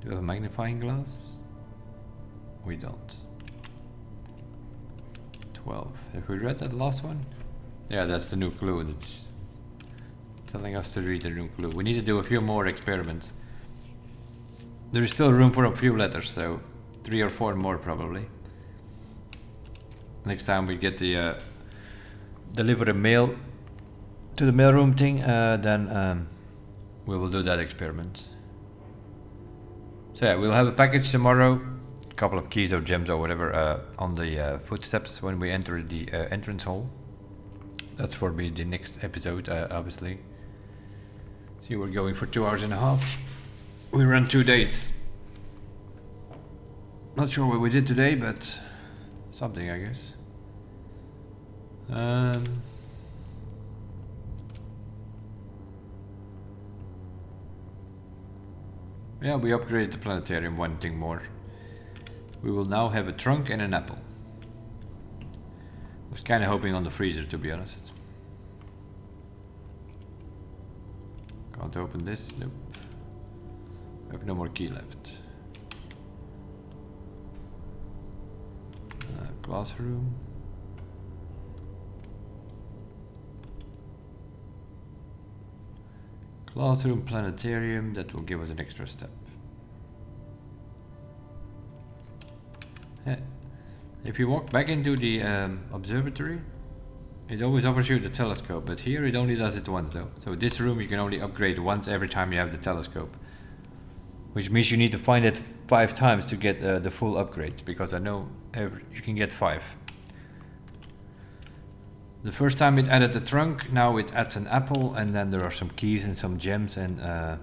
we have a magnifying glass? We don't. 12. Have we read that last one? Yeah, that's the new clue. That's telling us to read the new clue. We need to do a few more experiments. There is still room for a few letters, so 3 or 4 more probably. Next time we get the deliver a mail to the mailroom thing, then we will do that experiment. So yeah, we'll have a package tomorrow. A couple of keys or gems or whatever on the footsteps when we enter the entrance hall. That's for me the next episode, obviously. See, we're going for 2 hours and a half. We ran 2 days. Not sure what we did today, but something, I guess. Yeah, we upgraded the planetarium, one thing more. We will now have a trunk and an apple. I was kind of hoping on the freezer, to be honest. Can't open this, nope. I have no more key left. Classroom. Classroom, planetarium, that will give us an extra step. Yeah. If you walk back into the observatory, it always offers you the telescope, but here it only does it once though. So this room you can only upgrade once every time you have the telescope. Which means you need to find it 5 times to get the full upgrade, because I know you can get 5. The first time it added the trunk, now it adds an apple, and then there are some keys and some gems and a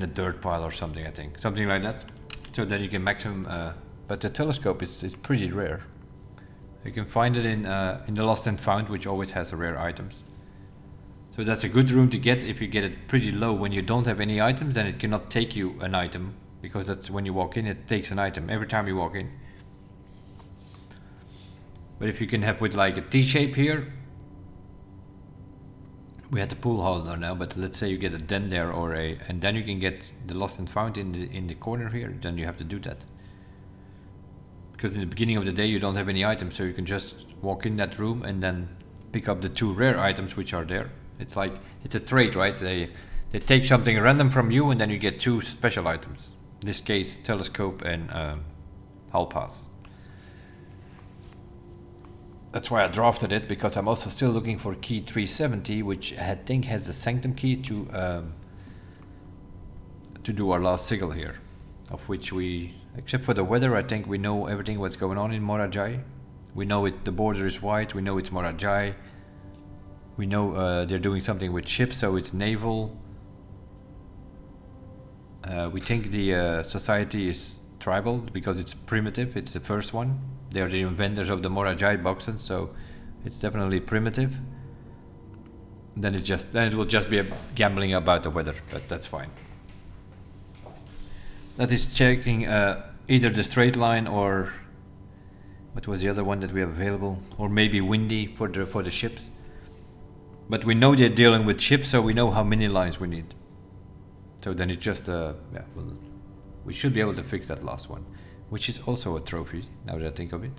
dirt pile or something, I think. Something like that. So then you can maximum, but the telescope is pretty rare. You can find it in the Lost and Found, which always has rare items. So that's a good room to get if you get it pretty low. When you don't have any items, then it cannot take you an item, because that's when you walk in, it takes an item every time you walk in. But if you can have with like a T-shape here, we had the pool holder now, but let's say you get a den there and then you can get the Lost and Found in the corner here, then you have to do that. Because in the beginning of the day you don't have any items, so you can just walk in that room and then pick up the 2 rare items which are there. It's like, it's a trade, right? They take something random from you and then you get 2 special items. In this case, telescope and hall pass. That's why I drafted it, because I'm also still looking for key 370, which I think has the sanctum key to do our last sigil here, of which we, except for the weather, I think we know everything what's going on in Morajai. We know the border is white, we know it's Morajai, we know they're doing something with ships, so it's naval. We think the society is tribal because it's primitive, it's the first one. They are the inventors of the Morajai boxes, so it's definitely primitive. Then it will just be a gambling about the weather, but that's fine. That is checking either the straight line or what was the other one that we have available, or maybe windy for the ships. But we know they're dealing with ships, so we know how many lines we need. So then it's just we should be able to fix that last one, which is also a trophy now that I think of it.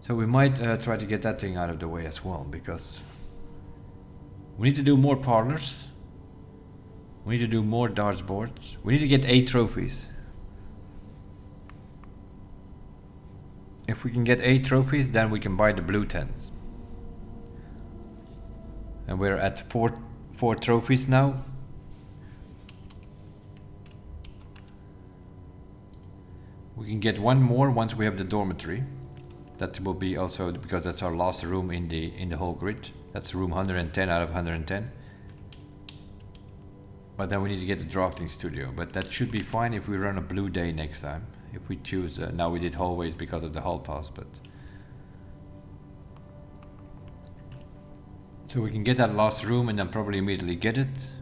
So we might try to get that thing out of the way as well, because we need to do more parlors. We need to do more darts boards. We need to get 8 trophies. If we can get 8 trophies, then we can buy the blue tents. And we're at 4 trophies now. We can get 1 more once we have the dormitory. That will be also because that's our last room in the whole grid. That's room 110 out of 110. But then we need to get the drafting studio. But that should be fine if we run a blue day next time. If we choose, now we did hallways because of the hall pass, but so we can get that last room and then probably immediately get it.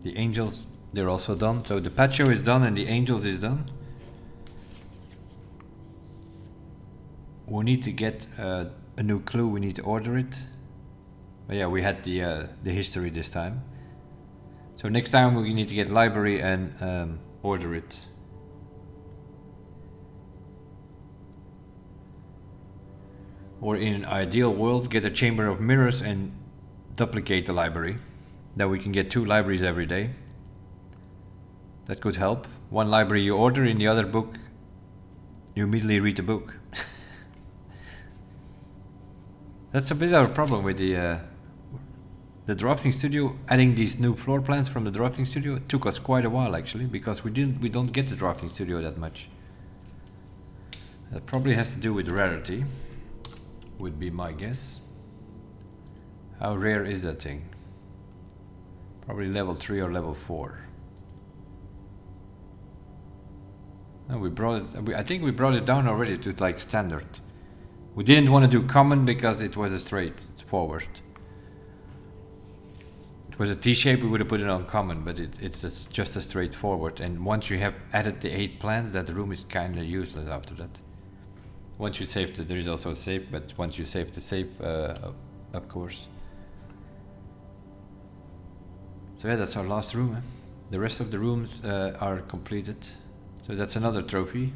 The angels, they're also done. So the patio is done and the angels is done. We need to get a new clue. We need to order it. But yeah, we had the history this time. So next time we need to get library and order it. Or in an ideal world, get a chamber of mirrors and duplicate the library. Then we can get 2 libraries every day. That could help. 1 library you order, in the other book you immediately read the book. That's a bit of a problem with the drafting studio. Adding these new floor plans from the drafting studio, it took us quite a while actually, because we don't get the drafting studio that much. That probably has to do with rarity, would be my guess. How rare is that thing? Probably level 3 or level 4. And we brought it, I think we brought it down already to like standard. We didn't want to do common because it was a straightforward. It was a T-shape, we would have put it on common, but it's just a straightforward. And once you have added the 8 plans, that room is kind of useless after that. Once you save there is also a save, but once you save the save, of course. So yeah, that's our last room. Eh? The rest of the rooms are completed. So that's another trophy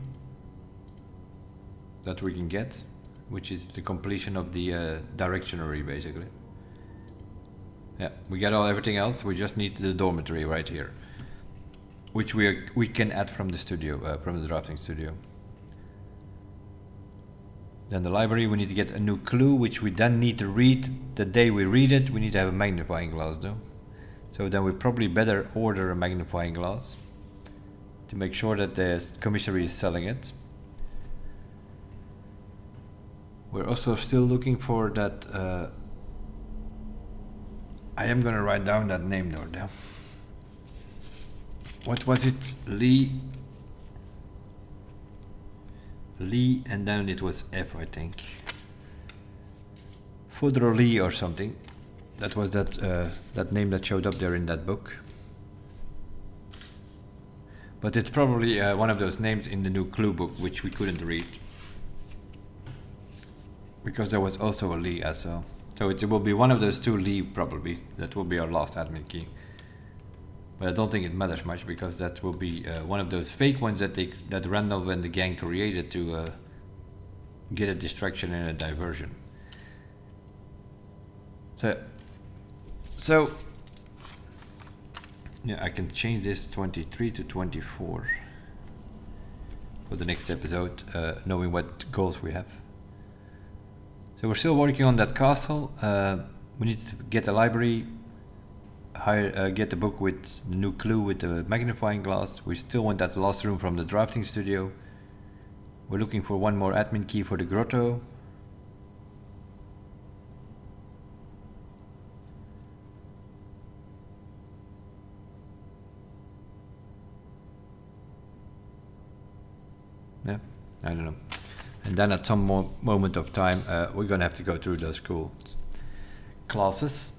that we can get, which is the completion of the directionary, basically. Yeah, we got everything else. We just need the dormitory right here, which we can add from the studio, from the drafting studio. Then the library, we need to get a new clue, which we then need to read. The day we read it, we need to have a magnifying glass though. So then we probably better order a magnifying glass to make sure that the commissary is selling it. We're also still looking for that. I am gonna write down that name though. What was it? Lee, and then it was F, I think. Fodor Lee or something. That was that name that showed up there in that book. But it's probably one of those names in the new clue book which we couldn't read, because there was also a Lee as well. So it will be one of those 2 Lee probably. That will be our last admin key. But I don't think it matters much, because that will be one of those fake ones that Randall and the gang created to get a distraction and a diversion. So Yeah, I can change this 23 to 24 for the next episode, knowing what goals we have. So we're still working on that castle. We need to get the library, get the book with the new clue with the magnifying glass. We still want that lost room from the drafting studio. We're looking for one more admin key for the grotto. Yeah, I don't know. And then at some more moment of time, we're gonna have to go through those cool classes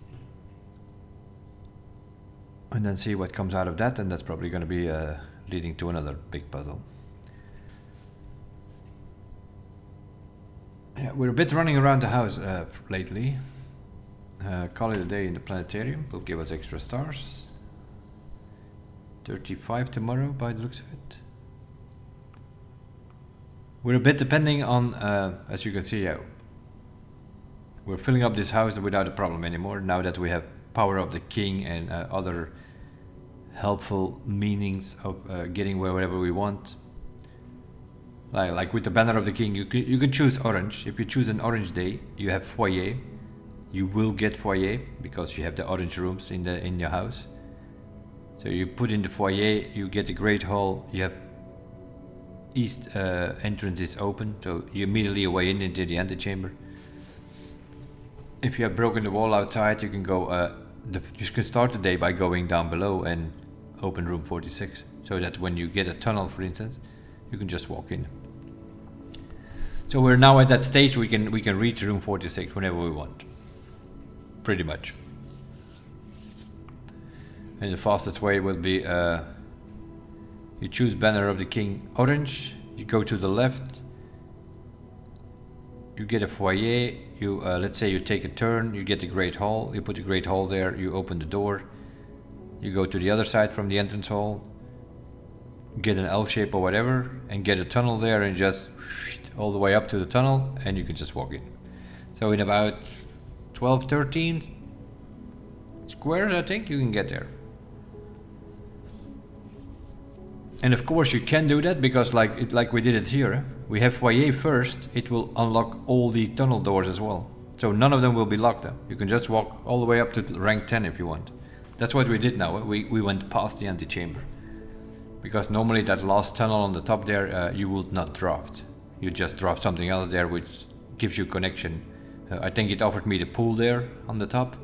and then see what comes out of that, and that's probably gonna be leading to another big puzzle. Yeah, we're a bit running around the house lately. Call it a day in the planetarium will give us extra stars. 35 tomorrow by the looks of it. We're a bit depending on, as you can see, we're filling up this house without a problem anymore, now that we have Power of the King and other helpful meanings of getting wherever we want. Like with the Banner of the King, you can choose orange. If you choose an orange day, you have foyer. You will get foyer because you have the orange rooms in your house. So you put in the foyer, you get the Great Hall, you have east entrance is open, so you immediately away into the antechamber. If you have broken the wall outside, you can go. You can start the day by going down below and open room 46, so that when you get a tunnel, for instance, you can just walk in. So we're now at that stage we can reach room 46 whenever we want, pretty much. And the fastest way will be you choose Banner of the King orange, you go to the left, you get a foyer, you let's say you take a turn, you get the Great Hall, you put the Great Hall there, you open the door, you go to the other side from the entrance hall, get an L shape or whatever, and get a tunnel there and just all the way up to the tunnel, and you can just walk in. So in about 12, 13 squares, I think, you can get there. And of course you can do that because like we did it here, we have foyer first, it will unlock all the tunnel doors as well. So none of them will be locked up. You can just walk all the way up to rank 10 if you want. That's what we did now. We went past the antechamber. Because normally that last tunnel on the top there, you would not drop. You just drop something else there which gives you connection. I think it offered me the pool there on the top.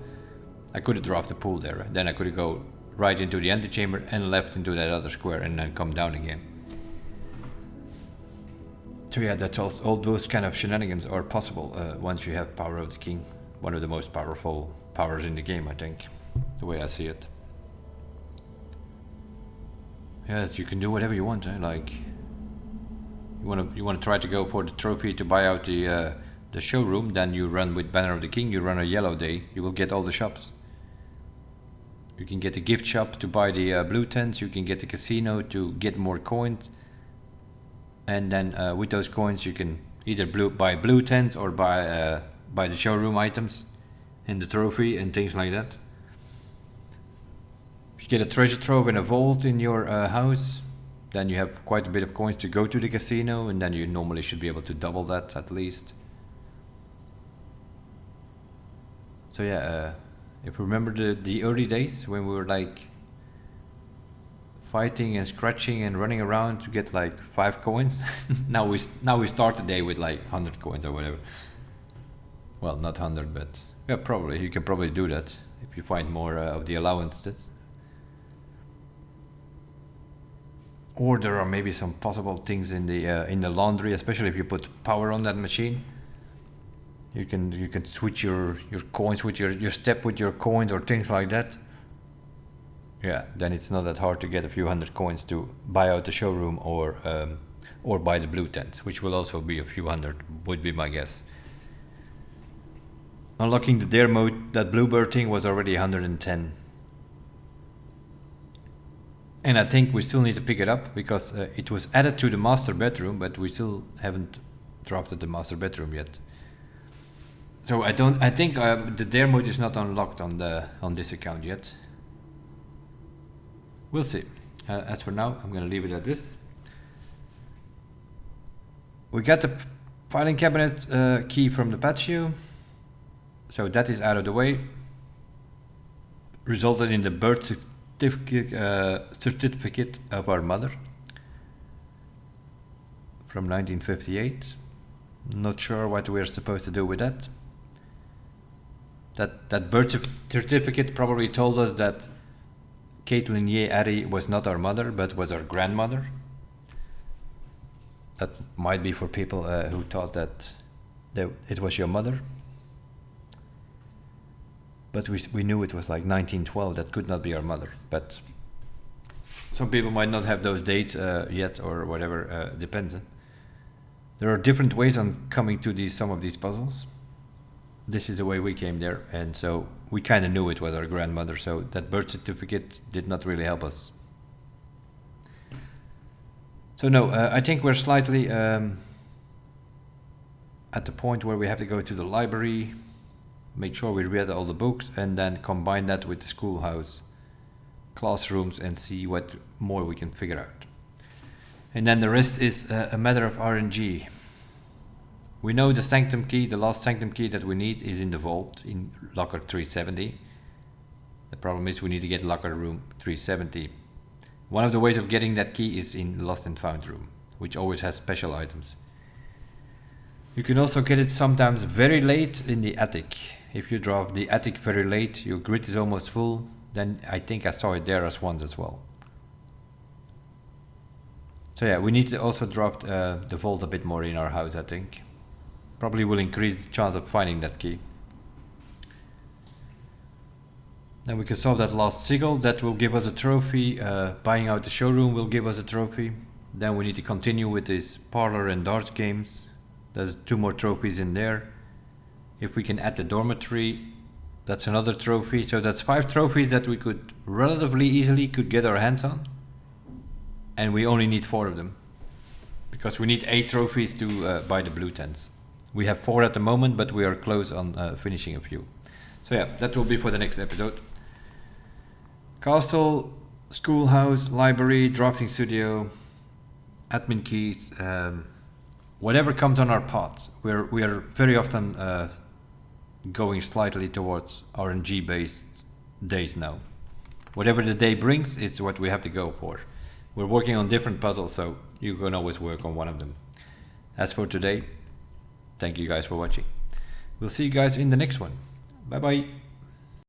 I could have dropped the pool there. Then I could go right into the antechamber and left into that other square and then come down again. So yeah, that's all those kind of shenanigans are possible once you have Power of the King. One of the most powerful powers in the game, I think, the way I see it. Yeah, you can do whatever you want. Like you want to try to go for the trophy to buy out the showroom, then you run with Banner of the King. You run a yellow day, you will get all the shops. You can get the gift shop to buy the blue tents. You can get the casino to get more coins, and then with those coins you can either buy blue tents or buy the showroom items in the trophy and things like that. If you get a treasure trove in a vault in your house, then you have quite a bit of coins to go to the casino, and then you normally should be able to double that at least. So yeah, if you remember the early days when we were like fighting and scratching and running around to get like 5 coins, now we start the day with like 100 coins or whatever. Well, not 100, but yeah, probably you can probably do that if you find more of the allowances. Or there are maybe some possible things in the laundry, especially if you put power on that machine. You can switch your coins with your step with your coins or things like that. Yeah, then it's not that hard to get a few hundred coins to buy out the showroom or buy the blue tents, which will also be a few hundred, would be my guess. Unlocking the dare mode, that bluebird thing was already 110. And I think we still need to pick it up because it was added to the master bedroom, but we still haven't dropped at the master bedroom yet. So I think the dare mode is not unlocked on this account yet. We'll see. As for now, I'm going to leave it at this. We got the filing cabinet key from the patio, so that is out of the way. Resulted in the birth certificate of our mother from 1958. Not sure what we're supposed to do with that. That birth certificate probably told us that Caitlin Ye Addy was not our mother, but was our grandmother. That might be for people who thought that it was your mother. But we knew it was like 1912, that could not be our mother. But some people might not have those dates yet, or whatever, depends. There are different ways on coming to some of these puzzles. This is the way we came there, and so we kind of knew it was our grandmother, so that birth certificate did not really help us. So no, I think we're slightly at the point where we have to go to the library, make sure we read all the books, and then combine that with the schoolhouse classrooms and see what more we can figure out. And then the rest is a matter of RNG. We know the sanctum key, the last sanctum key that we need is in the vault in locker 370. The problem is we need to get locker room 370. One of the ways of getting that key is in lost and found room, which always has special items. You can also get it sometimes very late in the attic. If you drop the attic very late, your grid is almost full, then I think I saw it there as once as well. So yeah, we need to also drop the vault a bit more in our house, I think. Probably will increase the chance of finding that key. Then we can solve that last sigil, that will give us a trophy. Buying out the showroom will give us a trophy. Then we need to continue with these parlor and dart games. There's 2 more trophies in there. If we can add the dormitory, that's another trophy. So that's 5 trophies that we could relatively easily get our hands on. And we only need 4 of them, because we need 8 trophies to buy the blue tents. We have 4 at the moment, but we are close on finishing a few. So yeah, that will be for the next episode. Castle, schoolhouse, library, drafting studio, admin keys, whatever comes on our path. We are very often going slightly towards RNG based days now. Whatever the day brings is what we have to go for. We're working on different puzzles, so you can always work on one of them. As for today, thank you guys for watching. We'll see you guys in the next one. Bye bye.